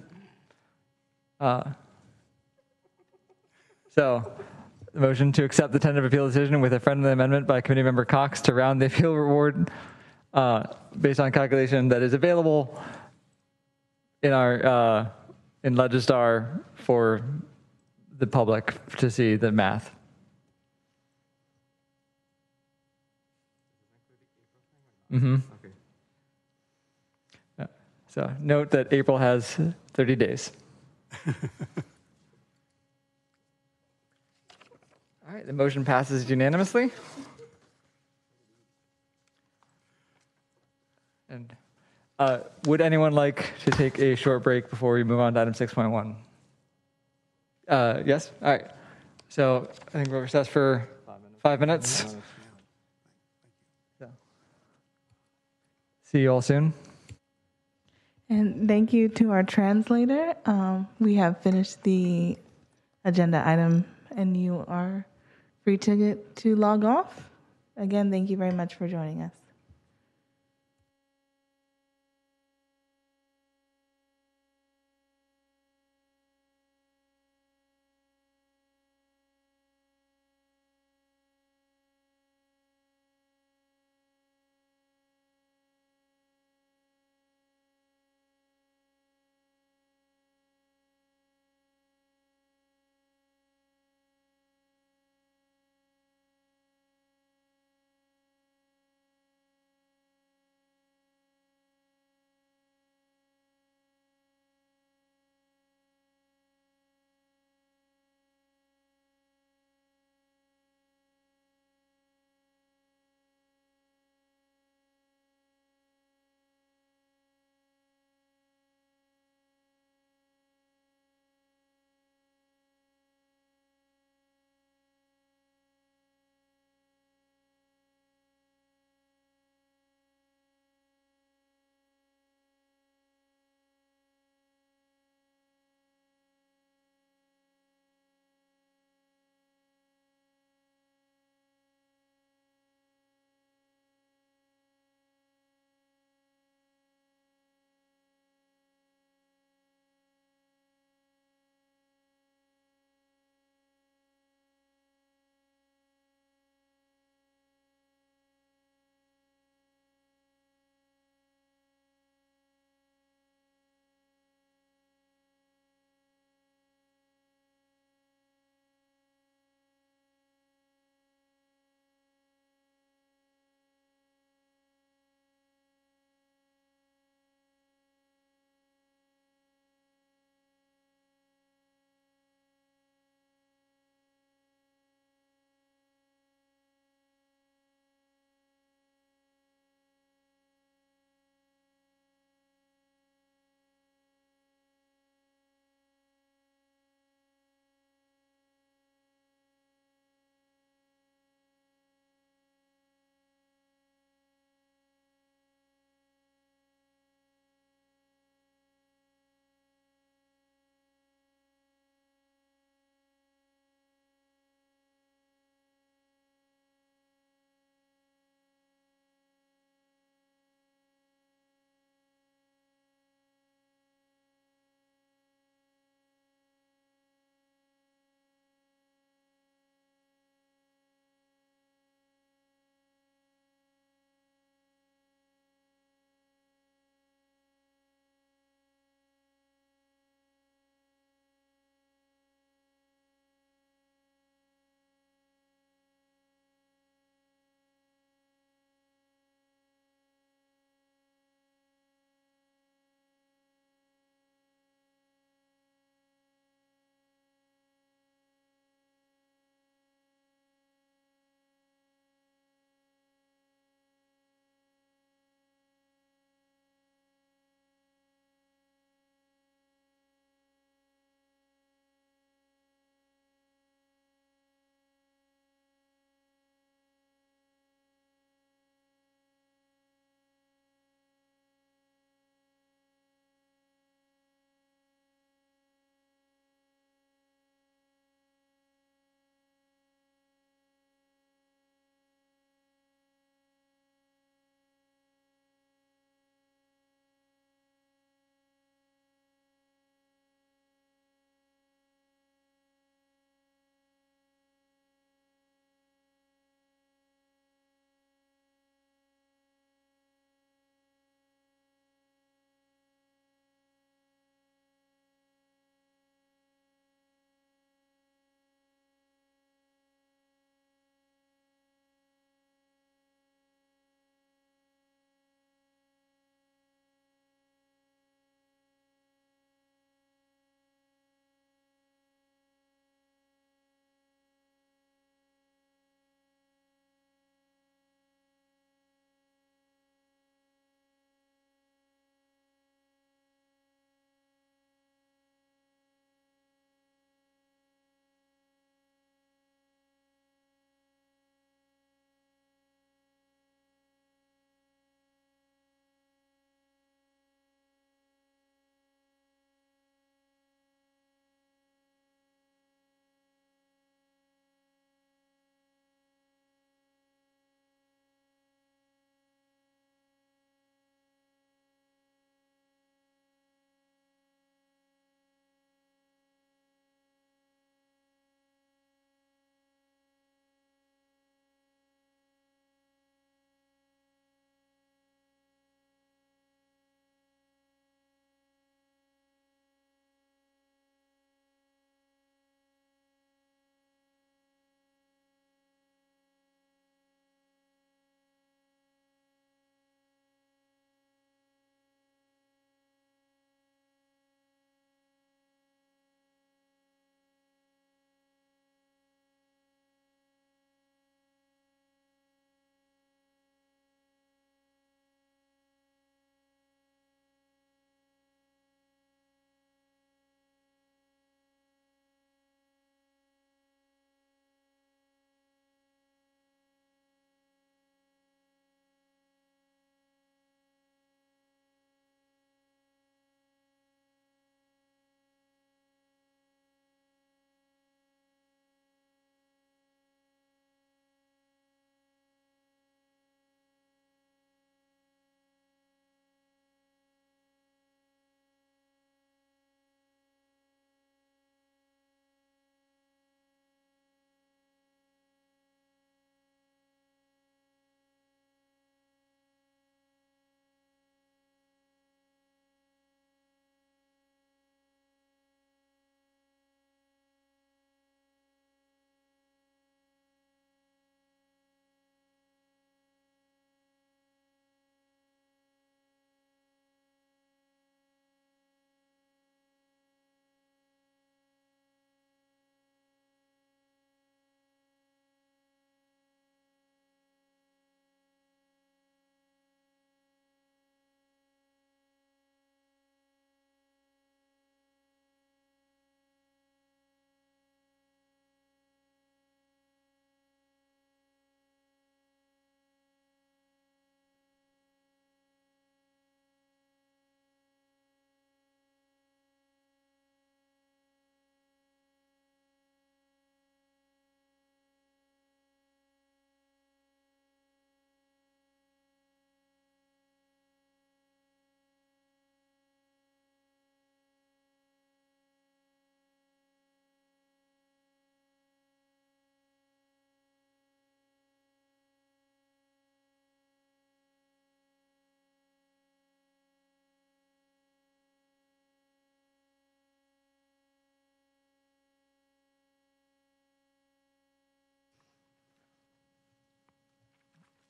[SPEAKER 2] So, the motion to accept the tentative appeal decision with a friendly amendment by committee member Cox to round the appeal reward based on calculation that is available in our in Legistar for the public to see the math. Mm-hmm. Okay. Yeah. So note that April has 30 days. All right, the motion passes unanimously. And would anyone like to take a short break before we move on to item 6.1? Yes? All right. So I think we'll recess for 5 minutes. So, see you all soon.
[SPEAKER 1] And thank you to our translator. We have finished the agenda item, and you are free to log off. Again, thank you very much for joining us.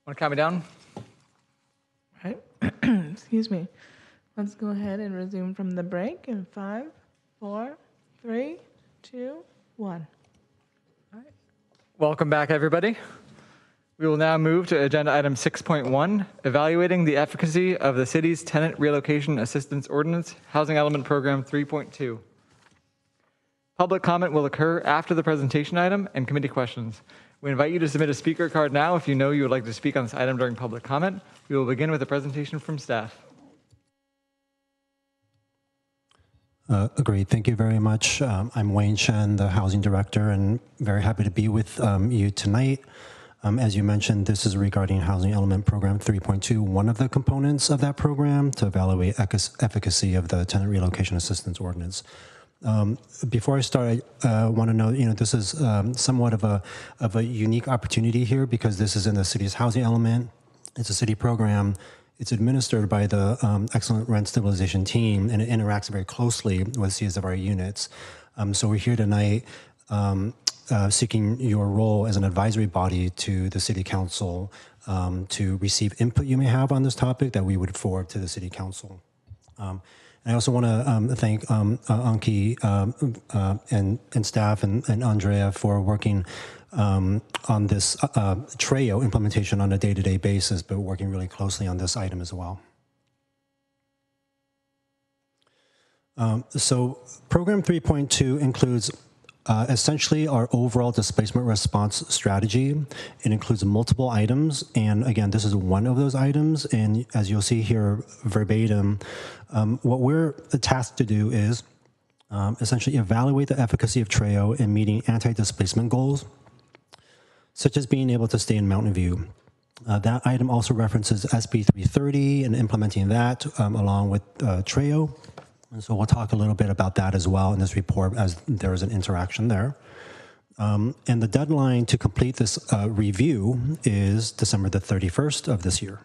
[SPEAKER 2] Want to count me down?
[SPEAKER 1] Right. Excuse me. Let's go ahead and resume from the break in 5, 4, 3, 2, 1.
[SPEAKER 2] Welcome back, everybody. We will now move to agenda item 6.1, evaluating the efficacy of the city's tenant relocation assistance ordinance, housing element program 3.2. Public comment will occur after the presentation item and committee questions. We invite you to submit a speaker card now if you know you would like to speak on this item during public comment. We will begin with a presentation from staff.
[SPEAKER 19] Great, thank you very much. I'm Wayne Shen, the Housing Director, and very happy to be with you tonight. As you mentioned, this is regarding Housing Element Program 3.2, one of the components of that program to evaluate efficacy of the Tenant Relocation Assistance Ordinance. Before I start, I want to note, this is somewhat of a unique opportunity here because this is in the city's housing element. It's a city program. It's administered by the Excellent Rent Stabilization Team, and it interacts very closely with CSFRA units. So we're here tonight seeking your role as an advisory body to the City Council to receive input you may have on this topic that we would forward to the City Council. I also want to thank Anki and staff and Andrea for working on this TREO implementation on a day-to-day basis, but working really closely on this item as well. So Program 3.2 includes essentially our overall displacement response strategy. It includes multiple items, and again, this is one of those items, and as you'll see here verbatim, what we're tasked to do is essentially evaluate the efficacy of TREO in meeting anti-displacement goals, such as being able to stay in Mountain View. That item also references SB 330 and implementing that along with TREO. And so we'll talk a little bit about that as well in this report as there is an interaction there. And the deadline to complete this review is December the 31st of this year.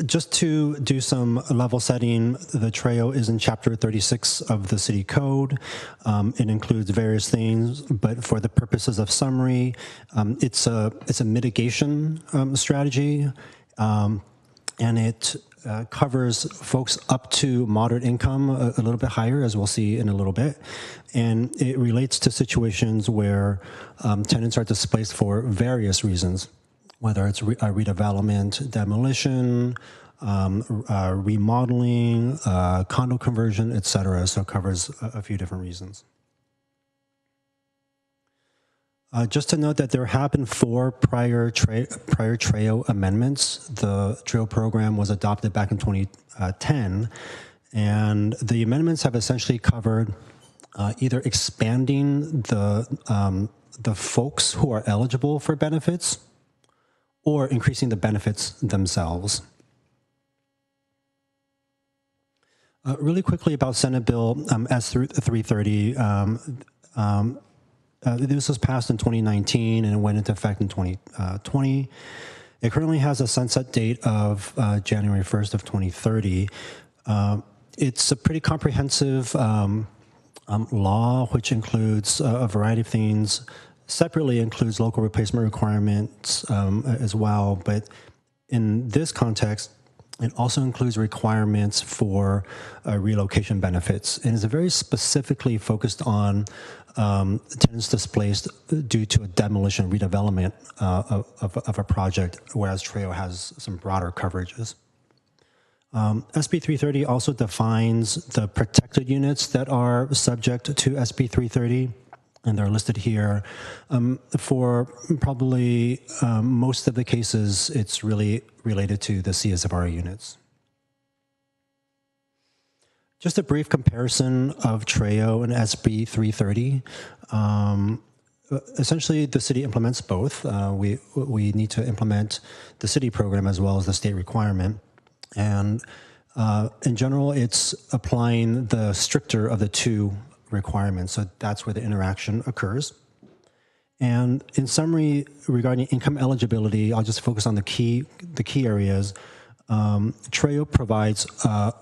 [SPEAKER 19] Just to do some level setting, the TREO is in Chapter 36 of the City Code. It includes various things, but for the purposes of summary, it's a mitigation strategy, and it covers folks up to moderate income, a little bit higher, as we'll see in a little bit. And it relates to situations where tenants are displaced for various reasons, whether it's redevelopment, demolition, remodeling, condo conversion, et cetera. So it covers a few different reasons. Just to note that there have been 4 prior TREO amendments. The TREO program was adopted back in 2010, and the amendments have essentially covered either expanding the folks who are eligible for benefits or increasing the benefits themselves. Really quickly about Senate Bill S330. This was passed in 2019 and it went into effect in 2020. It currently has a sunset date of January 1st of 2030. It's a pretty comprehensive law, which includes a variety of things. Separately includes local replacement requirements as well, but in this context, it also includes requirements for relocation benefits, and is very specifically focused on tenants displaced due to a demolition redevelopment of a project, whereas TREO has some broader coverages. SB 330 also defines the protected units that are subject to SB 330, and they're listed here. For probably most of the cases, it's really related to the CSFRA units. Just a brief comparison of TREO and SB 330. Essentially, the city implements both. We need to implement the city program as well as the state requirement. And in general, it's applying the stricter of the two requirements. So that's where the interaction occurs. And in summary, regarding income eligibility, I'll just focus on the key areas. TREO provides a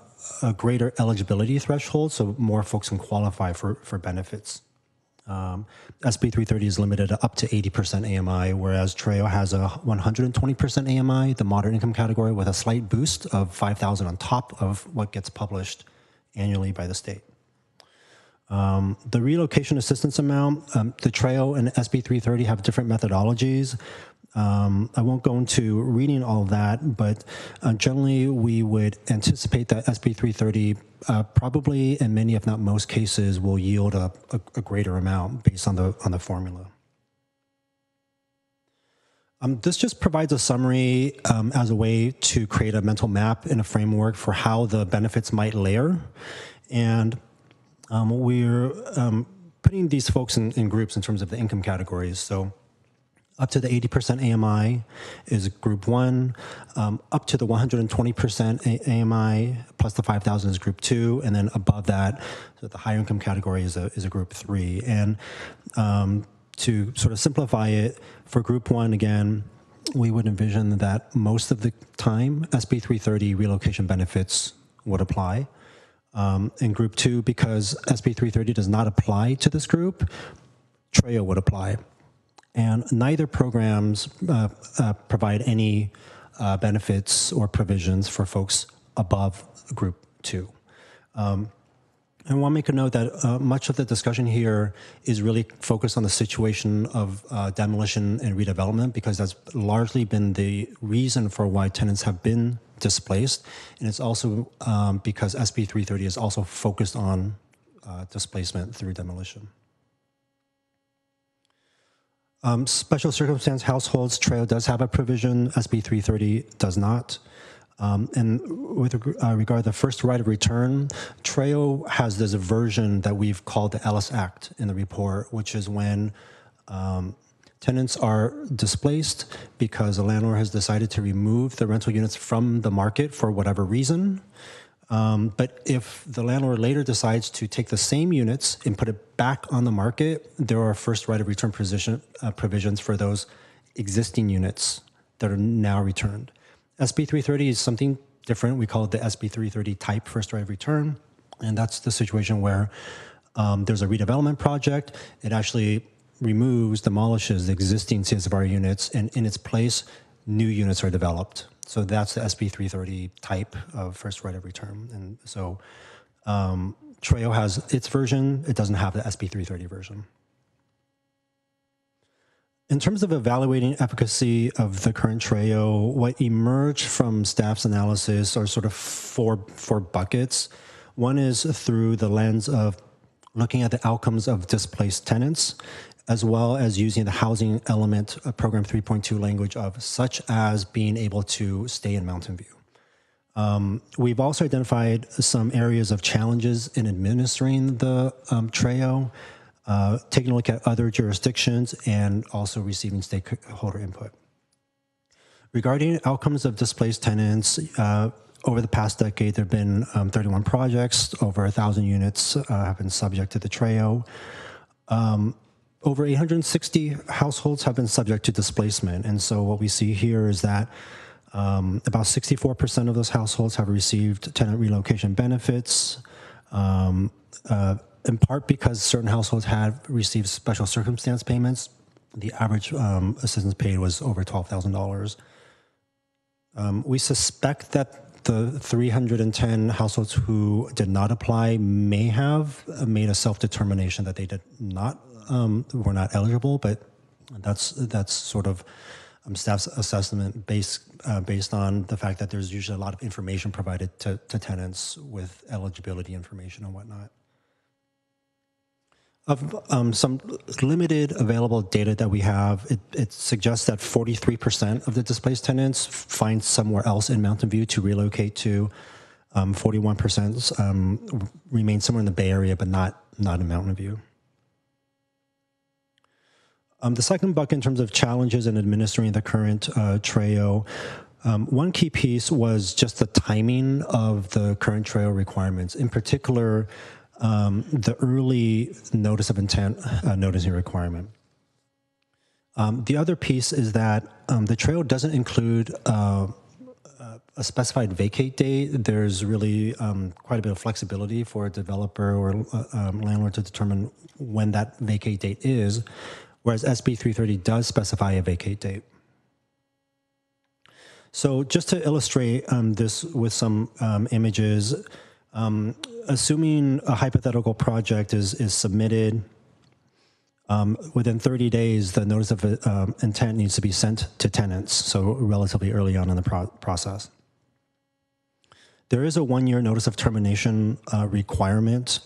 [SPEAKER 19] greater eligibility threshold, so more folks can qualify for benefits. SB 330 is limited up to 80% AMI, whereas Treo has a 120% AMI, the moderate income category, with a slight boost of $5,000 on top of what gets published annually by the state. The relocation assistance amount, the Treo and SB 330 have different methodologies. I won't go into reading all of that, but generally we would anticipate that SB 330 probably in many, if not most cases, will yield a greater amount based on the formula. This just provides a summary as a way to create a mental map and a framework for how the benefits might layer. And we're putting these folks in groups in terms of the income categories. So up to the 80% AMI is group 1, up to the 120% AMI plus the 5,000 is group 2, and then above that, so the higher income category is a group 3. And to sort of simplify it, for group 1, again, we would envision that most of the time, SB 330 relocation benefits would apply. In group 2, because SB 330 does not apply to this group, Treo would apply. And neither programs provide any benefits or provisions for folks above group 2. I want to make a note that much of the discussion here is really focused on the situation of demolition and redevelopment, because that's largely been the reason for why tenants have been displaced. And it's also because SB 330 is also focused on displacement through demolition. Special circumstance households, Treo does have a provision, SB 330 does not. And with regard to the first right of return, Treo has this version that we've called the Ellis Act in the report, which is when tenants are displaced because a landlord has decided to remove the rental units from the market for whatever reason. But if the landlord later decides to take the same units and put it back on the market, there are first right of return provisions for those existing units that are now returned. SB 330 is something different. We call it the SB 330 type first right of return. And that's the situation where there's a redevelopment project. It actually demolishes the existing CSFR units, and in its place, new units are developed. So that's the SB 330 type of first right of return. And so Treo has its version. It doesn't have the SB 330 version. In terms of evaluating efficacy of the current Treo, what emerged from staff's analysis are sort of four buckets. One is through the lens of looking at the outcomes of displaced tenants, as well as using the housing element of program 3.2 language of such as being able to stay in Mountain View. We've also identified some areas of challenges in administering the Treo, taking a look at other jurisdictions, and also receiving stakeholder input. Regarding outcomes of displaced tenants, over the past decade, there have been 31 projects, over 1,000 units have been subject to the Treo. Over 860 households have been subject to displacement. And so what we see here is that about 64% of those households have received tenant relocation benefits, in part because certain households had received special circumstance payments. The average assistance paid was over $12,000. We suspect that the 310 households who did not apply may have made a self-determination that they were not eligible, but that's sort of staff's assessment based on the fact that there's usually a lot of information provided to tenants with eligibility information and whatnot. Of some limited available data that we have, it suggests that 43% of the displaced tenants find somewhere else in Mountain View to relocate to. 41% remain somewhere in the Bay Area, but not in Mountain View. The second bucket in terms of challenges in administering the current Treo, one key piece was just the timing of the current Treo requirements. In particular, the early notice of intent noticing requirement. The other piece is that the Treo doesn't include a specified vacate date, there's really quite a bit of flexibility for a developer or landlord to determine when that vacate date is, whereas SB 330 does specify a vacate date. So just to illustrate this with some images, assuming a hypothetical project is submitted, within 30 days, the notice of intent needs to be sent to tenants, so relatively early on in the process. There is a 1-year notice of termination requirement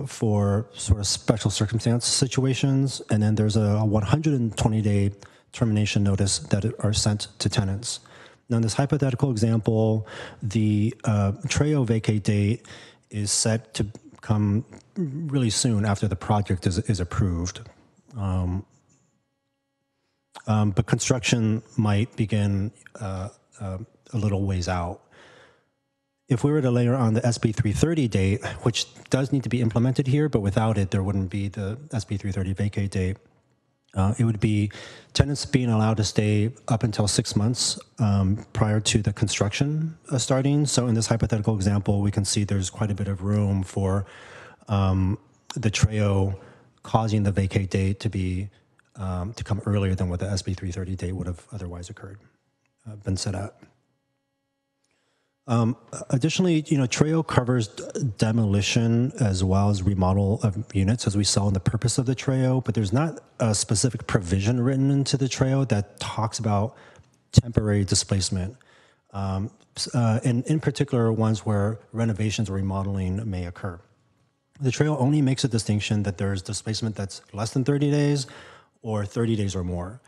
[SPEAKER 19] for sort of special circumstance situations, and then there's a 120-day termination notice that are sent to tenants. Now, in this hypothetical example, the Treo vacate date is set to come really soon after the project is approved. But construction might begin a little ways out. If we were to layer on the SB 330 date, which does need to be implemented here, but without it, there wouldn't be the SB 330 vacate date. It would be tenants being allowed to stay up until 6 months prior to the construction starting. So in this hypothetical example, we can see there's quite a bit of room for the Treo causing the vacate date to be to come earlier than what the SB 330 date would have otherwise been set at. Additionally, Treo covers demolition as well as remodel of units, as we saw in the purpose of the Treo, but there's not a specific provision written into the Treo that talks about temporary displacement, and in particular ones where renovations or remodeling may occur. The Treo only makes a distinction that there's displacement that's less than 30 days or 30 days or more.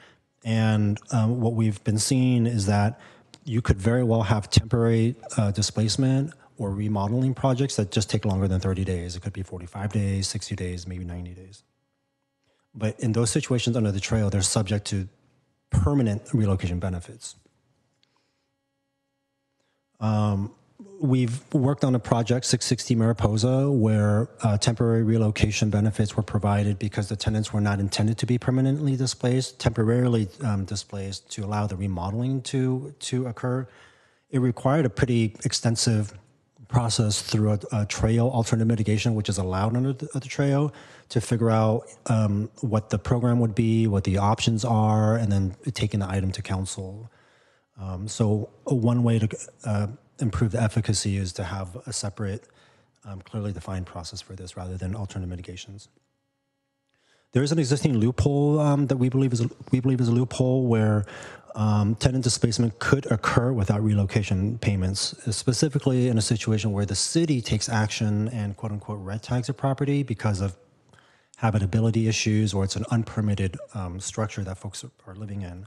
[SPEAKER 19] And what we've been seeing is that you could very well have temporary displacement or remodeling projects that just take longer than 30 days. It could be 45 days, 60 days, maybe 90 days. But in those situations under the Treo, they're subject to permanent relocation benefits. We've worked on a project, 660 Mariposa, where temporary relocation benefits were provided because the tenants were not intended to be permanently displaced, temporarily displaced to allow the remodeling to occur. It required a pretty extensive process through a Treo alternate mitigation, which is allowed under the Treo, to figure out what the program would be, what the options are, and then taking the item to council. So one way to improve the efficacy is to have a separate, clearly defined process for this rather than alternate mitigations. There is an existing loophole that we believe is a loophole where tenant displacement could occur without relocation payments, specifically in a situation where the city takes action and quote unquote red tags a property because of habitability issues or it's an unpermitted structure that folks are living in.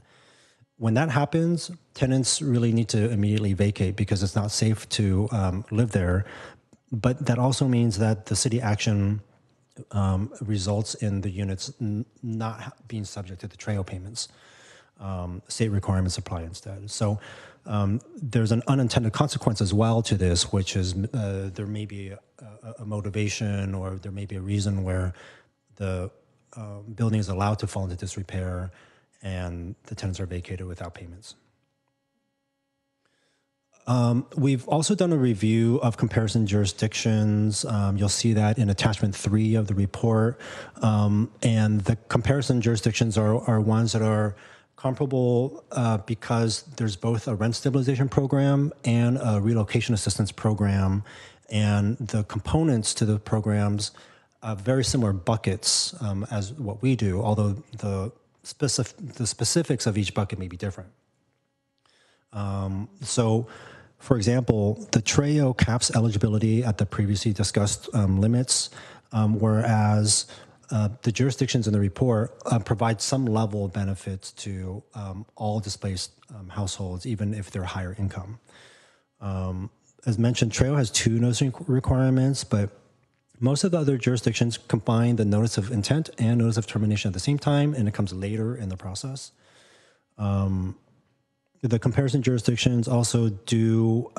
[SPEAKER 19] When that happens, tenants really need to immediately vacate because it's not safe to live there. But that also means that the city action results in the units not being subject to the Treo payments. State requirements apply instead. So there's an unintended consequence as well to this, which is there may be a motivation or there may be a reason where the building is allowed to fall into disrepair and the tenants are vacated without payments. We've also done a review of comparison jurisdictions. You'll see that in attachment 3 of the report. And the comparison jurisdictions are ones that are comparable because there's both a rent stabilization program and a relocation assistance program. And the components to the programs have very similar buckets as what we do, although the specifics of each bucket may be different. So, for example, the Treo caps eligibility at the previously discussed limits, whereas the jurisdictions in the report provide some level of benefits to all displaced households, even if they're higher income. As mentioned, Treo has 2 notice requirements, but most of the other jurisdictions combine the notice of intent and notice of termination at the same time, and it comes later in the process. The comparison jurisdictions also do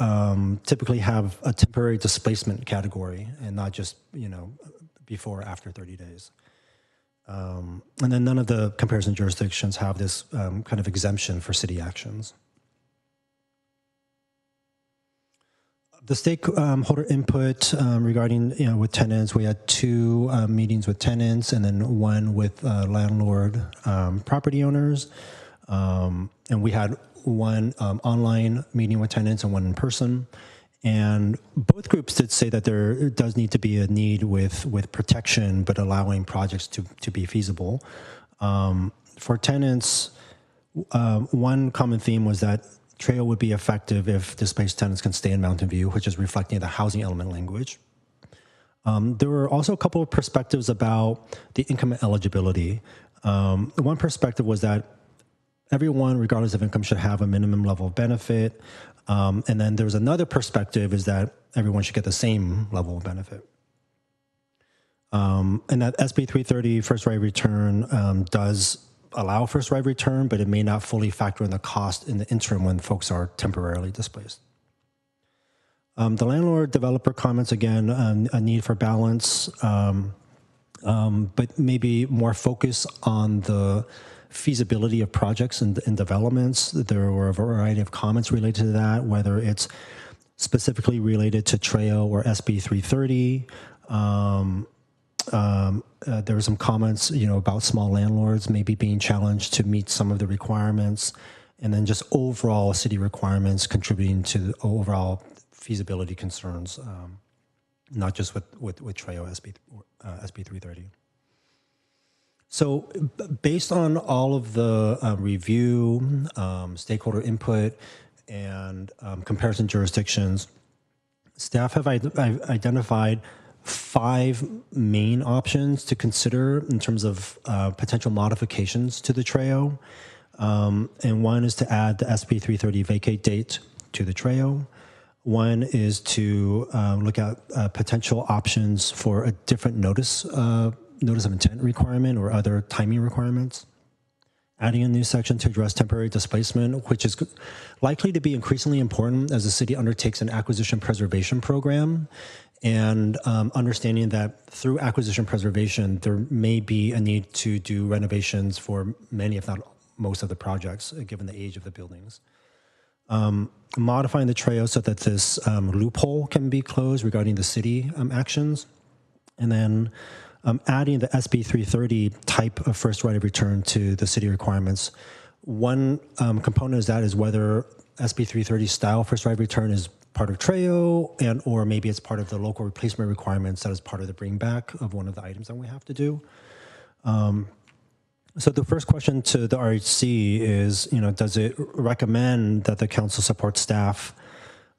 [SPEAKER 19] typically have a temporary displacement category and not just, before or after 30 days. And then none of the comparison jurisdictions have this kind of exemption for city actions. The stakeholder input regarding, with tenants, we had 2 meetings with tenants and then 1 with landlord property owners. And we had 1 online meeting with tenants and 1 in person. And both groups did say that there does need to be a need with protection, but allowing projects to be feasible. For tenants, one common theme was that Trail would be effective if displaced tenants can stay in Mountain View, which is reflecting the housing element language. There were also a couple of perspectives about the income eligibility. One perspective was that everyone, regardless of income, should have a minimum level of benefit. And then there was another perspective is that everyone should get the same level of benefit. And that SB 330 first right return does allow first right return, but it may not fully factor in the cost in the interim when folks are temporarily displaced. The landlord developer comments, again, a need for balance, but maybe more focus on the feasibility of projects and developments. There were a variety of comments related to that, whether it's specifically related to Trail or SB 330. There were some comments, about small landlords maybe being challenged to meet some of the requirements, and then just overall city requirements contributing to the overall feasibility concerns, not just with Trail SB 330. So based on all of the review, stakeholder input, and comparison jurisdictions, staff have identified 5 main options to consider in terms of potential modifications to the TREO. And one is to add the SB 330 vacate date to the TREO. One is to look at potential options for a different notice of intent requirement or other timing requirements. Adding a new section to address temporary displacement, which is likely to be increasingly important as the city undertakes an acquisition preservation program. And understanding that through acquisition preservation, there may be a need to do renovations for many, if not most of the projects, given the age of the buildings. Modifying the TREO so that this loophole can be closed regarding the city actions. And then adding the SB 330 type of first right of return to the city requirements. One component of that is whether SB 330 style first right of return is part of TREO, and or maybe it's part of the local replacement requirements that is part of the bring back of one of the items that we have to do. So the first question to the RHC is, does it recommend that the council support staff's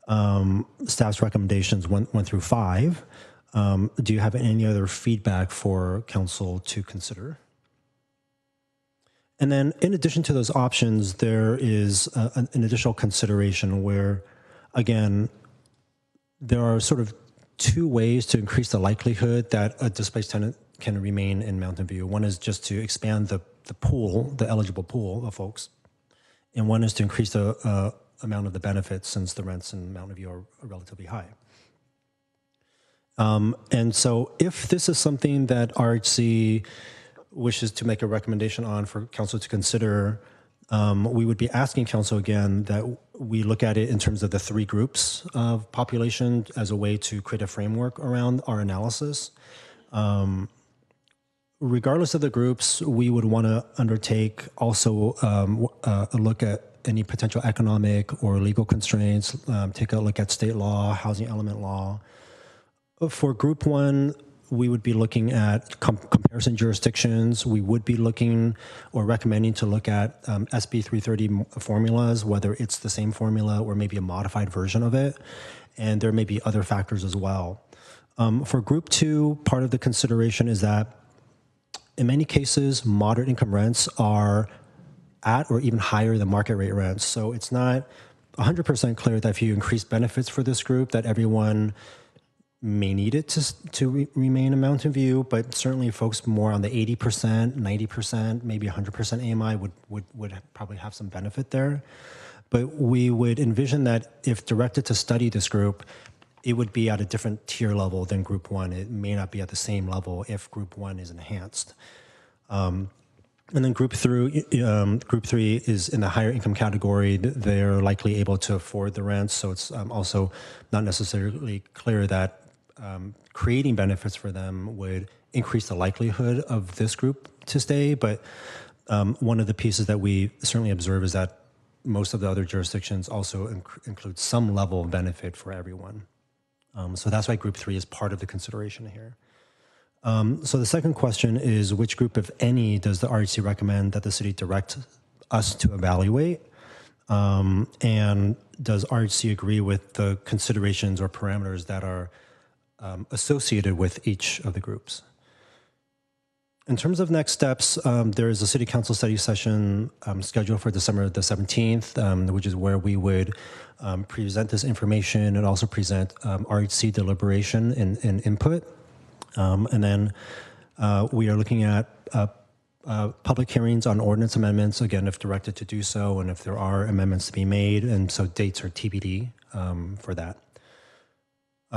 [SPEAKER 19] recommendations 1 through 5? Do you have any other feedback for council to consider? And then in addition to those options, there is an additional consideration where, again, there are sort of 2 ways to increase the likelihood that a displaced tenant can remain in Mountain View. One is just to expand the pool, the eligible pool of folks. And one is to increase the amount of the benefits, since the rents in Mountain View are relatively high. And so if this is something that RHC wishes to make a recommendation on for council to consider, we would be asking council again that we look at it in terms of the 3 groups of population as a way to create a framework around our analysis. Regardless of the groups, we would want to undertake also a look at any potential economic or legal constraints, take a look at state law, housing element law. For group 1, we would be looking at comparison jurisdictions. We would be looking or recommending to look at SB 330 formulas, whether it's the same formula or maybe a modified version of it. And there may be other factors as well. For group 2, part of the consideration is that in many cases, moderate income rents are at or even higher than market rate rents. So it's not 100% clear that if you increase benefits for this group, that everyone may need it to remain in Mountain View, but certainly folks more on the 80%, 90%, maybe 100% AMI would probably have some benefit there. But we would envision that if directed to study this group, it would be at a different tier level than group 1. It may not be at the same level if group 1 is enhanced. And then group three is in the higher income category. They're likely able to afford the rent, so it's also not necessarily clear that creating benefits for them would increase the likelihood of this group to stay. But one of the pieces that we certainly observe is that most of the other jurisdictions also include some level of benefit for everyone. So that's why group three is part of the consideration here. So the second question is, which group, if any, does the RHC recommend that the city direct us to evaluate? And does RHC agree with the considerations or parameters that are associated with each of the groups? In terms of next steps, there is a city council study session scheduled for December the 17th, which is where we would present this information and also present RHC deliberation and input. And then we are looking at public hearings on ordinance amendments, again, if directed to do so, and if there are amendments to be made, and so dates are TBD for that.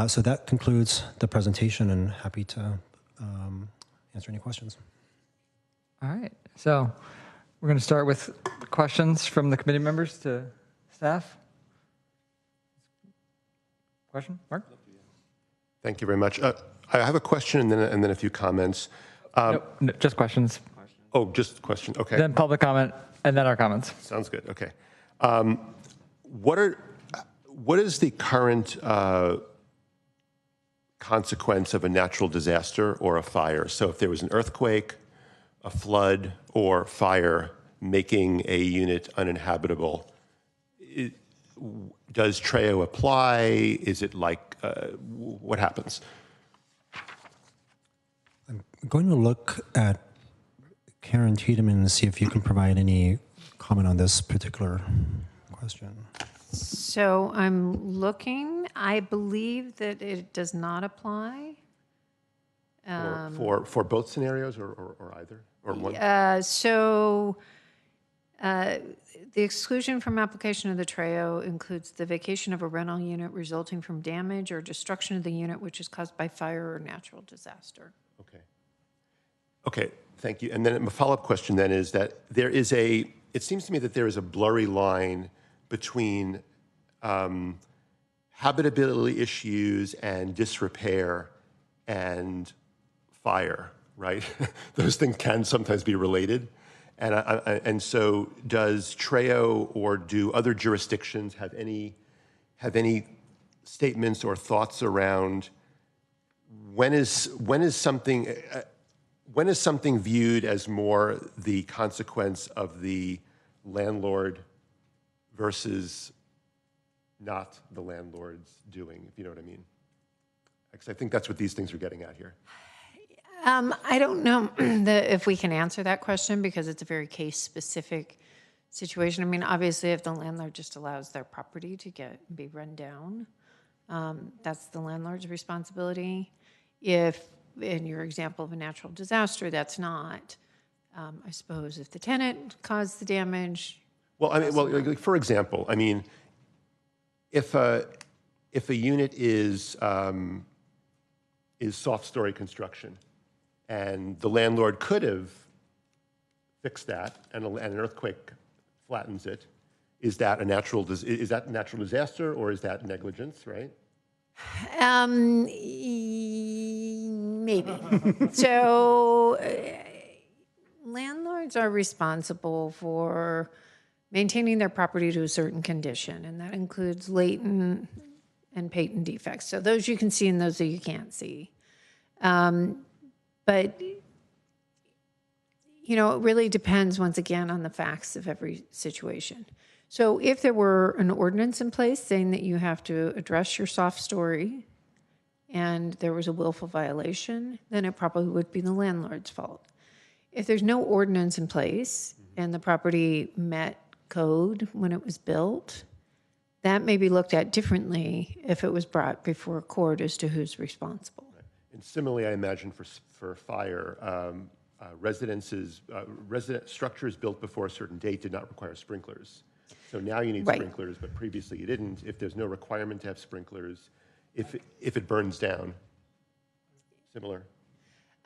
[SPEAKER 19] So that concludes the presentation, and happy to answer any questions.
[SPEAKER 2] All right, so we're going to start with questions from the committee members to staff. Question, Mark?
[SPEAKER 15] Thank you very much. I have a question and then a few comments.
[SPEAKER 2] No, just questions.
[SPEAKER 15] Oh, just question. Okay.
[SPEAKER 2] Then public comment, and then our comments.
[SPEAKER 15] Sounds good. Okay. What is the current consequence of a natural disaster or a fire? So if there was an earthquake, a flood, or fire making a unit uninhabitable, does TREO apply? Is it like, what happens?
[SPEAKER 19] I'm going to look at Karen Tiedemann and see if you can provide any comment on this particular question.
[SPEAKER 6] So I'm looking. I believe that it does not apply.
[SPEAKER 15] For both scenarios or either? Or one?
[SPEAKER 6] The exclusion from application of the TREO includes the vacation of a rental unit resulting from damage or destruction of the unit which is caused by fire or natural disaster.
[SPEAKER 15] Okay, thank you. And then a follow-up question then is that it seems to me that there is a blurry line between habitability issues and disrepair and fire, right? Those things can sometimes be related. And so does TREO or do other jurisdictions have any statements or thoughts around when is something viewed as more the consequence of the landlord versus not the landlord's doing, if you know what I mean? Because I think that's what these things are getting at here.
[SPEAKER 6] I don't know if we can answer that question because it's a very case-specific situation. I mean, obviously, if the landlord just allows their property to be run down, that's the landlord's responsibility. If, in your example of a natural disaster, that's not. I suppose if the tenant caused the damage.
[SPEAKER 15] Well, I mean, like, for example, I mean, if a unit is soft story construction, and the landlord could have fixed that, and an earthquake flattens it, is that a natural disaster or is that negligence, right?
[SPEAKER 6] Maybe. So landlords are responsible for maintaining their property to a certain condition, and that includes latent and patent defects. So those you can see and those that you can't see. But, you know, it really depends, once again, on the facts of every situation. So if there were an ordinance in place saying that you have to address your soft story and there was a willful violation, then it probably would be the landlord's fault. If there's no ordinance in place and the property met code when it was built, that may be looked at differently if it was brought before a court as to who's responsible.
[SPEAKER 15] And similarly, I imagine for fire, resident structures built before a certain date did not require sprinklers. So now you need sprinklers, but previously you didn't. If there's no requirement to have sprinklers, if it burns down, similar.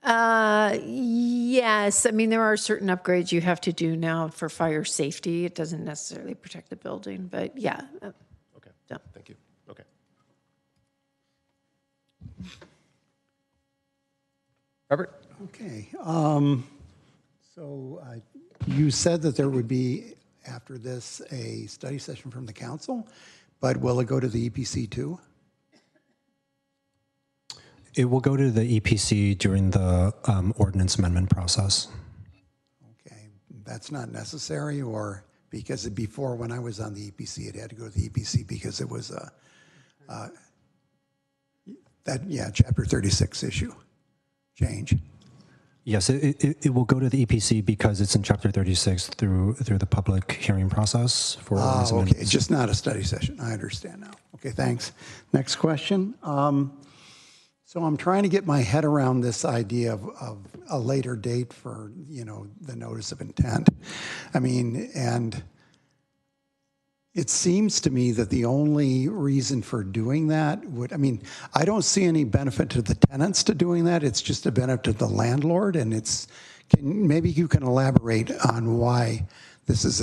[SPEAKER 6] Yes, I mean, there are certain upgrades you have to do now for fire safety. It doesn't necessarily protect the building, but yeah.
[SPEAKER 15] Okay,
[SPEAKER 6] yeah.
[SPEAKER 15] thank you. Okay.
[SPEAKER 2] Robert?
[SPEAKER 4] Okay. So you said that there would be, after this, a study session from the council, but will it go to the EPC too?
[SPEAKER 19] It will go to the EPC during the ordinance amendment process.
[SPEAKER 4] Okay, that's not necessary, or because before when I was on the EPC, it had to go to the EPC because it was Chapter 36 issue change.
[SPEAKER 19] Yes, it will go to the EPC because it's in Chapter 36 through the public hearing process for ordinance
[SPEAKER 4] Okay,
[SPEAKER 19] amendments.
[SPEAKER 4] just not a study session. I understand now. Okay, thanks. Next question. So I'm trying to get my head around this idea of a later date for, the notice of intent. I mean, and it seems to me that the only reason for doing that I don't see any benefit to the tenants to doing that. It's just a benefit to the landlord, and maybe you can elaborate on why this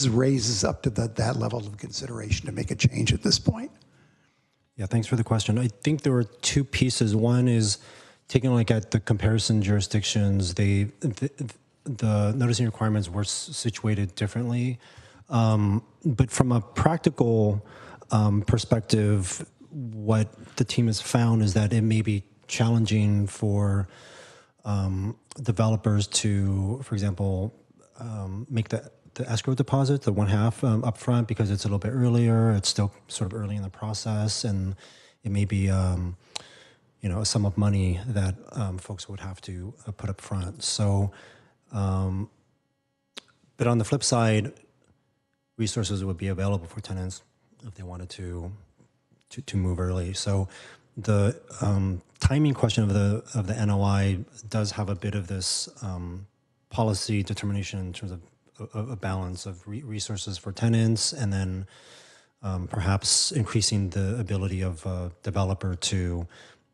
[SPEAKER 4] raises up to that level of consideration to make a change at this point.
[SPEAKER 19] Yeah, thanks for the question. I think there were two pieces. One is taking a look at the comparison jurisdictions. The noticing requirements were situated differently. But from a practical perspective, what the team has found is that it may be challenging for developers to, for example, make the escrow deposit, the 1/2 upfront, because it's a little bit earlier. It's still sort of early in the process, and it may be a sum of money that folks would have to put up front. So, but on the flip side, resources would be available for tenants if they wanted to move early. So the timing question of the NOI does have a bit of this policy determination in terms of a balance of resources for tenants, and then perhaps increasing the ability of a developer to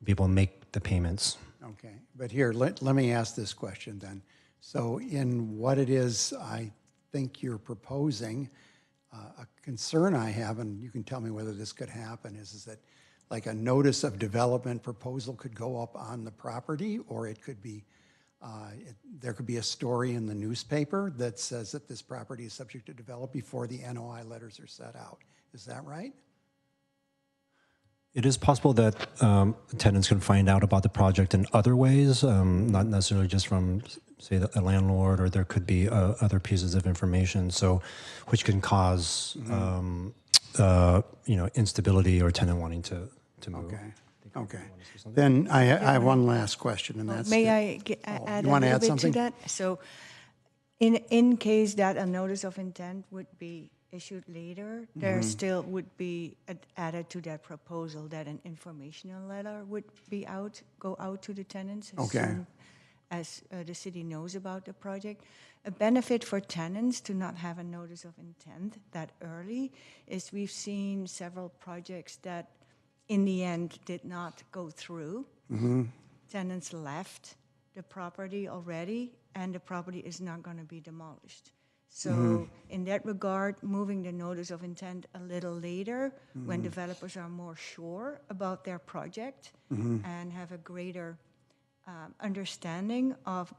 [SPEAKER 19] be able to make the payments.
[SPEAKER 4] Okay, but here, let me ask this question then. So in what it is I think you're proposing, a concern I have, and you can tell me whether this could happen, is that like a notice of development proposal could go up on the property, or it could be there could be a story in the newspaper that says that this property is subject to develop before the NOI letters are set out. Is that right?
[SPEAKER 19] It is possible that tenants can find out about the project in other ways, not necessarily just from, say, a landlord, or there could be other pieces of information, so which can cause instability or tenant wanting to move.
[SPEAKER 4] Okay. Then I have one last question, and that's
[SPEAKER 13] May I add a little bit to that? So in case that a notice of intent would be issued later, there still would be added to that proposal that an informational letter would go out to the tenants as soon as the city knows about the project. A benefit for tenants to not have a notice of intent that early is we've seen several projects that in the end did not go through. Tenants left the property already, and the property is not going to be demolished. So in that regard, moving the notice of intent a little later, when developers are more sure about their project and have a greater understanding of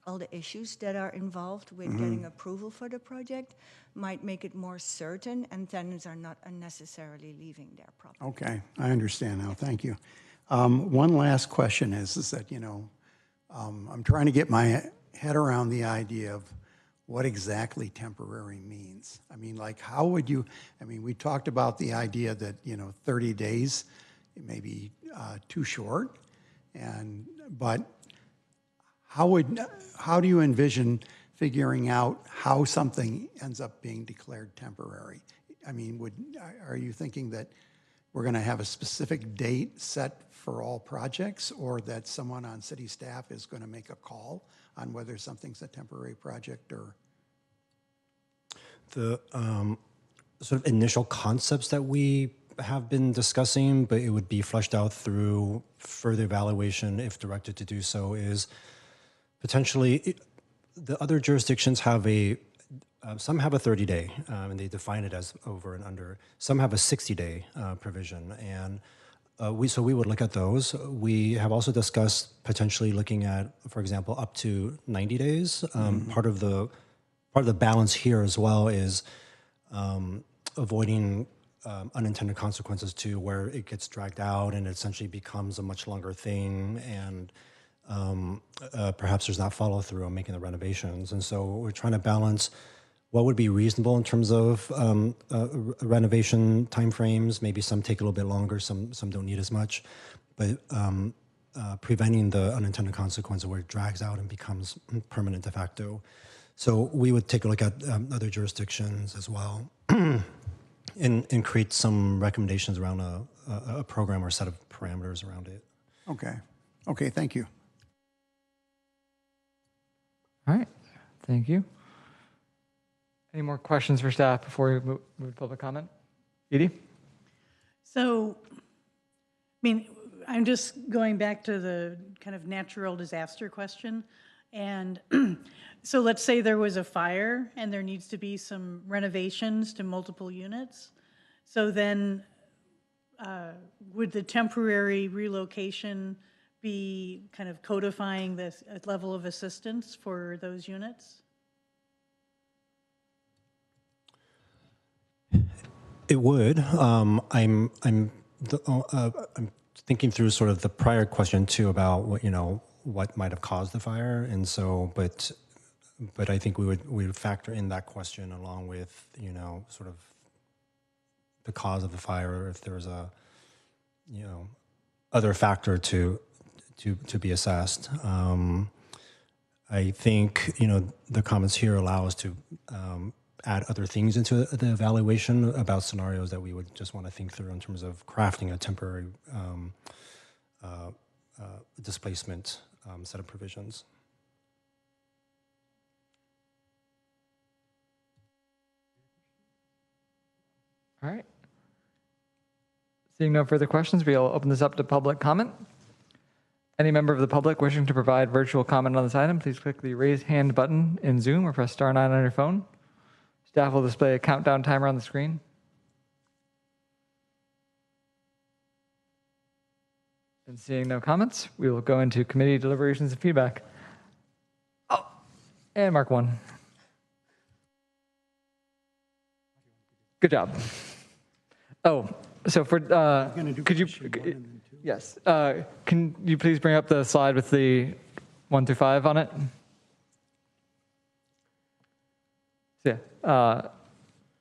[SPEAKER 13] all the issues that are involved with getting approval for the project, might make it more certain, and tenants are not unnecessarily leaving their property.
[SPEAKER 4] Okay, I understand now. Thank you. One last question is that, I'm trying to get my head around the idea of what exactly temporary means. I mean, like, how would you, we talked about the idea that, 30 days may be too short, but how do you envision figuring out how something ends up being declared temporary? I mean, are you thinking that we're going to have a specific date set for all projects, or that someone on city staff is going to make a call on whether something's a temporary project? Or
[SPEAKER 19] the sort of initial concepts that we have been discussing, but it would be fleshed out through further evaluation if directed to do so, is potentially the other jurisdictions have some have a 30-day, and they define it as over and under. Some have a 60-day provision, and we would look at those. We have also discussed potentially looking at, for example, up to 90 days. Part of the balance here as well is avoiding unintended consequences too, where it gets dragged out and it essentially becomes a much longer thing, and perhaps there's not follow through on making the renovations. And so we're trying to balance what would be reasonable in terms of renovation timeframes. Maybe some take a little bit longer, some don't need as much, but preventing the unintended consequence where it drags out and becomes permanent de facto. So we would take a look at other jurisdictions as well and create some recommendations around a program or set of parameters around it.
[SPEAKER 4] Okay. Okay, thank you.
[SPEAKER 2] All right, thank you. Any more questions for staff before we move to public comment? Edie?
[SPEAKER 14] So, I mean, I'm just going back to the kind of natural disaster question. And so let's say there was a fire and there needs to be some renovations to multiple units. So then would the temporary relocation be kind of codifying this level of assistance for those units?
[SPEAKER 19] It would. I'm thinking through sort of the prior question too about what might have caused the fire, and so but I think we would factor in that question along with sort of the cause of the fire, or if there was a other factor to be assessed. I think the comments here allow us to add other things into the evaluation about scenarios that we would just want to think through in terms of crafting a temporary displacement set of provisions.
[SPEAKER 2] All right. Seeing no further questions, we'll open this up to public comment. Any member of the public wishing to provide virtual comment on this item, please click the raise hand button in Zoom or press *9 on your phone. Staff will display a countdown timer on the screen. And seeing no comments, we will go into committee deliberations and feedback. Oh, and mark 1. Good job. Oh, so for, could you, yes, can you please bring up the slide with the 1 through 5 on it? So yeah,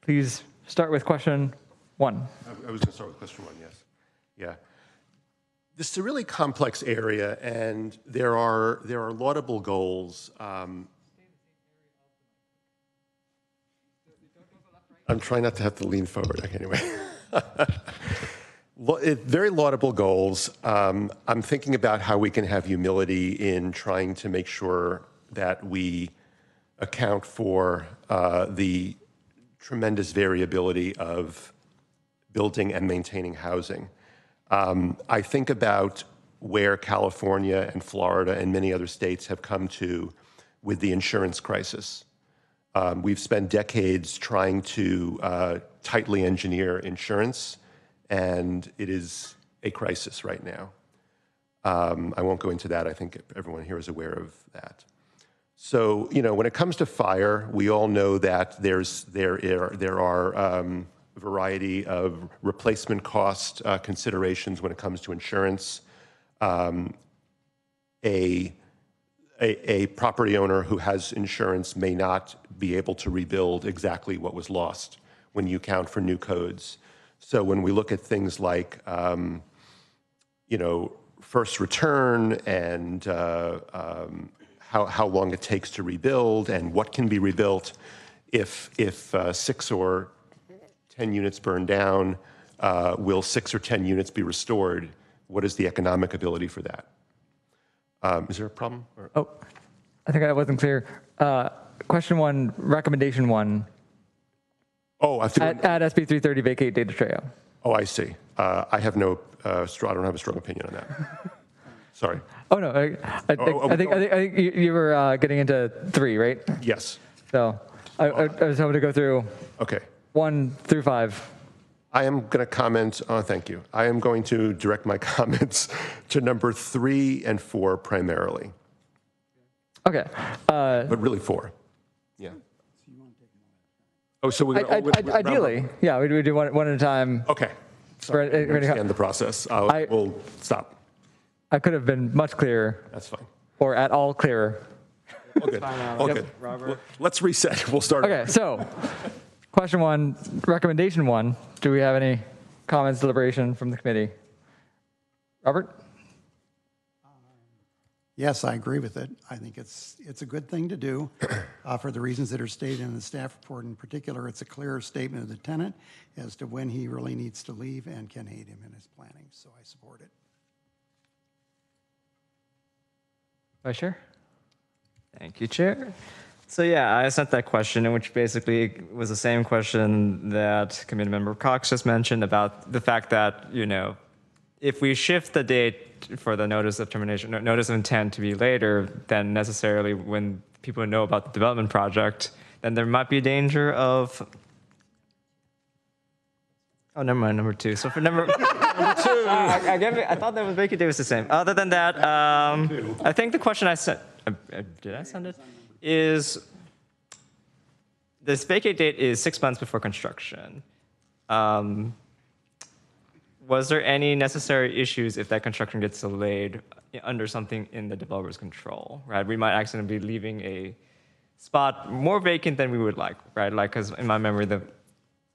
[SPEAKER 2] please start with question 1.
[SPEAKER 15] I was going to start with question 1, yes. Yeah. This is a really complex area, and there are laudable goals. I'm trying not to have to lean forward. Okay, anyway. Very laudable goals. I'm thinking about how we can have humility in trying to make sure that we account for the tremendous variability of building and maintaining housing. I think about where California and Florida and many other states have come to with the insurance crisis. We've spent decades trying to tightly engineer insurance, and it is a crisis right now. I won't go into that. I think everyone here is aware of that. So, when it comes to fire, we all know that there are a variety of replacement cost considerations when it comes to insurance. A property owner who has insurance may not be able to rebuild exactly what was lost when you count for new codes. So when we look at things like, first return and how long it takes to rebuild and what can be rebuilt, if 6 or 10 units burn down, will 6 or 10 units be restored? What is the economic ability for that? Is there a problem?
[SPEAKER 2] Oh, I think I wasn't clear. Question 1, recommendation 1.
[SPEAKER 15] Oh, I have to
[SPEAKER 2] add SB 330 vacate data trail.
[SPEAKER 15] Oh, I see. I have no, I don't have a strong opinion on that. Sorry.
[SPEAKER 2] Oh, no, I think you were getting into 3, right?
[SPEAKER 15] Yes.
[SPEAKER 2] So I was hoping to go through 1 through 5.
[SPEAKER 15] I am going to comment, thank you. I am going to direct my comments to number 3 and 4 primarily.
[SPEAKER 2] Okay.
[SPEAKER 15] But really 4. Yeah. Oh, so we're
[SPEAKER 2] ideally, yeah, we do one at a time.
[SPEAKER 15] Okay. Sorry, I understand the process. We'll stop.
[SPEAKER 2] I could have been much clearer.
[SPEAKER 15] That's fine.
[SPEAKER 2] Or at all clearer.
[SPEAKER 15] All good. All good. Robert. Let's reset. We'll start.
[SPEAKER 2] Okay, so question 1, recommendation 1. Do we have any comments, deliberation from the committee? Robert?
[SPEAKER 4] Yes, I agree with it. I think it's a good thing to do for the reasons that are stated in the staff report. In particular, it's a clearer statement of the tenant as to when he really needs to leave and can aid him in his planning. So I support it.
[SPEAKER 2] Vice Chair?
[SPEAKER 5] Thank you, Chair. So yeah, I sent that question, which basically was the same question that Committee Member Cox just mentioned about the fact that, if we shift the date for the notice of termination, notice of intent to be later than necessarily when people know about the development project, then there might be a danger of. Oh, never mind, number 2. So for number 2, I thought that was vacant date was the same. Other than that, I think the question I sent, did I send it? Is this vacate date is 6 months before construction. Was there any necessary issues if that construction gets delayed under something in the developer's control, right? We might accidentally be leaving a spot more vacant than we would like, right? Like, because in my memory, the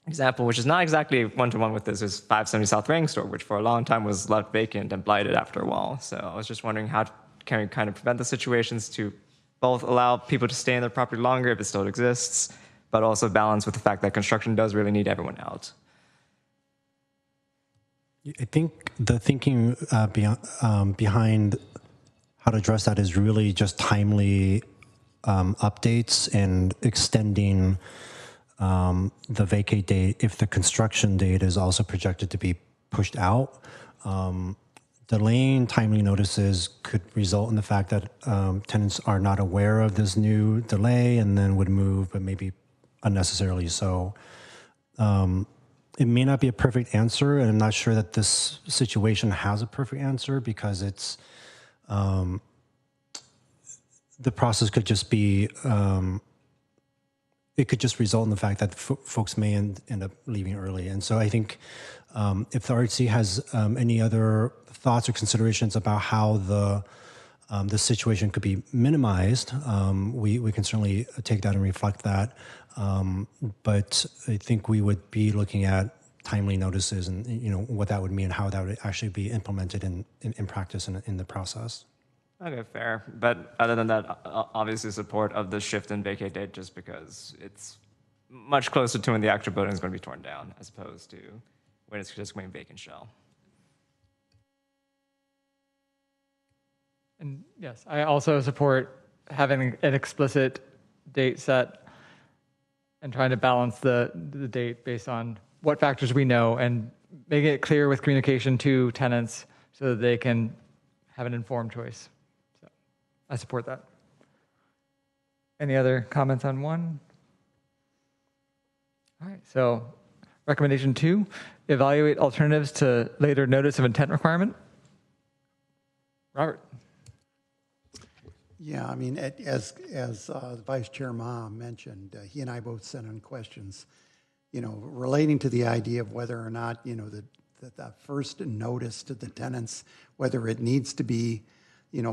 [SPEAKER 5] example, which is not exactly one-to-one with this, is 570 South Ring Store, which for a long time was left vacant and blighted after a while. So I was just wondering how can we kind of prevent the situations to both allow people to stay in their property longer if it still exists, but also balance with the fact that construction does really need everyone out.
[SPEAKER 19] I think the thinking behind how to address that is really just timely updates and extending the vacate date if the construction date is also projected to be pushed out. Delaying timely notices could result in the fact that tenants are not aware of this new delay and then would move, but maybe unnecessarily so. It may not be a perfect answer, and I'm not sure that this situation has a perfect answer because it's the process could just be it could just result in the fact that folks may end up leaving early. And so I think if the RHC has any other thoughts or considerations about how the situation could be minimized, we can certainly take that and reflect that. But I think we would be looking at timely notices and what that would mean and how that would actually be implemented in practice in the process.
[SPEAKER 5] Okay, fair. But other than that, obviously support of the shift in vacate date just because it's much closer to when the actual building is going to be torn down as opposed to when it's just going vacant shell.
[SPEAKER 2] And yes, I also support having an explicit date set and trying to balance the date based on what factors we know and making it clear with communication to tenants so that they can have an informed choice. So I support that. Any other comments on 1? All right, so recommendation 2, evaluate alternatives to later notice of intent requirement. Robert.
[SPEAKER 4] Yeah, I mean, as Vice Chair Ma mentioned, he and I both sent in questions, relating to the idea of whether or not, that first notice to the tenants, whether it needs to be,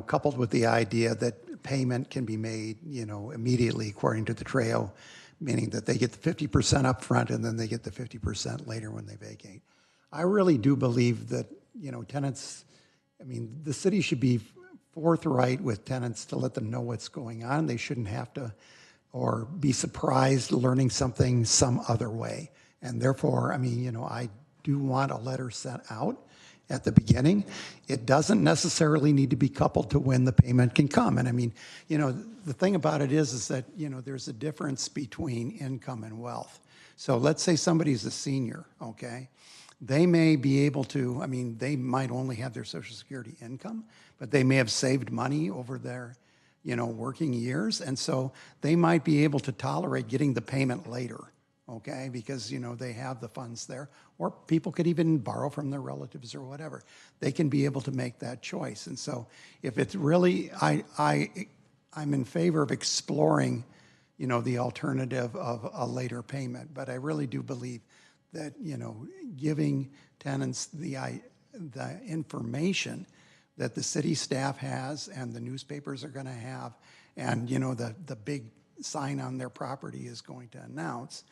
[SPEAKER 4] coupled with the idea that payment can be made, immediately according to the trail, meaning that they get the 50% up front and then they get the 50% later when they vacate. I really do believe that, tenants, the city should be forthright with tenants to let them know what's going on. They shouldn't have to or be surprised learning something some other way. And therefore, I do want a letter sent out at the beginning. It doesn't necessarily need to be coupled to when the payment can come. And the thing about it is that, there's a difference between income and wealth. So let's say somebody's a senior, okay? they may be able to, I mean, they might only have their Social Security income, but they may have saved money over their, working years. And so they might be able to tolerate getting the payment later, okay? Because, they have the funds there. Or people could even borrow from their relatives or whatever. They can be able to make that choice. And so if it's really, I'm in favor of exploring, the alternative of a later payment. But I really do believe that, giving tenants the information that the city staff has and the newspapers are going to have, and, the big sign on their property is going to announce,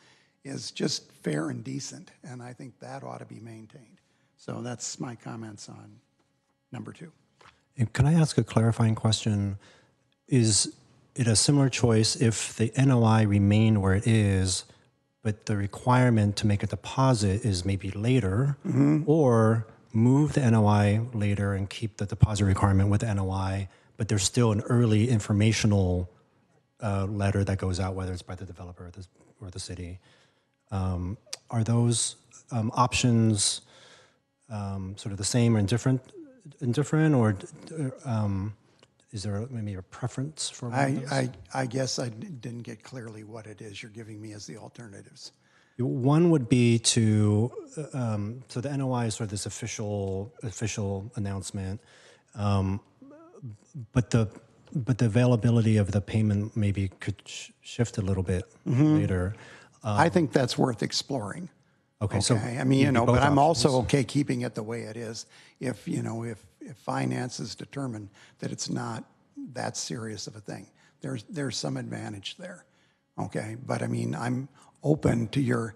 [SPEAKER 4] is just fair and decent. And I think that ought to be maintained. So that's my comments on number 2.
[SPEAKER 19] Can I ask a clarifying question? Is it a similar choice if the NOI remained where it is, but the requirement to make a deposit is maybe later, or move the NOI later and keep the deposit requirement with the NOI, but there's still an early informational letter that goes out, whether it's by the developer or the city? Are those options sort of the same or indifferent, or is there maybe a preference for one of those?
[SPEAKER 4] I guess I didn't get clearly what it is you're giving me as the alternatives.
[SPEAKER 19] One would be to, so the NOI is sort of this official announcement, but the availability of the payment maybe could shift a little bit later.
[SPEAKER 4] I think that's worth exploring.
[SPEAKER 19] Okay, so
[SPEAKER 4] I mean, but
[SPEAKER 19] both
[SPEAKER 4] I'm
[SPEAKER 19] options.
[SPEAKER 4] also okay keeping it the way it is if finances determine that it's not that serious of a thing. There's some advantage there, okay? But I mean, I'm open to your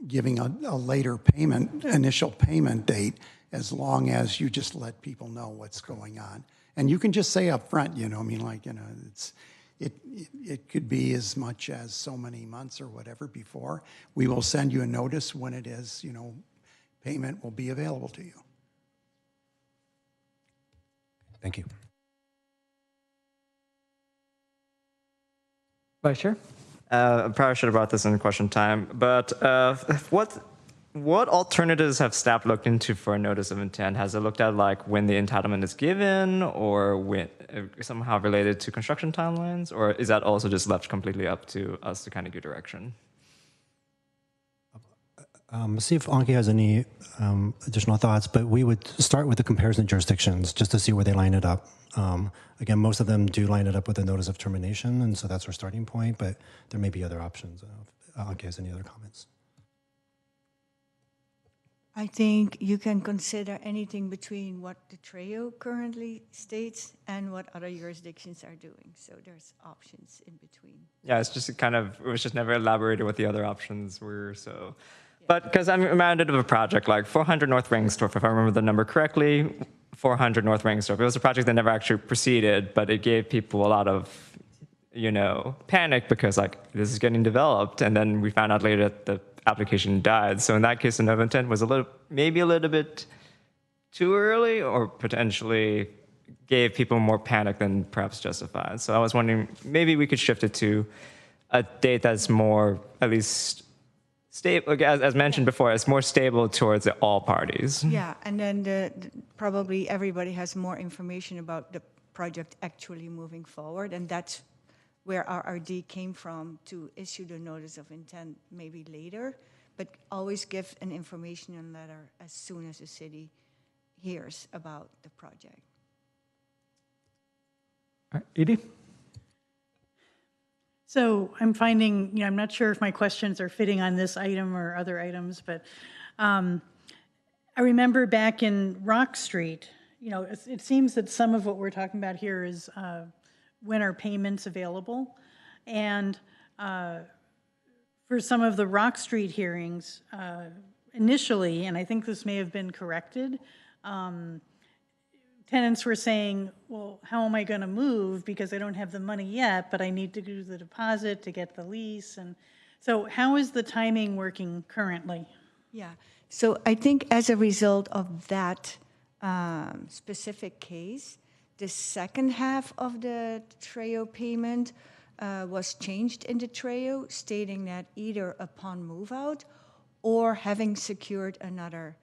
[SPEAKER 4] giving a later initial payment date, as long as you just let people know what's going on. And you can just say up front, it could be as much as so many months or whatever before. We will send you a notice when it is, payment will be available to you.
[SPEAKER 19] Thank you.
[SPEAKER 2] Vice Chair?
[SPEAKER 5] I probably should have brought this in question time, but what alternatives have staff looked into for a notice of intent? Has it looked at like when the entitlement is given, or when somehow related to construction timelines, or is that also just left completely up to us to kind of give direction?
[SPEAKER 19] See if Anki has any additional thoughts, but we would start with the comparison jurisdictions just to see where they line it up. Again, most of them do line it up with a notice of termination, and so that's our starting point, but there may be other options. Anki has any other comments?
[SPEAKER 13] I think you can consider anything between what the TREO currently states and what other jurisdictions are doing. So there's options in between.
[SPEAKER 5] Yeah, it's just it was just never elaborated what the other options were, so. But because I'm reminded of a project like 400 North Rangsdorf, if I remember the number correctly, 400 North Rangsdorf. It was a project that never actually proceeded, but it gave people a lot of, panic because like this is getting developed, and then we found out later that the application died. So in that case, the notice of intent was maybe a little bit too early, or potentially gave people more panic than perhaps justified. So I was wondering, maybe we could shift it to a date that's more, at least, stable, as mentioned before, it's more stable towards all parties.
[SPEAKER 13] Yeah, and then probably everybody has more information about the project actually moving forward, and that's where RRD came from to issue the notice of intent maybe later, but always give an information letter as soon as the city hears about the project.
[SPEAKER 2] All right, Edie?
[SPEAKER 14] So I'm finding, I'm not sure if my questions are fitting on this item or other items, but I remember back in Rock Street, it seems that some of what we're talking about here is when are payments available? And for some of the Rock Street hearings, initially, and I think this may have been corrected, tenants were saying, well, how am I going to move because I don't have the money yet, but I need to do the deposit to get the lease. And so how is the timing working currently?
[SPEAKER 13] Yeah, so I think as a result of that specific case, the second half of the TREO payment was changed in the TREO, stating that either upon move out or having secured another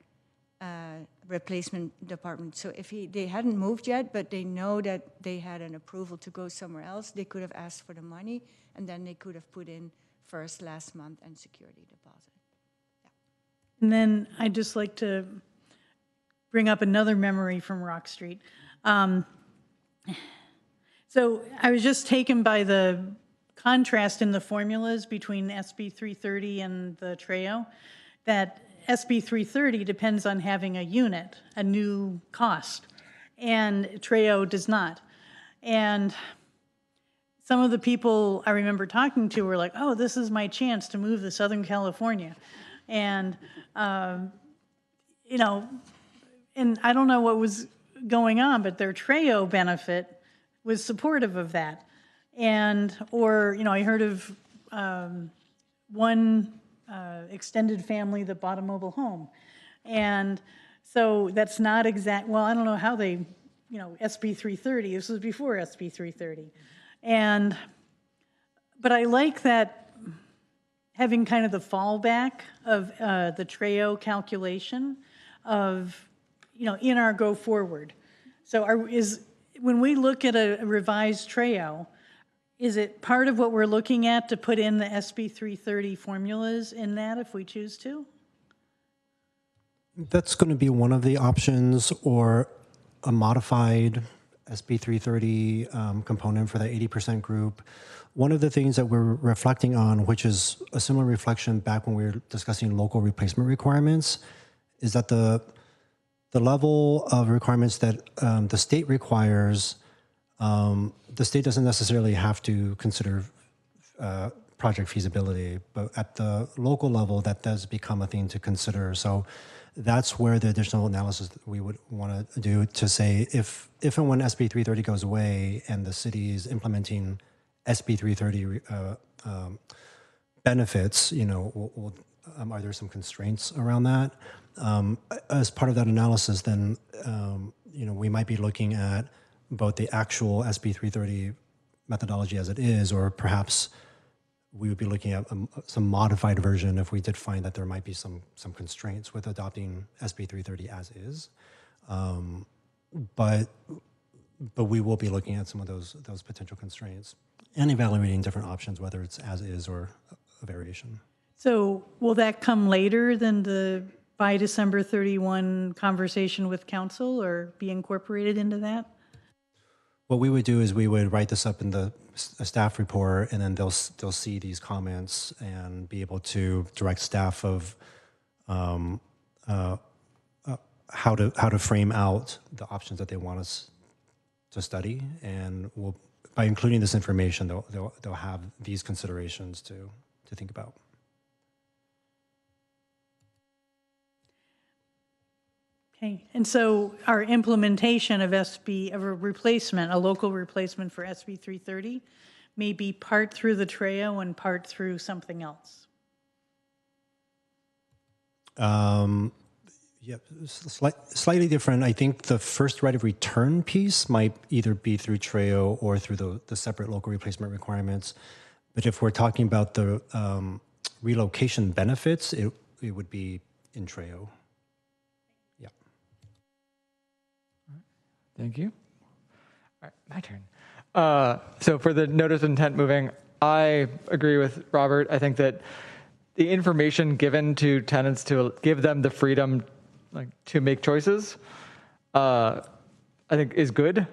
[SPEAKER 13] replacement department. So if they hadn't moved yet, but they know that they had an approval to go somewhere else, they could have asked for the money, and then they could have put in first, last month, and security deposit.
[SPEAKER 14] And then I'd just like to bring up another memory from Rock Street. So I was just taken by the contrast in the formulas between SB 330 and the TREO, that SB 330 depends on having a unit, a new cost, and TREO does not. And some of the people I remember talking to were like, oh, this is my chance to move to Southern California. And, you know, and I don't know what was going on, but their TREO benefit was supportive of that. And, or, you know, I heard of one extended family that bought a mobile home. And so that's not exact, well, I don't know how they, you know, SB 330, this was before SB 330. And, but I like that having kind of the fallback of the TREO calculation of, you know, in our go forward. So when we look at a revised TREO, is it part of what we're looking at to put in the SB 330 formulas in that if we choose to?
[SPEAKER 19] That's going to be one of the options, or a modified SB 330 component for the 80% group. One of the things that we're reflecting on, which is a similar reflection back when we were discussing local replacement requirements, is that the level of requirements that the state requires, the state doesn't necessarily have to consider project feasibility, but at the local level, that does become a thing to consider. So that's where the additional analysis that we would want to do to say if and when SB 330 goes away and the city is implementing SB 330 benefits, you know, are there some constraints around that? As part of that analysis, then, you know, we might be looking at both the actual SB 330 methodology as it is, or perhaps we would be looking at some modified version if we did find that there might be some constraints with adopting SB 330 as is. But we will be looking at some of those potential constraints and evaluating different options, whether it's as is or a variation.
[SPEAKER 14] So will that come later than the by December 31 conversation with council, or be incorporated into that?
[SPEAKER 19] What we would do is we would write this up in the staff report, and then they'll see these comments and be able to direct staff of how to frame out the options that they want us to study, and by including this information, they'll have these considerations to think about.
[SPEAKER 14] Okay, and so our implementation of a replacement, a local replacement for SB 330, may be part through the TREO and part through something else.
[SPEAKER 19] Yeah, slightly different. I think the first right of return piece might either be through TREO or through the separate local replacement requirements. But if we're talking about the relocation benefits, it would be in TREO.
[SPEAKER 2] Thank you. All right, my turn. So for the notice of intent moving, I agree with Robert. I think that the information given to tenants to give them the freedom to make choices, I think is good.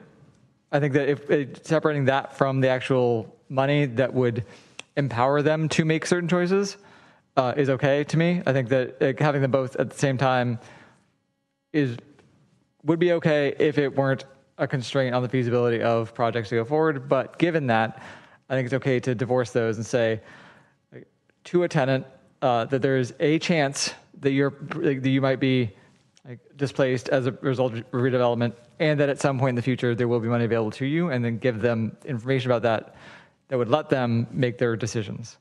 [SPEAKER 2] I think that if separating that from the actual money that would empower them to make certain choices is okay to me. I think that having them both at the same time would be okay if it weren't a constraint on the feasibility of projects to go forward. But given that, I think it's okay to divorce those and say to a tenant that there's a chance that you might be displaced as a result of redevelopment, and that at some point in the future there will be money available to you, and then give them information about that would let them make their decisions.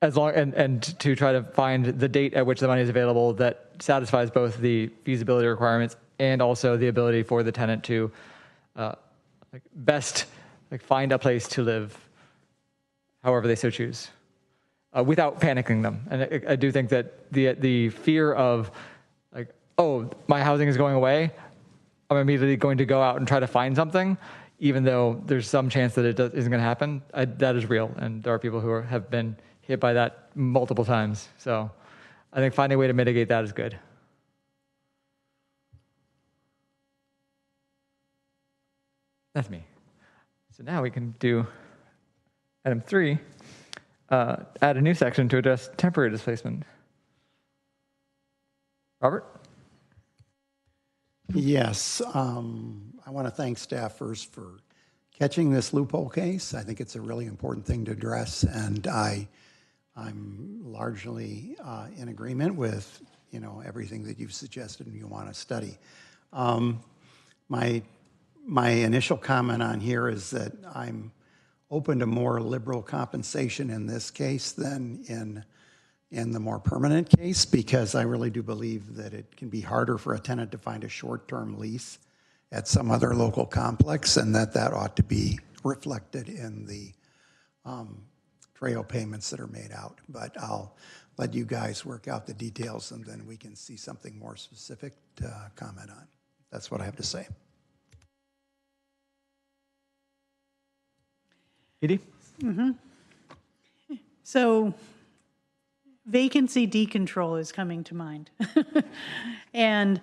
[SPEAKER 2] As long and to try to find the date at which the money is available that satisfies both the feasibility requirements and also the ability for the tenant to best find a place to live, however they so choose. without panicking them. And I do think that the fear of like, oh, my housing is going away, I'm immediately going to go out and try to find something, even though there's some chance that it isn't going to happen. That is real, and there are people who have been hit by that multiple times. So I think finding a way to mitigate that is good. That's me. So now we can do item 3, add a new section to address temporary displacement. Robert?
[SPEAKER 4] Yes, I want to thank staff first for catching this loophole case. I think it's a really important thing to address, and I'm largely in agreement with everything that you've suggested and you want to study. My initial comment on here is that I'm open to more liberal compensation in this case than in the more permanent case, because I really do believe that it can be harder for a tenant to find a short-term lease at some other local complex, and that ought to be reflected in the trail payments that are made out. But I'll let you guys work out the details, and then we can see something more specific to comment on. That's what I have to say.
[SPEAKER 2] Edie?
[SPEAKER 14] Mm-hmm. So vacancy decontrol is coming to mind. And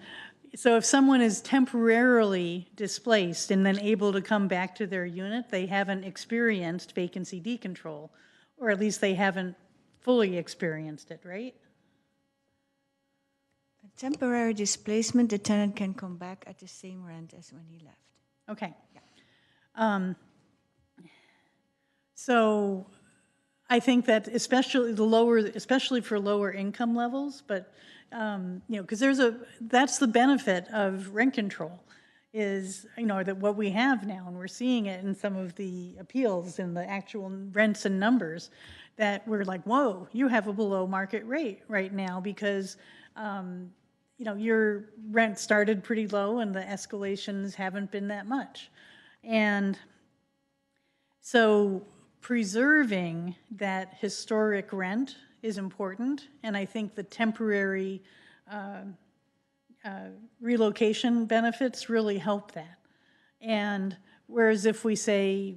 [SPEAKER 14] so if someone is temporarily displaced and then able to come back to their unit, they haven't experienced vacancy decontrol, or at least they haven't fully experienced it, right?
[SPEAKER 13] A temporary displacement, the tenant can come back at the same rent as when he left.
[SPEAKER 14] Okay. Yeah. So I think that especially for lower income levels, but because that's the benefit of rent control, is that what we have now, and we're seeing it in some of the appeals and the actual rents and numbers, that we're like, whoa, you have a below market rate right now because your rent started pretty low and the escalations haven't been that much, and so preserving that historic rent is important, and I think the temporary relocation benefits really help that. And whereas if we say,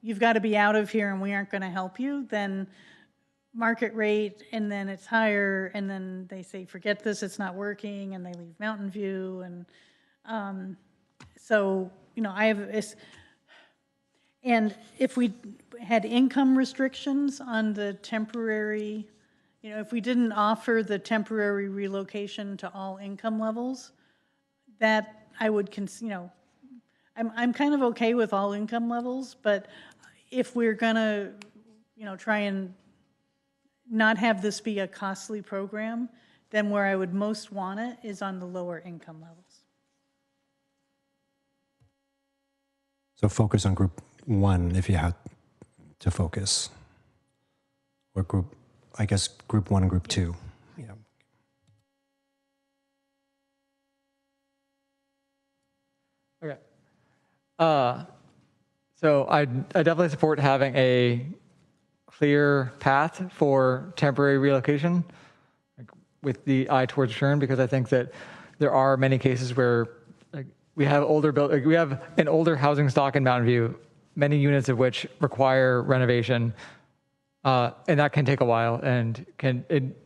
[SPEAKER 14] you've got to be out of here and we aren't going to help you, then market rate, and then it's higher, and then they say, forget this, it's not working, and they leave Mountain View, and and if we had income restrictions on the temporary, if we didn't offer the temporary relocation to all income levels, that I would I'm kind of okay with all income levels, but if we're gonna, try and not have this be a costly program, then where I would most want it is on the lower income levels.
[SPEAKER 19] So focus on group 1 if you had to focus, or group 1 and group 2. Yeah.
[SPEAKER 2] Okay. So I definitely support having a clear path for temporary relocation, with the eye towards return, because I think that there are many cases where we have we have an older housing stock in Mountain View, many units of which require renovation, and that can take a while. And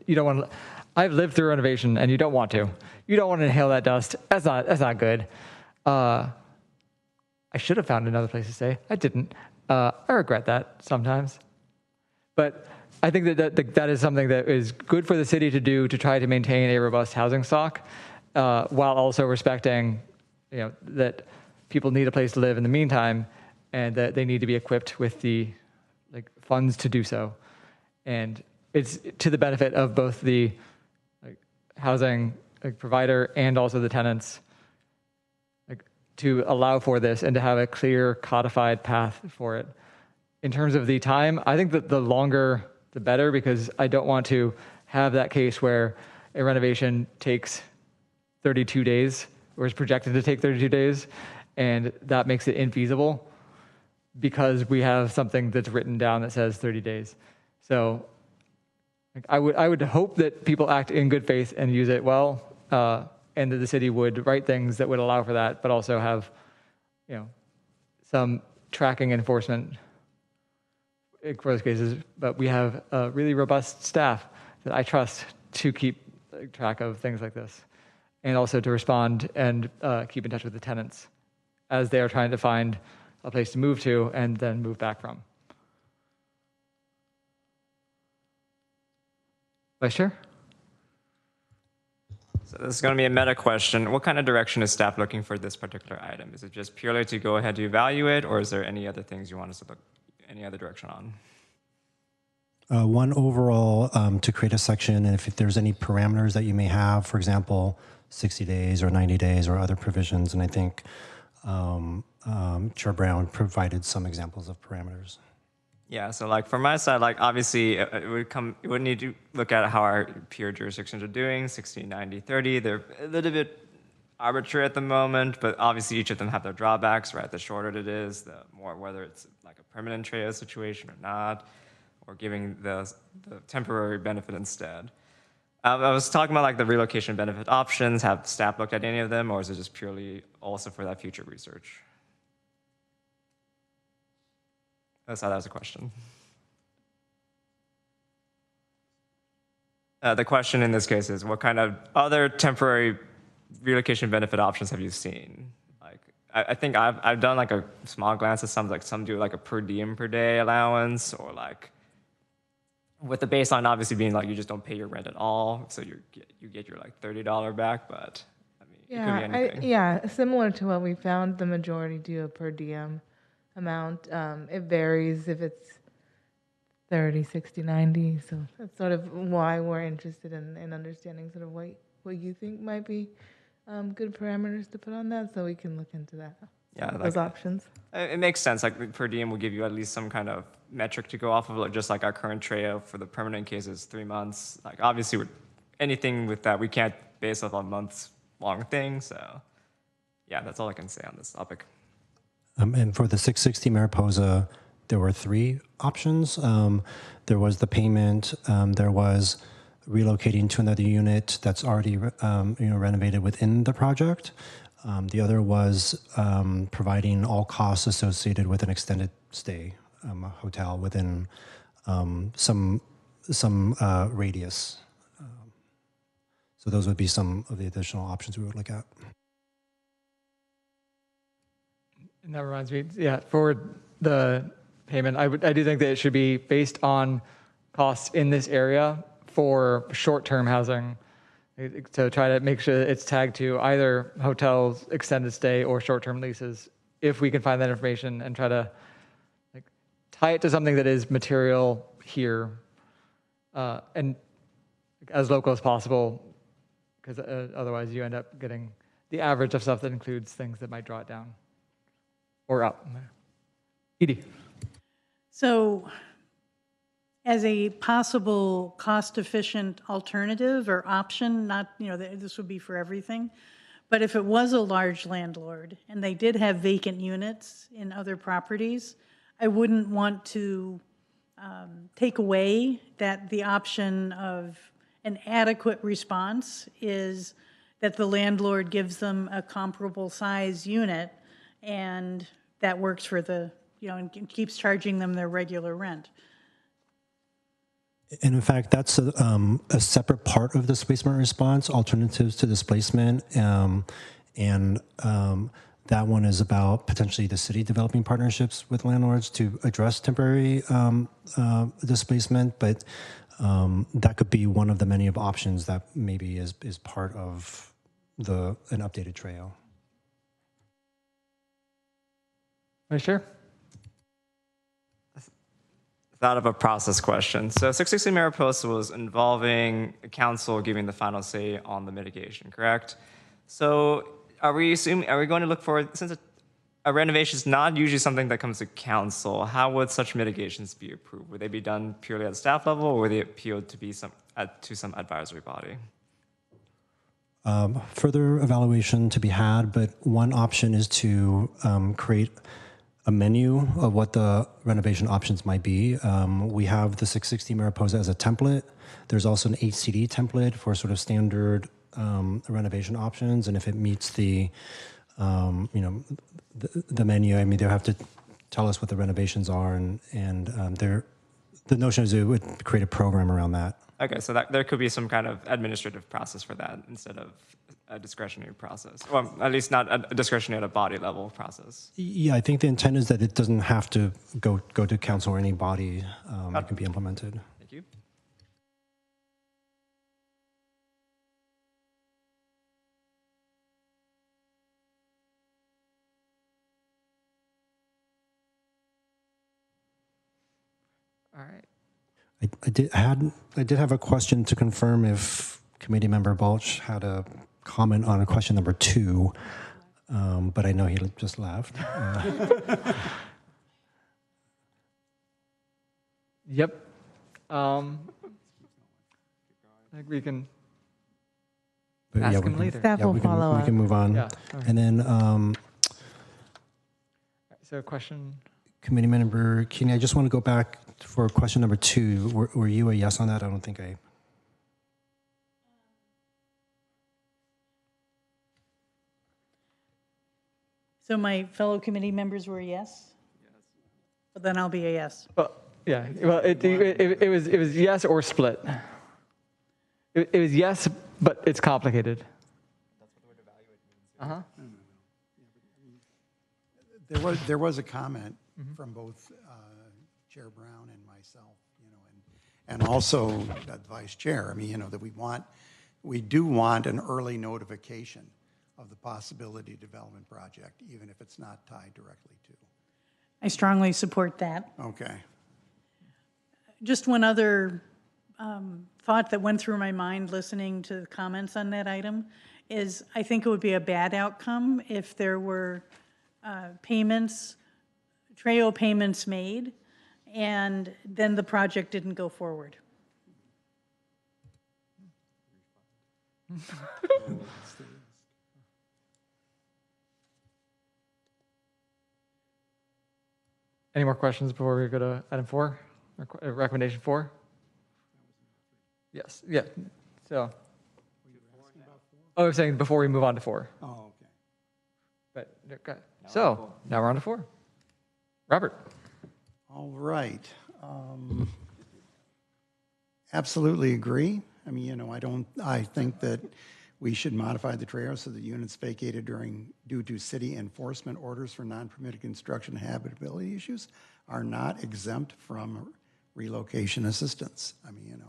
[SPEAKER 2] you don't want to. I've lived through renovation, and you don't want to. You don't want to inhale that dust. That's not good. I should have found another place to stay. I didn't. I regret that sometimes. But I think that is something that is good for the city to do, to try to maintain a robust housing stock, while also respecting, that people need a place to live in the meantime, and that they need to be equipped with the funds to do so. And it's to the benefit of both the housing provider and also the tenants, to allow for this and to have a clear codified path for it. In terms of the time, I think that the longer the better, because I don't want to have that case where a renovation takes 32 days, or is projected to take 32 days, and that makes it infeasible because we have something that's written down that says 30 days. So I would hope that people act in good faith and use it well, and that the city would write things that would allow for that, but also have, some tracking enforcement for those cases. But we have a really robust staff that I trust to keep track of things like this, and also to respond and keep in touch with the tenants as they are trying to find a place to move to and then move back from. Vice Chair?
[SPEAKER 5] So this is going to be a meta question. What kind of direction is staff looking for this particular item? Is it just purely to go ahead to evaluate, or is there any other things you want us to look, any other direction on?
[SPEAKER 19] One overall, to create a section, and if there's any parameters that you may have, for example, 60 days or 90 days or other provisions, and I think Chair Brown provided some examples of parameters.
[SPEAKER 5] Yeah, so like from my side, like obviously it would need to look at how our peer jurisdictions are doing, 60, 90, 30. They're a little bit arbitrary at the moment, but obviously each of them have their drawbacks, right? The shorter it is, the more, whether it's like a permanent trail situation or not, or giving the temporary benefit instead. I was talking about like the relocation benefit options. Have staff looked at any of them, or is it just purely also for that future research? That's how that was a question. The question in this case is, what kind of other temporary relocation benefit options have you seen? Like, I think I've done like a small glance at some, like some do like a per diem per day allowance, or like with the baseline obviously being like you just don't pay your rent at all, so you get your like $30 back, but I mean, it could be anything.
[SPEAKER 1] Similar to what we found, the majority do a per diem amount. It varies if it's 30, 60, 90. So that's sort of why we're interested in understanding sort of what you think might be good parameters to put on that, so we can look into that.
[SPEAKER 5] Yeah,
[SPEAKER 1] those options.
[SPEAKER 5] It makes sense. Like per diem will give you at least some kind of metric to go off of, like just like our current TREO for the permanent case is 3 months. Like obviously, anything with that we can't base off on months long thing. So yeah, that's all I can say on this topic.
[SPEAKER 19] And for the 660 Mariposa, there were 3 options. There was the payment. There was relocating to another unit that's already renovated within the project. The other was providing all costs associated with an extended stay, a hotel within some radius. So those would be some of the additional options we would look at.
[SPEAKER 2] And that reminds me, for the payment, I do think that it should be based on costs in this area for short-term housing, to try to make sure that it's tagged to either hotels, extended stay, or short-term leases, if we can find that information and try to tie it to something that is material here, and as local as possible, because otherwise you end up getting the average of stuff that includes things that might draw it down or up. Edie.
[SPEAKER 14] So as a possible cost-efficient alternative or option, not, this would be for everything, but if it was a large landlord and they did have vacant units in other properties, I wouldn't want to take away that the option of an adequate response is that the landlord gives them a comparable size unit, and that works for the, and keeps charging them their regular rent.
[SPEAKER 19] And in fact, that's a separate part of the displacement response, alternatives to displacement. That one is about potentially the city developing partnerships with landlords to address temporary displacement. But that could be one of the many of options that maybe is part of an updated TREO.
[SPEAKER 2] Sure.
[SPEAKER 5] Thought of a process question. So 660 Mariposa was involving council giving the final say on the mitigation, correct? So are we going to look for, since a renovation is not usually something that comes to council, how would such mitigations be approved? Would they be done purely at the staff level, or would they appealed to be to some advisory body?
[SPEAKER 19] Further evaluation to be had, but one option is to create a menu of what the renovation options might be. We have the 660 Mariposa as a template. There's also an HCD template for sort of standard renovation options, and if it meets the the menu, I mean, they'll have to tell us what the renovations are, and the notion is it would create a program around that.
[SPEAKER 5] Okay, so that there could be some kind of administrative process for that instead of a discretionary process, or at least not a discretionary at a body level process.
[SPEAKER 19] Yeah, I think the intent is that it doesn't have to go to council or any body. It can be implemented.
[SPEAKER 5] Thank you. All right.
[SPEAKER 19] I did have a question to confirm if committee member Balch had a comment on a question number 2, but I know he just left.
[SPEAKER 2] Yep. I think we can
[SPEAKER 19] But
[SPEAKER 2] ask
[SPEAKER 19] we
[SPEAKER 2] him
[SPEAKER 19] can-
[SPEAKER 2] later.
[SPEAKER 1] Staff will
[SPEAKER 19] we can,
[SPEAKER 1] follow
[SPEAKER 19] we can
[SPEAKER 1] up.
[SPEAKER 19] move on.
[SPEAKER 2] Yeah, all right.
[SPEAKER 19] And then
[SPEAKER 2] So question.
[SPEAKER 19] committee member Keeney, I just want to go back for question number 2. Were you a yes on that? I don't think I.
[SPEAKER 14] So my fellow committee members were a yes? Well, then I'll be a yes.
[SPEAKER 2] Well, yeah. Well, it was yes or split. It was yes, but it's complicated. Uh huh.
[SPEAKER 4] There was a comment from both Chair Brown and myself, and also the Vice Chair. I mean, that we do want an early notification of the possibility development project, even if it's not tied directly to.
[SPEAKER 14] I strongly support that.
[SPEAKER 4] Okay.
[SPEAKER 14] Just one other thought that went through my mind listening to the comments on that item is I think it would be a bad outcome if there were payments, trail payments made, and then the project didn't go forward.
[SPEAKER 2] Any more questions before we go to item 4? Recommendation 4? Yes. Yeah. So. Oh, I'm saying before we move on to 4.
[SPEAKER 4] Oh, okay.
[SPEAKER 2] But okay. So now we're on to 4. Robert.
[SPEAKER 4] All right. Absolutely agree. I mean, I think that we should modify the trail so that units vacated due to city enforcement orders for non-permitted construction and habitability issues are not exempt from relocation assistance. I mean,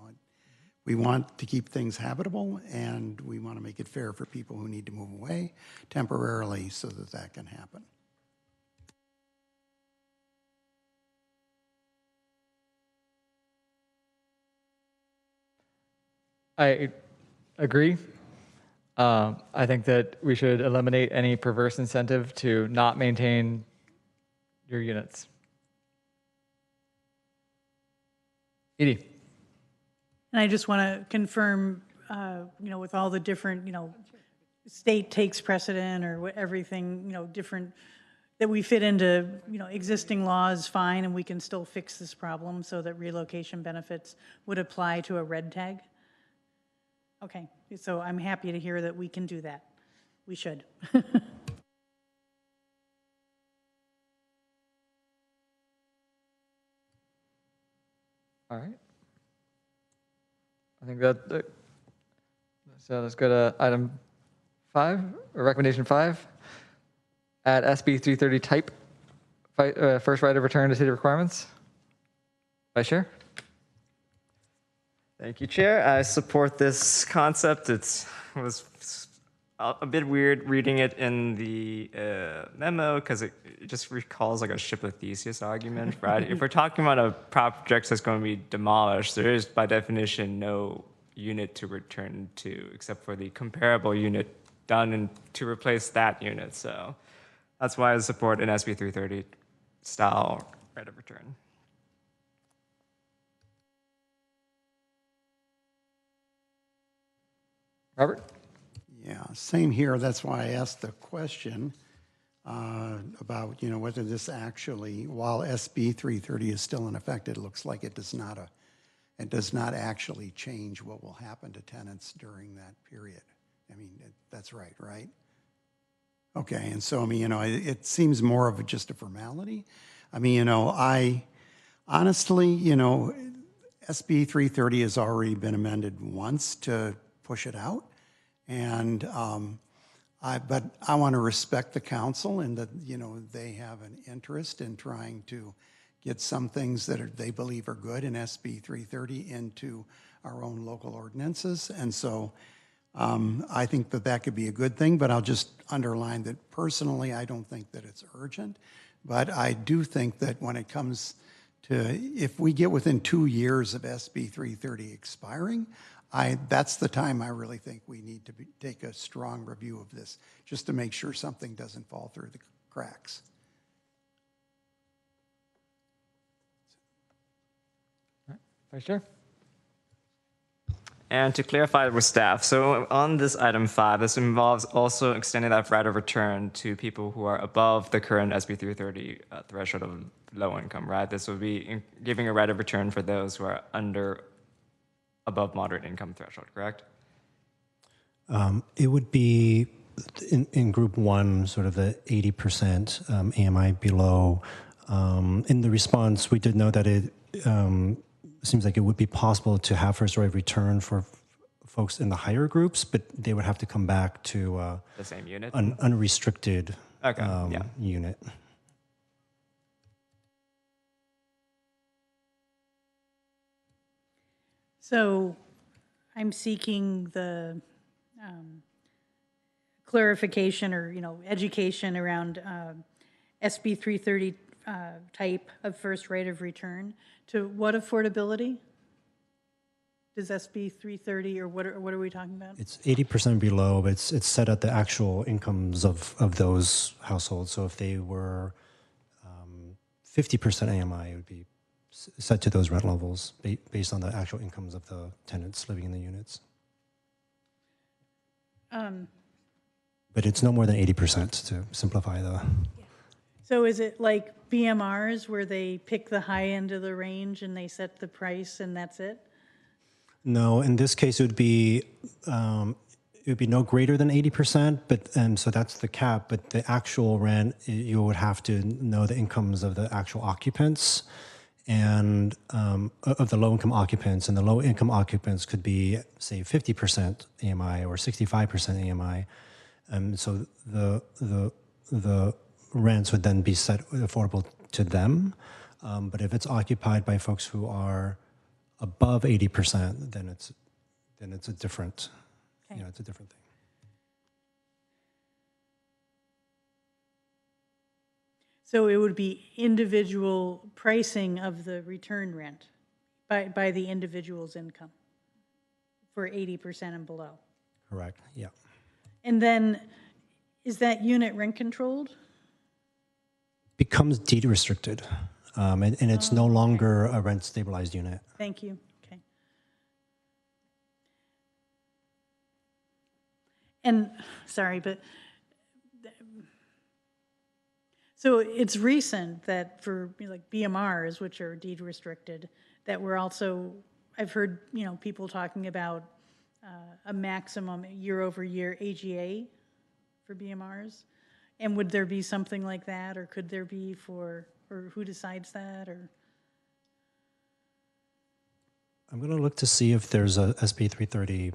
[SPEAKER 4] we want to keep things habitable, and we want to make it fair for people who need to move away temporarily so that that can happen.
[SPEAKER 2] I agree. I think that we should eliminate any perverse incentive to not maintain your units. Edie.
[SPEAKER 14] And I just want to confirm, with all the different, state takes precedent or everything, different, that we fit into, existing laws fine, and we can still fix this problem so that relocation benefits would apply to a red tag. Okay, so I'm happy to hear that we can do that. We should.
[SPEAKER 2] All right. I think so let's go to item 5, or recommendation 5. Add SB 330 type, first right of return to city requirements. Vice Chair?
[SPEAKER 5] Thank you, Chair. I support this concept. It was a bit weird reading it in the memo because it just recalls like a ship of Theseus argument, right? If we're talking about a project that's going to be demolished, there is by definition no unit to return to except for the comparable unit done to replace that unit. So that's why I support an SB 330 style right of return.
[SPEAKER 2] Robert?
[SPEAKER 4] Yeah, same here. That's why I asked the question. about, whether this actually, while SB 330 is still in effect, it looks like it does not actually change what will happen to tenants during that period. I mean, that's right? Okay, and so, it seems more of just a formality. I honestly, SB 330 has already been amended once to push it out, and but I want to respect the council and that, they have an interest in trying to get some things that they believe are good in SB 330 into our own local ordinances. And so I think that could be a good thing, but I'll just underline that personally, I don't think that it's urgent. But I do think that when it comes to, if we get within 2 years of SB 330 expiring, that's the time I really think we need to take a strong review of this, just to make sure something doesn't fall through the cracks.
[SPEAKER 2] Vice Chair?
[SPEAKER 5] And to clarify with staff, so on this item 5, this involves also extending that right of return to people who are above the current SB 330 threshold of low income, right? This would be giving a right of return for those who are above moderate income threshold, correct?
[SPEAKER 19] It would be in group 1, sort of the 80% AMI below. In the response, we did know that it seems like it would be possible to have first right of return for folks in the higher groups, but they would have to come back to
[SPEAKER 5] the same unit,
[SPEAKER 19] unrestricted unit.
[SPEAKER 14] So I'm seeking the clarification or, education around SB 330 type of first right of return. To what affordability? Does SB 330 or what are we talking about?
[SPEAKER 19] It's 80% below, but it's set at the actual incomes of those households. So if they were 50% AMI, it would be set to those rent levels based on the actual incomes of the tenants living in the units. But it's no more than 80% to simplify the...
[SPEAKER 14] So is it like BMRs where they pick the high end of the range and they set the price and that's it?
[SPEAKER 19] No, in this case, it would be no greater than 80%, and so that's the cap. But the actual rent, you would have to know the incomes of the actual occupants and of the low-income occupants. And the low-income occupants could be, say, 50% AMI or 65% AMI. So the rents would then be set affordable to them. But if it's occupied by folks who are above 80%, then it's a different, it's a different thing.
[SPEAKER 14] So it would be individual pricing of the return rent by the individual's income for 80% and below.
[SPEAKER 19] Correct, yeah.
[SPEAKER 14] And then is that unit rent controlled?
[SPEAKER 19] Becomes deed restricted, and it's no longer a rent stabilized unit.
[SPEAKER 14] Thank you. Okay. And sorry, but so it's recent that for like BMRs, which are deed restricted, that we're also, I've heard people talking about a maximum year-over-year AGA for BMRs. And would there be something like that, or could there be or who decides that, or?
[SPEAKER 19] I'm going to look to see if there's a SB 330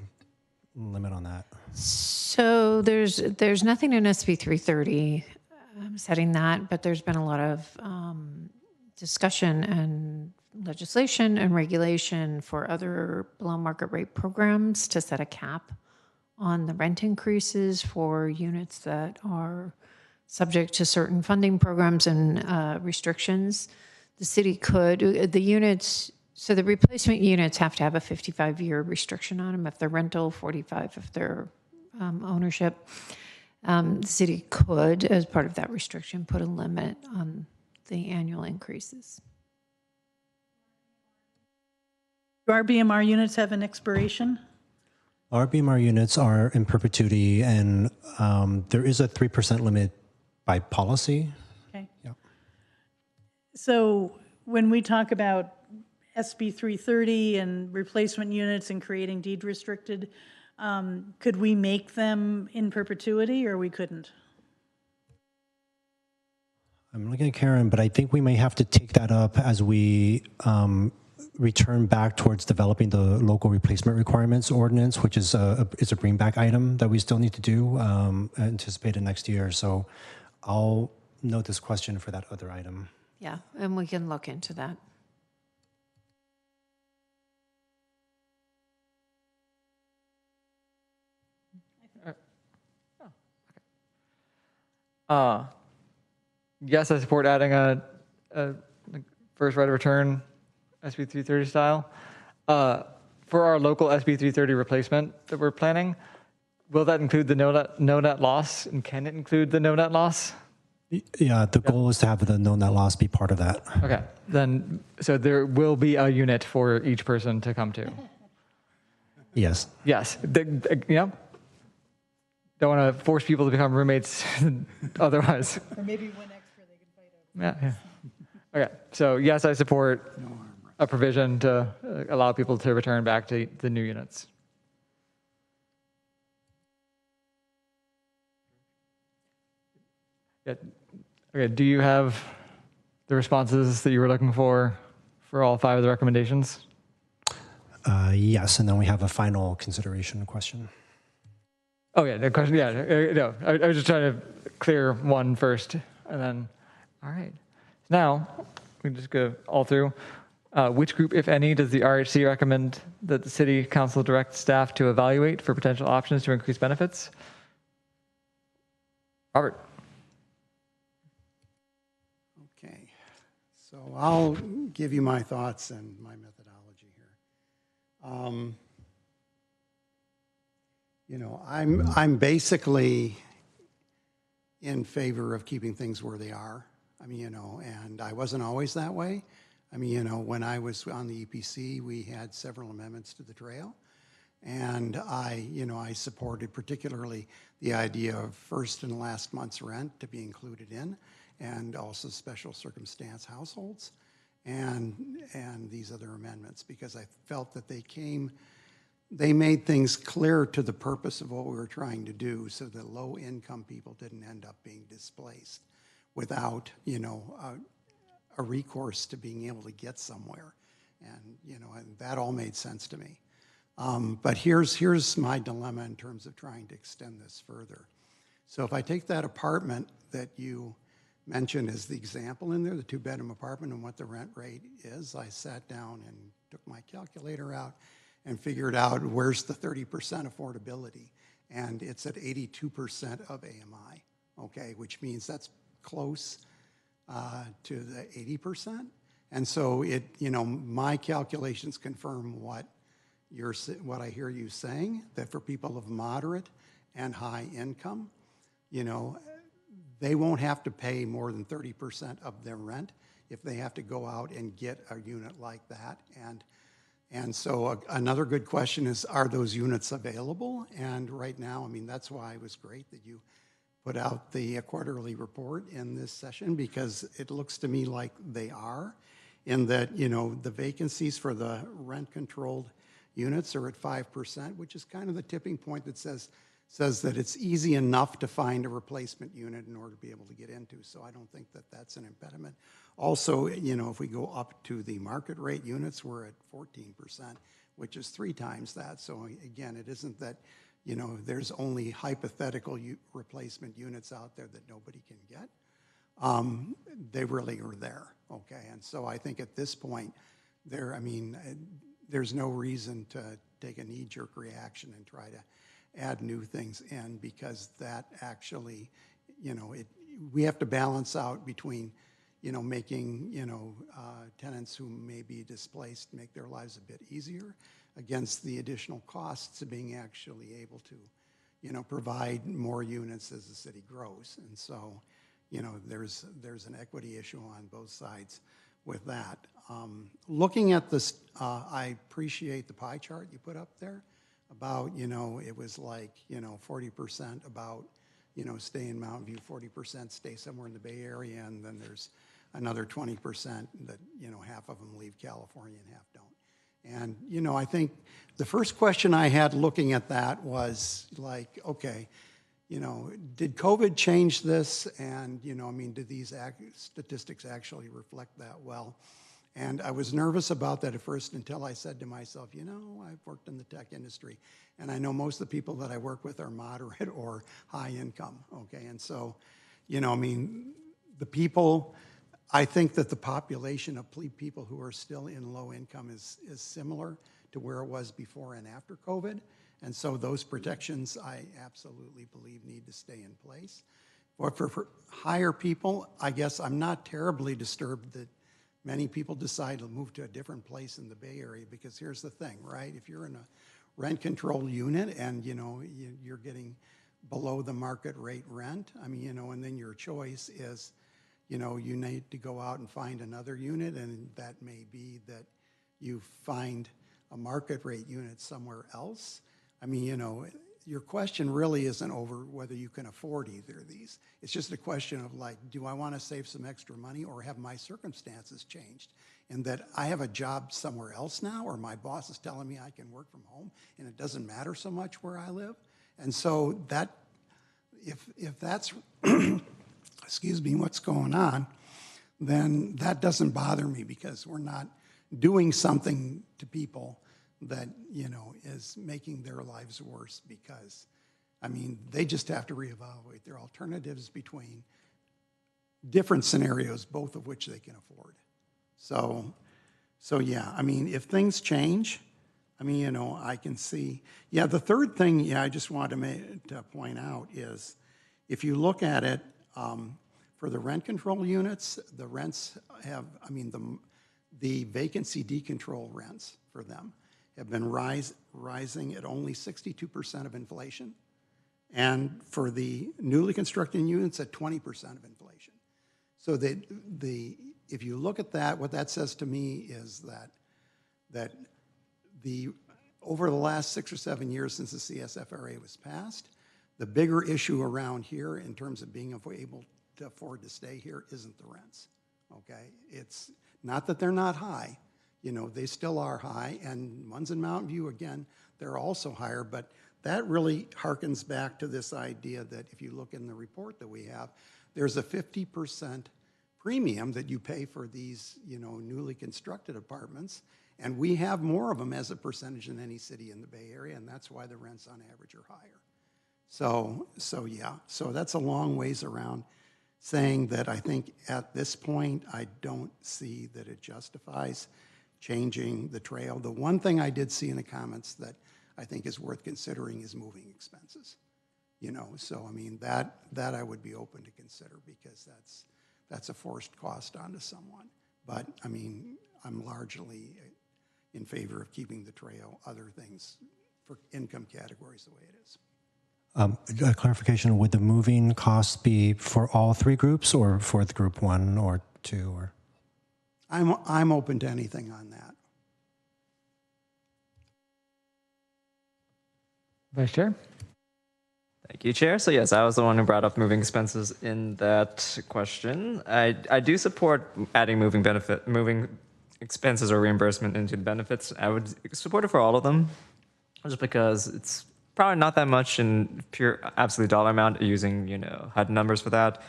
[SPEAKER 19] limit on that.
[SPEAKER 6] So there's nothing in SB 330 setting that, but there's been a lot of discussion and legislation and regulation for other below market rate programs to set a cap on the rent increases for units that are subject to certain funding programs and restrictions. The city could, the units, so the replacement units have to have a 55-year restriction on them if they're rental, 45 if they're ownership. The city could, as part of that restriction, put a limit on the annual increases.
[SPEAKER 14] Do our BMR units have an expiration?
[SPEAKER 19] Our BMR units are in perpetuity, and there is a 3% limit by policy.
[SPEAKER 14] Okay.
[SPEAKER 19] Yeah.
[SPEAKER 14] So when we talk about SB 330 and replacement units and creating deed restricted, could we make them in perpetuity or we couldn't?
[SPEAKER 19] I'm looking at Karen, but I think we may have to take that up as we return back towards developing the local replacement requirements ordinance, which is a bring back item that we still need to do, anticipated next year. So I'll note this question for that other item.
[SPEAKER 6] Yeah, and we can look into that.
[SPEAKER 2] Yes, I support adding a first right of return SB 330 style. For our local SB 330 replacement that we're planning, will that include the no net loss? And can it include the no net loss?
[SPEAKER 19] Yeah, the goal is to have the no net loss be part of that.
[SPEAKER 2] Okay, then, so there will be a unit for each person to come to.
[SPEAKER 19] Yes.
[SPEAKER 2] Yes, yeah. Don't want to force people to become roommates otherwise.
[SPEAKER 14] Or maybe one extra they can fight over.
[SPEAKER 2] Yeah. Okay, so yes, I support a provision to allow people to return back to the new units. Yeah. Okay, do you have the responses that you were looking for all 5 of the recommendations?
[SPEAKER 19] Yes, and then we have a final consideration question.
[SPEAKER 2] Oh yeah, the question, yeah, no, I was just trying to clear one first, and then, all right. Now, we can just go all through. Which group, if any, does the RHC recommend that the city council direct staff to evaluate for potential options to increase benefits? Robert.
[SPEAKER 4] Okay, so I'll give you my thoughts and my methodology here. You know, I'm basically in favor of keeping things where they are. I mean, you know, and I wasn't always that way. I mean, you know, when I was on the EPC, we had several amendments to the trail. And I supported particularly the idea of first and last month's rent to be included in, and also special circumstance households, and these other amendments, because I felt that they made things clear to the purpose of what we were trying to do, so that low-income people didn't end up being displaced without, you know, a recourse to being able to get somewhere. And, you know, and that all made sense to me. But here's my dilemma in terms of trying to extend this further. So if I take that apartment that you mentioned as the example in there, the 2-bedroom apartment, and what the rent rate is, I sat down and took my calculator out and figured out where's the 30% affordability. And it's at 82% of AMI, okay, which means that's close to the 80%. And so it, you know, my calculations confirm what I hear you saying, that for people of moderate and high income, you know, they won't have to pay more than 30% of their rent if they have to go out and get a unit like that. And so another good question is, are those units available? And right now, I mean, that's why it was great that you put out the quarterly report in this session, because it looks to me like they are, in that, you know, the vacancies for the rent-controlled units are at 5%, which is kind of the tipping point that says that it's easy enough to find a replacement unit in order to be able to get into. So I don't think that that's an impediment. Also, you know, if we go up to the market rate units, we're at 14%, which is 3 times that. So again, it isn't that, you know, there's only hypothetical replacement units out there that nobody can get. They really are there, okay? And so I think at this point, there's no reason to take a knee-jerk reaction and try to add new things in, because that actually, you know, we have to balance out between, you know, making, you know, tenants who may be displaced make their lives a bit easier against the additional costs of being actually able to, you know, provide more units as the city grows. And so, you know, there's an equity issue on both sides with that. Looking at this, I appreciate the pie chart you put up there about, you know, it was like, you know, 40% about stay in Mountain View, 40% stay somewhere in the Bay Area, and then there's another 20% that, half of them leave California and half don't. And, I think the first question I had looking at that was like, okay, did COVID change this? And, did these statistics actually reflect that well? And I was nervous about that at first until I said to myself, I've worked in the tech industry, and I know most of the people that I work with are moderate or high income, okay? And so, the people, I think that the population of people who are still in low income is similar to where it was before and after COVID. And so those protections, I absolutely believe, need to stay in place. But for higher people, I guess I'm not terribly disturbed that many people decide to move to a different place in the Bay Area, because here's the thing, right? If you're in a rent-controlled unit and, you're getting below the market rate rent, and then your choice is, you need to go out and find another unit, and that may be that you find a market rate unit somewhere else. Your question really isn't over whether you can afford either of these. It's just a question of like, do I want to save some extra money, or have my circumstances changed? And that I have a job somewhere else now, or my boss is telling me I can work from home and it doesn't matter so much where I live. And so that, if that's, excuse me, what's going on, then that doesn't bother me, because we're not doing something to people that, is making their lives worse, because, they just have to reevaluate their alternatives between different scenarios, both of which they can afford. So yeah, if things change, I can see. Yeah, the third thing, I just wanted to point out is, if you look at it, for the rent control units, the rents have, the vacancy decontrol rents for them have been rising at only 62% of inflation. And for the newly constructed units at 20% of inflation. So if you look at that, what that says to me is that over the last 6 or 7 years since the CSFRA was passed, the bigger issue around here in terms of being able to afford to stay here isn't the rents, okay? It's not that they're not high. They still are high, and ones in Mountain View, again, they're also higher, but that really harkens back to this idea that if you look in the report that we have, there's a 50% premium that you pay for these, newly constructed apartments, and we have more of them as a percentage than any city in the Bay Area, and that's why the rents on average are higher. So yeah, so that's a long ways around saying that I think at this point, I don't see that it justifies changing the trail. The one thing I did see in the comments that I think is worth considering is moving expenses. So that I would be open to consider, because that's a forced cost onto someone. But I'm largely in favor of keeping the trail, other things for income categories the way it is.
[SPEAKER 19] A clarification, would the moving costs be for all three groups, or for the group 1 or 2? Or?
[SPEAKER 4] I'm open to anything on that.
[SPEAKER 2] Vice Chair?
[SPEAKER 5] Thank you, Chair. So yes, I was the one who brought up moving expenses in that question. I do support adding moving expenses or reimbursement into the benefits. I would support it for all of them, just because it's probably not that much in pure absolute dollar amount using, HUD numbers for that.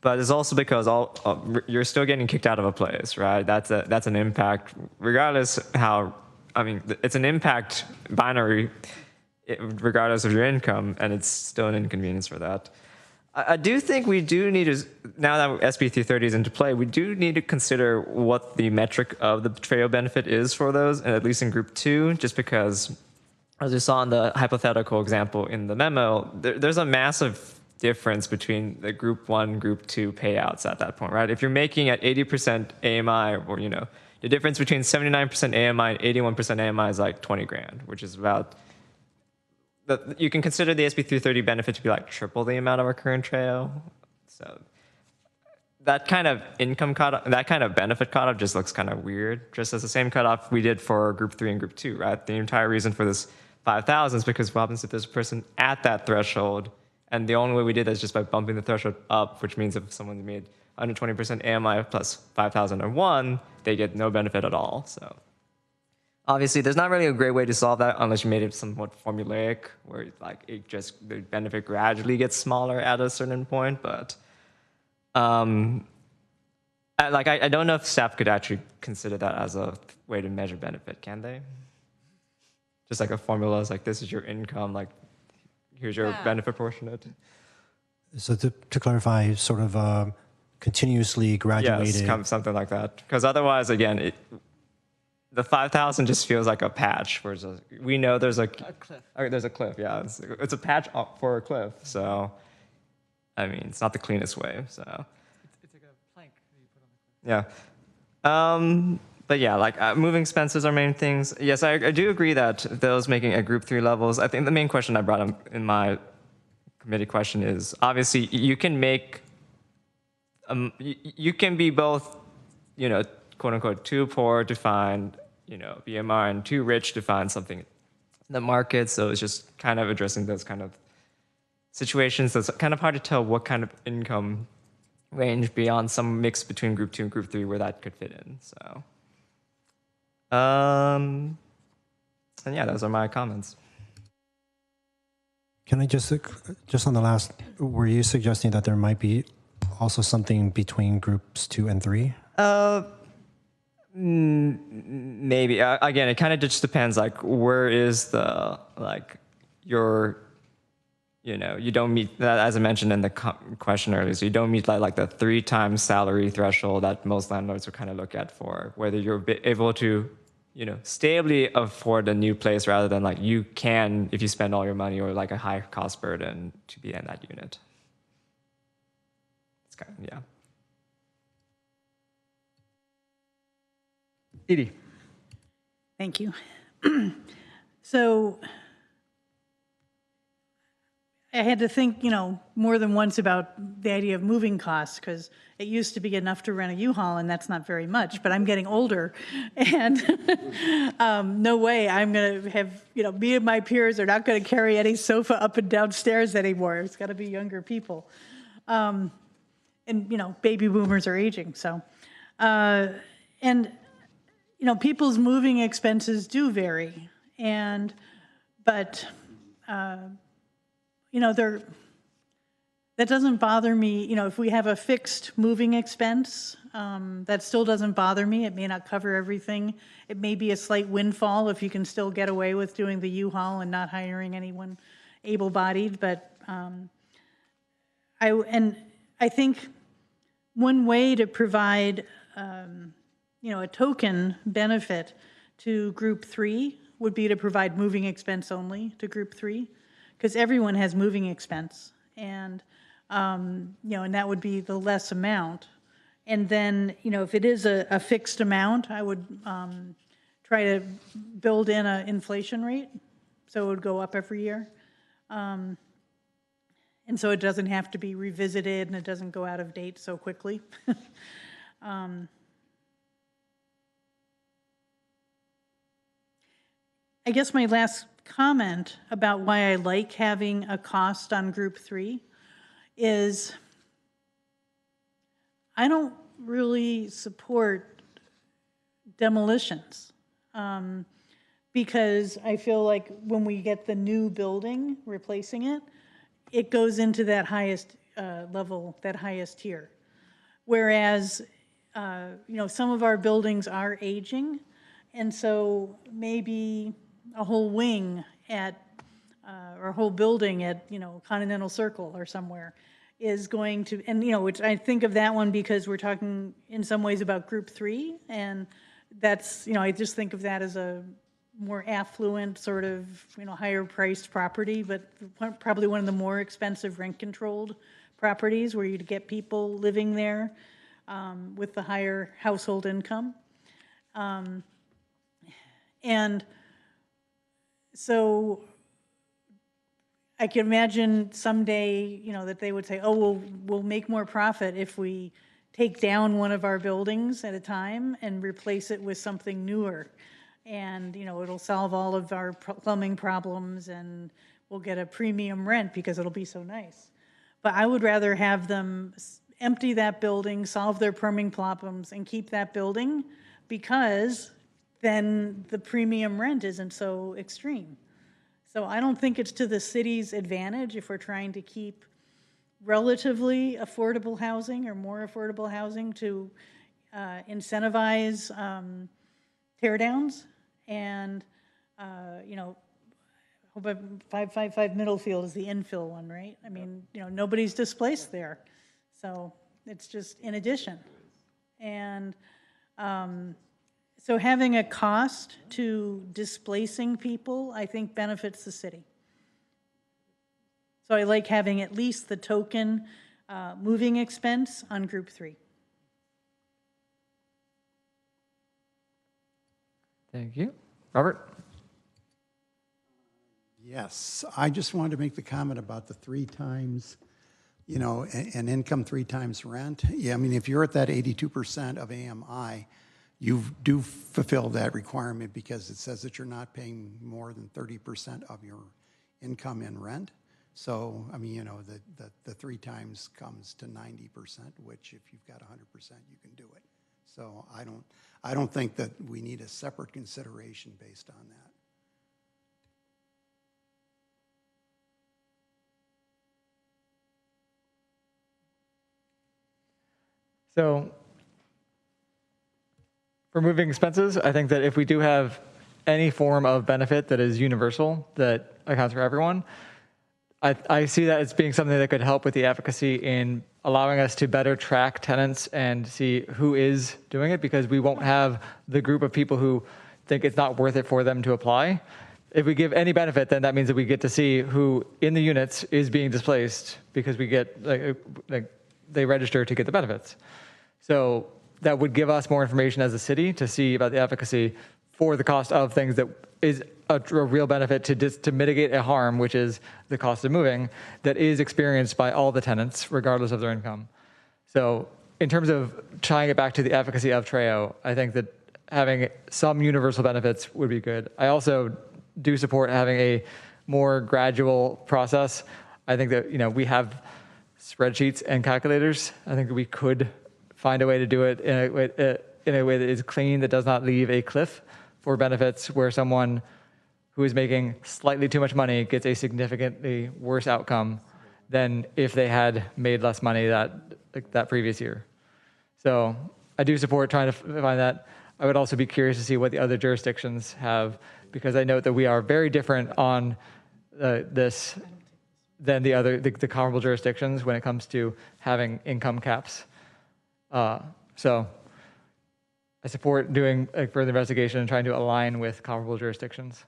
[SPEAKER 5] But it's also because you're still getting kicked out of a place, right? That's an impact, regardless how, it's an impact binary, regardless of your income, and it's still an inconvenience for that. I do think we do need to, now that SB 330 is into play, we do need to consider what the metric of the trail benefit is for those, and at least in group 2, just because, as we saw in the hypothetical example in the memo, there's a massive difference between the group 1, group 2 payouts at that point, right? If you're making at 80% AMI, or, the difference between 79% AMI and 81% AMI is like 20 grand, which is about, you can consider the SB 330 benefit to be like triple the amount of our current trail. So that kind of income cutoff, that kind of benefit cutoff just looks kind of weird, just as the same cutoff we did for group 3 and group 2, right? The entire reason for this 5,000 is because what happens if there's a person at that threshold And the only way we did that is just by bumping the threshold up, which means if someone made 120% AMI plus 5,001, they get no benefit at all. So obviously, there's not really a great way to solve that unless you made it somewhat formulaic, where like the benefit gradually gets smaller at a certain point. But I don't know if staff could actually consider that as a way to measure benefit, can they? Just like a formula is like, this is your income, like here's your benefit proportionate.
[SPEAKER 19] So to clarify, sort of continuously graduated.
[SPEAKER 5] Yes, something like that. Because otherwise, again, the 5,000 just feels like a patch. We know there's a cliff. There's a cliff, yeah. It's a patch for a cliff. So, I mean, it's not the cleanest way. So,
[SPEAKER 2] it's like a plank that you put on the cliff.
[SPEAKER 5] Yeah. But yeah, like moving expenses are main things. Yes, I do agree that those making at group 3 levels, I think the main question I brought up in my committee question is, obviously you can make, you can be both, quote unquote, too poor to find, BMR and too rich to find something in the market. So it's just kind of addressing those kind of situations. So it's kind of hard to tell what kind of income range beyond some mix between group 2 and group 3 where that could fit in. So. And yeah, those are my comments.
[SPEAKER 19] Can I just on the last, were you suggesting that there might be also something between groups 2 and 3?
[SPEAKER 5] Maybe. Again, it kind of just depends, like, where is the, like, your, you don't meet, as I mentioned in the question earlier, so you don't meet like the 3 times salary threshold that most landlords would kind of look at for whether you're able to, stably afford a new place rather than like you can if you spend all your money or like a high cost burden to be in that unit. It's kind of, yeah.
[SPEAKER 2] Edie.
[SPEAKER 14] Thank you. So I had to think, more than once about the idea of moving costs, because it used to be enough to rent a U-Haul, and that's not very much, but I'm getting older, and no way I'm going to have, me and my peers are not going to carry any sofa up and down stairs anymore. It's got to be younger people. And, baby boomers are aging, so. And, people's moving expenses do vary, but that doesn't bother me. If we have a fixed moving expense, that still doesn't bother me. It may not cover everything. It may be a slight windfall if you can still get away with doing the U-Haul and not hiring anyone able-bodied. But I think one way to provide, a token benefit to Group 3 would be to provide moving expense only to Group 3. Because everyone has moving expense, and and that would be the less amount. And then, if it is a fixed amount, I would try to build in an inflation rate, so it would go up every year, and so it doesn't have to be revisited and it doesn't go out of date so quickly. I guess my last comment about why I like having a cost on Group 3 is I don't really support demolitions because I feel like when we get the new building, replacing it, it goes into that highest level, that highest tier. Whereas, some of our buildings are aging, and so maybe a whole wing or a whole building at, Continental Circle or somewhere is going to, and, which I think of that one because we're talking in some ways about Group 3, and that's, I just think of that as a more affluent sort of, higher priced property, but probably one of the more expensive rent-controlled properties where you'd get people living there with the higher household income. And so I can imagine someday, that they would say, oh, we'll make more profit if we take down one of our buildings at a time and replace it with something newer. And, it'll solve all of our plumbing problems and will get a premium rent because it'll be so nice. But I would rather have them empty that building, solve their permitting problems, and keep that building, because then the premium rent isn't so extreme. So I don't think it's to the city's advantage if we're trying to keep relatively affordable housing or more affordable housing to incentivize tear downs. And, 555 Middlefield is the infill one, right? I mean, nobody's displaced there. So it's just in addition. And so having a cost to displacing people, I think, benefits the city. So I like having at least the token moving expense on group 3.
[SPEAKER 2] Thank you. Robert?
[SPEAKER 4] Yes, I just wanted to make the comment about the 3 times, an income 3 times rent. Yeah, I mean, if you're at that 82% of AMI, you do fulfill that requirement because it says that you're not paying more than 30% of your income in rent. So, I mean, the 3 times comes to 90%, which if you've got 100%, you can do it. So I don't think that we need a separate consideration based on that.
[SPEAKER 2] So for moving expenses, I think that if we do have any form of benefit that is universal, that accounts for everyone, I see that as being something that could help with the efficacy in allowing us to better track tenants and see who is doing it, because we won't have the group of people who think it's not worth it for them to apply. If we give any benefit, then that means that we get to see who in the units is being displaced, because we get they register to get the benefits. So that would give us more information as a city to see about the efficacy for the cost of things that is a real benefit to mitigate a harm, which is the cost of moving, that is experienced by all the tenants, regardless of their income. So in terms of tying it back to the efficacy of TREO, I think that having some universal benefits would be good. I also do support having a more gradual process. I think that, we have spreadsheets and calculators. I think that we could find a way to do it in a way that is clean, that does not leave a cliff for benefits where someone who is making slightly too much money gets a significantly worse outcome than if they had made less money that previous year. So I do support trying to find that. I would also be curious to see what the other jurisdictions have, because I note that we are very different on this than the comparable jurisdictions when it comes to having income caps. So I support doing further investigation and trying to align with comparable jurisdictions.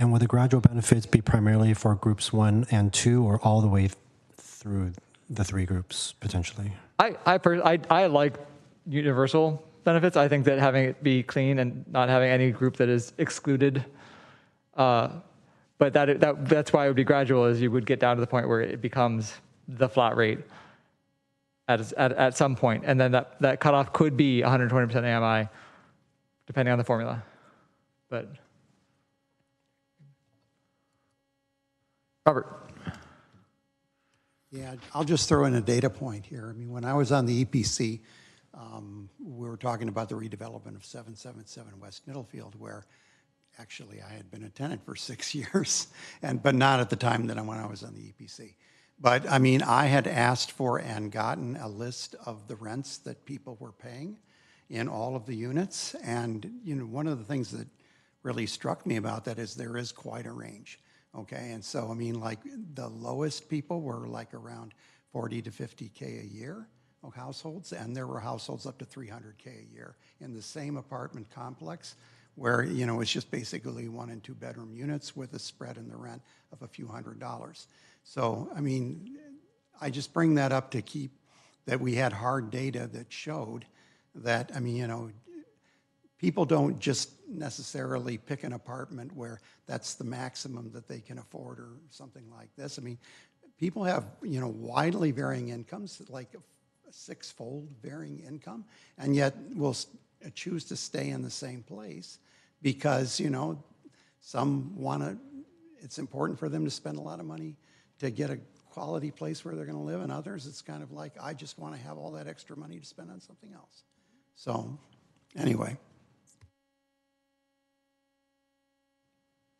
[SPEAKER 19] And would the gradual benefits be primarily for groups 1 and 2, or all the way through the 3 groups potentially?
[SPEAKER 2] I like universal benefits. I think that having it be clean and not having any group that is excluded, but that's why it would be gradual, is you would get down to the point where it becomes the flat rate at some point, and then that cutoff could be 120% AMI, depending on the formula. But Robert.
[SPEAKER 4] Yeah, I'll just throw in a data point here. I mean, when I was on the EPC, we were talking about the redevelopment of 777 West Middlefield, where actually I had been a tenant for 6 years, but not at the time when I was on the EPC. But I mean, I had asked for and gotten a list of the rents that people were paying in all of the units. And, one of the things that really struck me about that is there is quite a range. Okay, and so, I mean, like the lowest people were like around 40 to 50K a year of households, and there were households up to 300K a year in the same apartment complex where, it's just basically 1 and 2 bedroom units with a spread in the rent of a few $100s. So, I mean, I just bring that up to keep that we had hard data that showed that, I mean, people don't just necessarily pick an apartment where that's the maximum that they can afford or something like this. I mean, people have, widely varying incomes, like a 6-fold varying income, and yet will choose to stay in the same place because, some want to it's important for them to spend a lot of money to get a quality place where they're going to live, and others, it's kind of like, I just want to have all that extra money to spend on something else. So, anyway.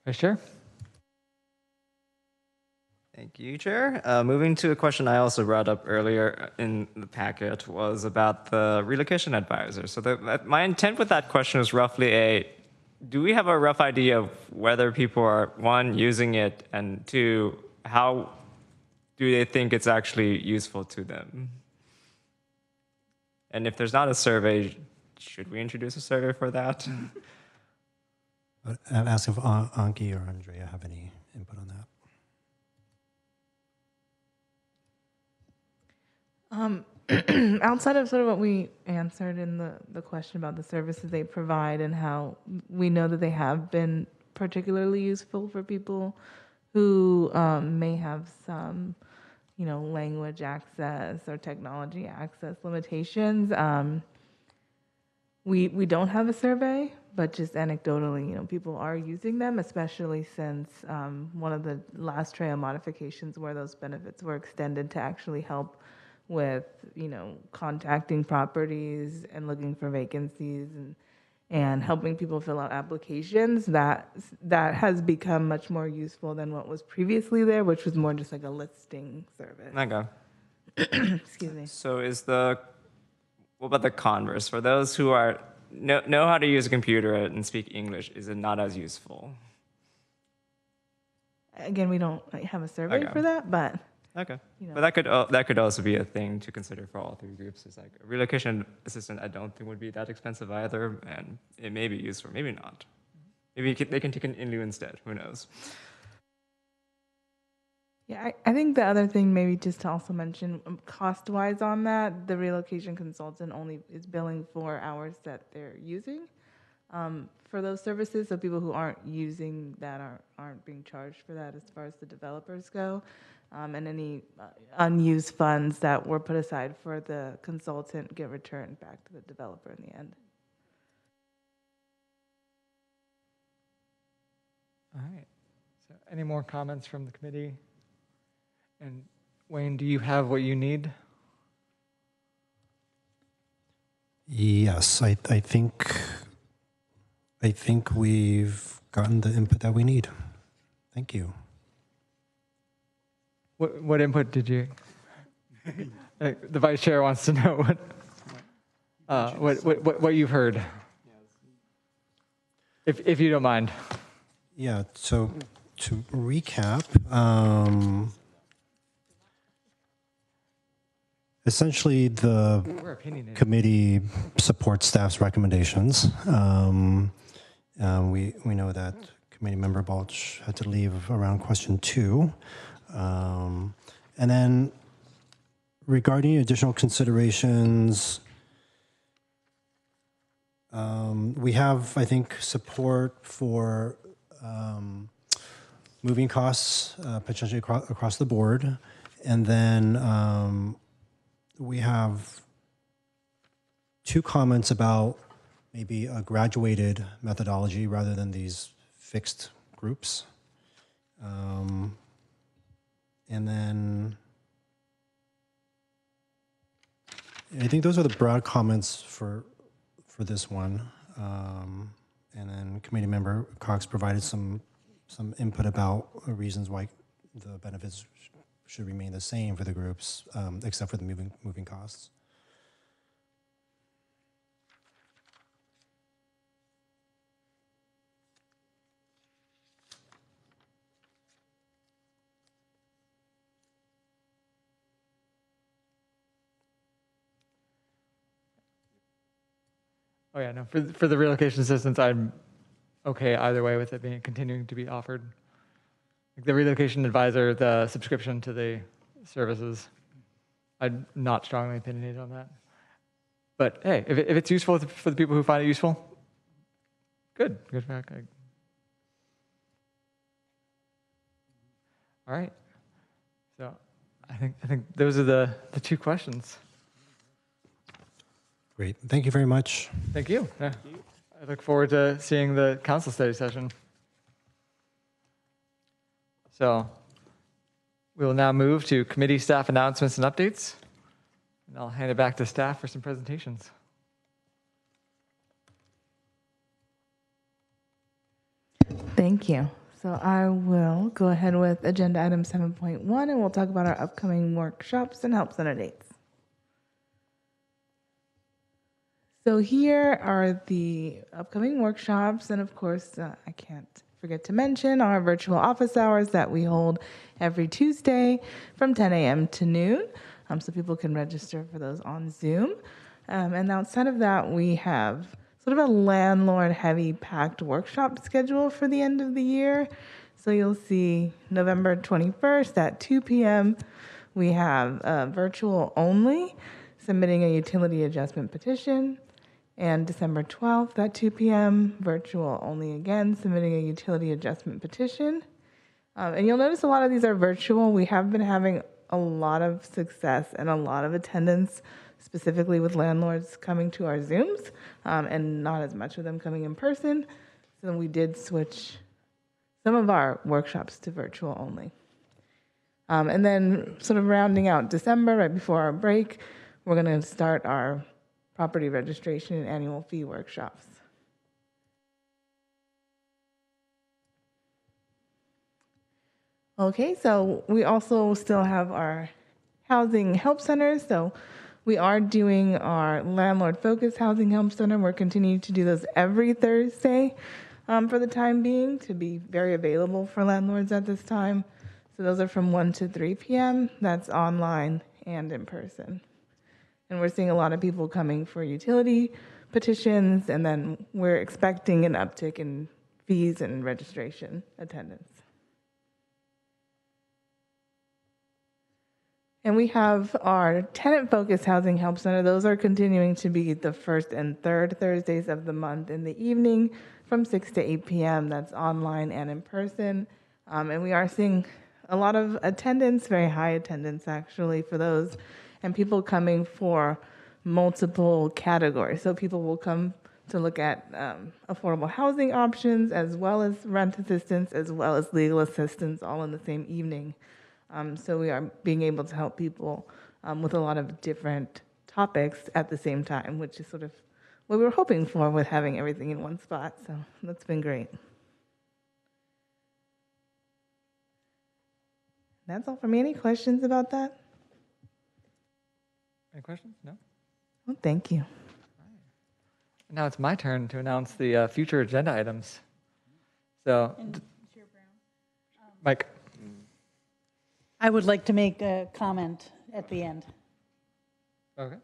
[SPEAKER 2] Vice Chair?
[SPEAKER 5] Thank you, Chair. Moving to a question I also brought up earlier in the packet was about the relocation advisor. So my intent with that question was roughly do we have a rough idea of whether people are, one, using it, and two, how do they think it's actually useful to them? And if there's not a survey, should we introduce a survey for that?
[SPEAKER 19] I'd ask if Anki or Andrea have any input on that.
[SPEAKER 1] Outside of sort of what we answered in the question about the services they provide and how we know that they have been particularly useful for people who may have some, language access or technology access limitations. We don't have a survey, but just anecdotally, people are using them, especially since one of the last trail modifications where those benefits were extended to actually help with, contacting properties and looking for vacancies and helping people fill out applications. That has become much more useful than what was previously there, which was more just like a listing service.
[SPEAKER 5] Okay.
[SPEAKER 1] Excuse me.
[SPEAKER 5] So what about the converse? For those who know how to use a computer and speak English, is it not as useful?
[SPEAKER 1] Again, we don't have a survey for that, but
[SPEAKER 5] okay. But that could also be a thing to consider for all three groups. It's like a relocation assistant. I don't think would be that expensive either, and it may be useful, maybe not. Maybe they can take an in lieu instead. Who knows?
[SPEAKER 1] Yeah, I think the other thing maybe just to also mention cost-wise on that, the relocation consultant only is billing for hours that they're using for those services. So people who aren't using that aren't being charged for that as far as the developers go. And any unused funds that were put aside for the consultant get returned back to the developer in the end.
[SPEAKER 2] All right. So any more comments from the committee? And Wayne, do you have what you need?
[SPEAKER 19] Yes, I think we've gotten the input that we need. Thank you.
[SPEAKER 2] What input did you? The vice chair wants to know what you've heard, if you don't mind.
[SPEAKER 19] Yeah. So to recap, essentially the committee supports staff's recommendations. We know that committee member Balch had to leave around question 2. And then regarding additional considerations, we have, I think, support for moving costs potentially across the board. And then we have 2 comments about maybe a graduated methodology rather than these fixed groups. And then I think those are the broad comments for this one. And then committee member Cox provided some input about reasons why the benefits should remain the same for the groups, except for the moving costs.
[SPEAKER 2] Oh yeah, no. For the relocation assistance, I'm okay either way with it continuing to be offered. Like the relocation advisor, the subscription to the services, I'm not strongly opinionated on that. But hey, if it's useful for the people who find it useful, good back. All right. So I think those are the 2 questions.
[SPEAKER 19] Great. Thank you very much.
[SPEAKER 2] Thank you. Yeah. I look forward to seeing the council study session. So we will now move to committee staff announcements and updates. And I'll hand it back to staff for some presentations.
[SPEAKER 1] Thank you. So I will go ahead with agenda item 7.1 and we'll talk about our upcoming workshops and help center dates. So here are the upcoming workshops, and of course, I can't forget to mention our virtual office hours that we hold every Tuesday from 10 a.m. to noon, so people can register for those on Zoom. And outside of that, we have sort of a landlord-heavy packed workshop schedule for the end of the year. So you'll see November 21st at 2 p.m., we have virtual only, submitting a utility adjustment petition. And December 12th at 2 p.m., virtual only again, submitting a utility adjustment petition. And you'll notice a lot of these are virtual. We have been having a lot of success and a lot of attendance, specifically with landlords coming to our Zooms, and not as much of them coming in person. So we did switch some of our workshops to virtual only. And then sort of rounding out December, right before our break, we're going to start our property registration and annual fee workshops. Okay, so we also still have our housing help centers. So we are doing our landlord-focused housing help center. We're continuing to do those every Thursday for the time being to be very available for landlords at this time. So those are from 1 to 3 p.m. That's online and in person. And we're seeing a lot of people coming for utility petitions, and then we're expecting an uptick in fees and registration attendance. And we have our tenant-focused housing help center. Those are continuing to be the first and third Thursdays of the month in the evening from 6 to 8 p.m. That's online and in person. And we are seeing a lot of attendance, very high attendance actually for those, and people coming for multiple categories. So people will come to look at affordable housing options, as well as rent assistance, as well as legal assistance, all in the same evening. So we are being able to help people with a lot of different topics at the same time, which is sort of what we were hoping for with having everything in one spot. So that's been great. That's all for me. Any questions about that?
[SPEAKER 2] Any questions? No?
[SPEAKER 1] Well, thank you.
[SPEAKER 2] Now it's my turn to announce the future agenda items. So, Mike.
[SPEAKER 14] I would like to make a comment at the end.
[SPEAKER 2] Okay.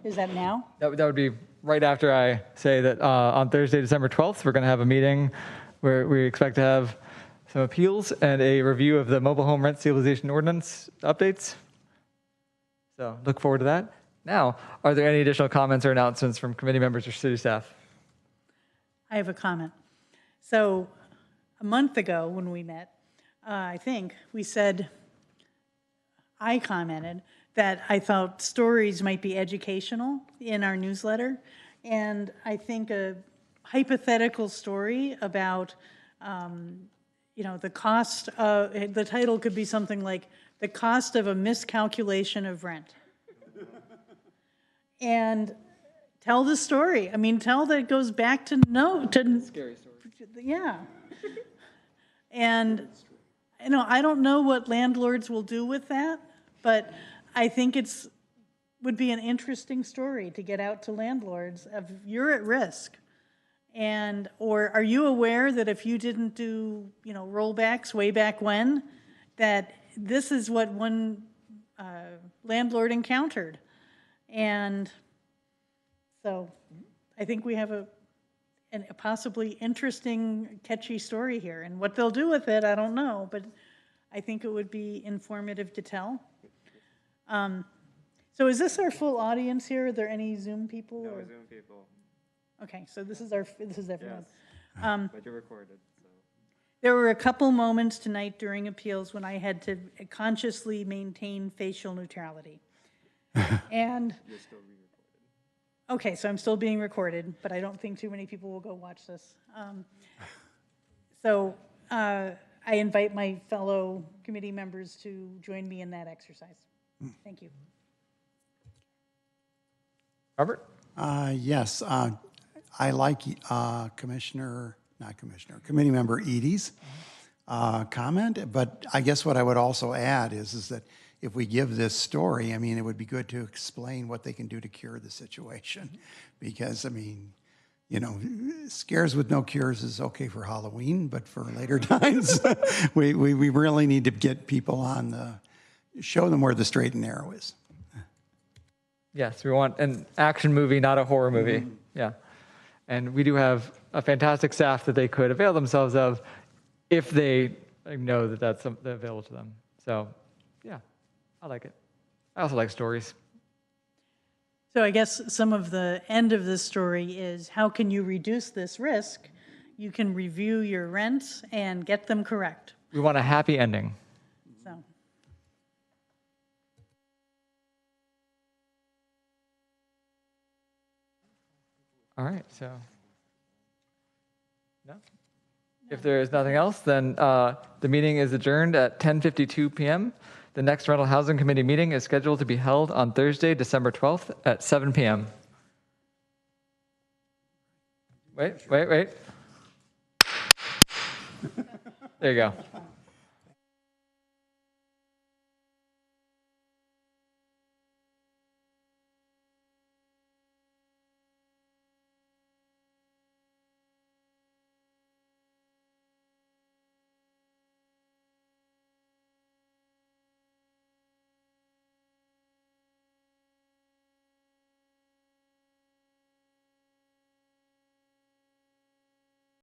[SPEAKER 14] Is that now?
[SPEAKER 2] That would be right after I say that on Thursday, December 12th, we're going to have a meeting where we expect to have some appeals and a review of the mobile home rent stabilization ordinance updates. So look forward to that. Now, are there any additional comments or announcements from committee members or city staff?
[SPEAKER 14] I have a comment. So a month ago when we met, I think we said, I commented that I thought stories might be educational in our newsletter. And I think a hypothetical story about, the cost of, the title could be something like, the cost of a miscalculation of rent. And tell the story. I mean, tell that it goes back to scary story. Yeah. And, I don't know what landlords will do with that, but I think would be an interesting story to get out to landlords of you're at risk. Or are you aware that if you didn't do, rollbacks way back when, that this is what one landlord encountered. And so I think we have a possibly interesting, catchy story here. And what they'll do with it, I don't know, but I think it would be informative to tell. So is this our full audience here? Are there any Zoom people?
[SPEAKER 5] No, Zoom people.
[SPEAKER 14] Okay, so this is everyone.
[SPEAKER 5] Yes, but you're recorded. So.
[SPEAKER 14] There were a couple moments tonight during appeals when I had to consciously maintain facial neutrality. And
[SPEAKER 5] You're still being recorded.
[SPEAKER 14] Okay, so I'm still being recorded, but I don't think too many people will go watch this. So I invite my fellow committee members to join me in that exercise. Thank you.
[SPEAKER 2] Robert?
[SPEAKER 4] Yes, I like Committee Member Edie's comment, but I guess what I would also add is that if we give this story, I mean, it would be good to explain what they can do to cure the situation. Because, I mean, you know, scares with no cures is okay for Halloween, but for later times, we really need to get people on show them where the straight and narrow is.
[SPEAKER 2] Yes, we want an action movie, not a horror movie. Mm-hmm. Yeah. And we do have a fantastic staff that they could avail themselves of if they know that that's available to them. So, yeah, I like it. I also like stories.
[SPEAKER 14] So I guess some of the end of this story is how can you reduce this risk? You can review your rents and get them correct.
[SPEAKER 2] We want a happy ending.
[SPEAKER 14] So.
[SPEAKER 2] All right, so, no? If there is nothing else, then the meeting is adjourned at 10:52 p.m. The next Rental Housing Committee meeting is scheduled to be held on Thursday, December 12th at 7 p.m. Wait. There you go.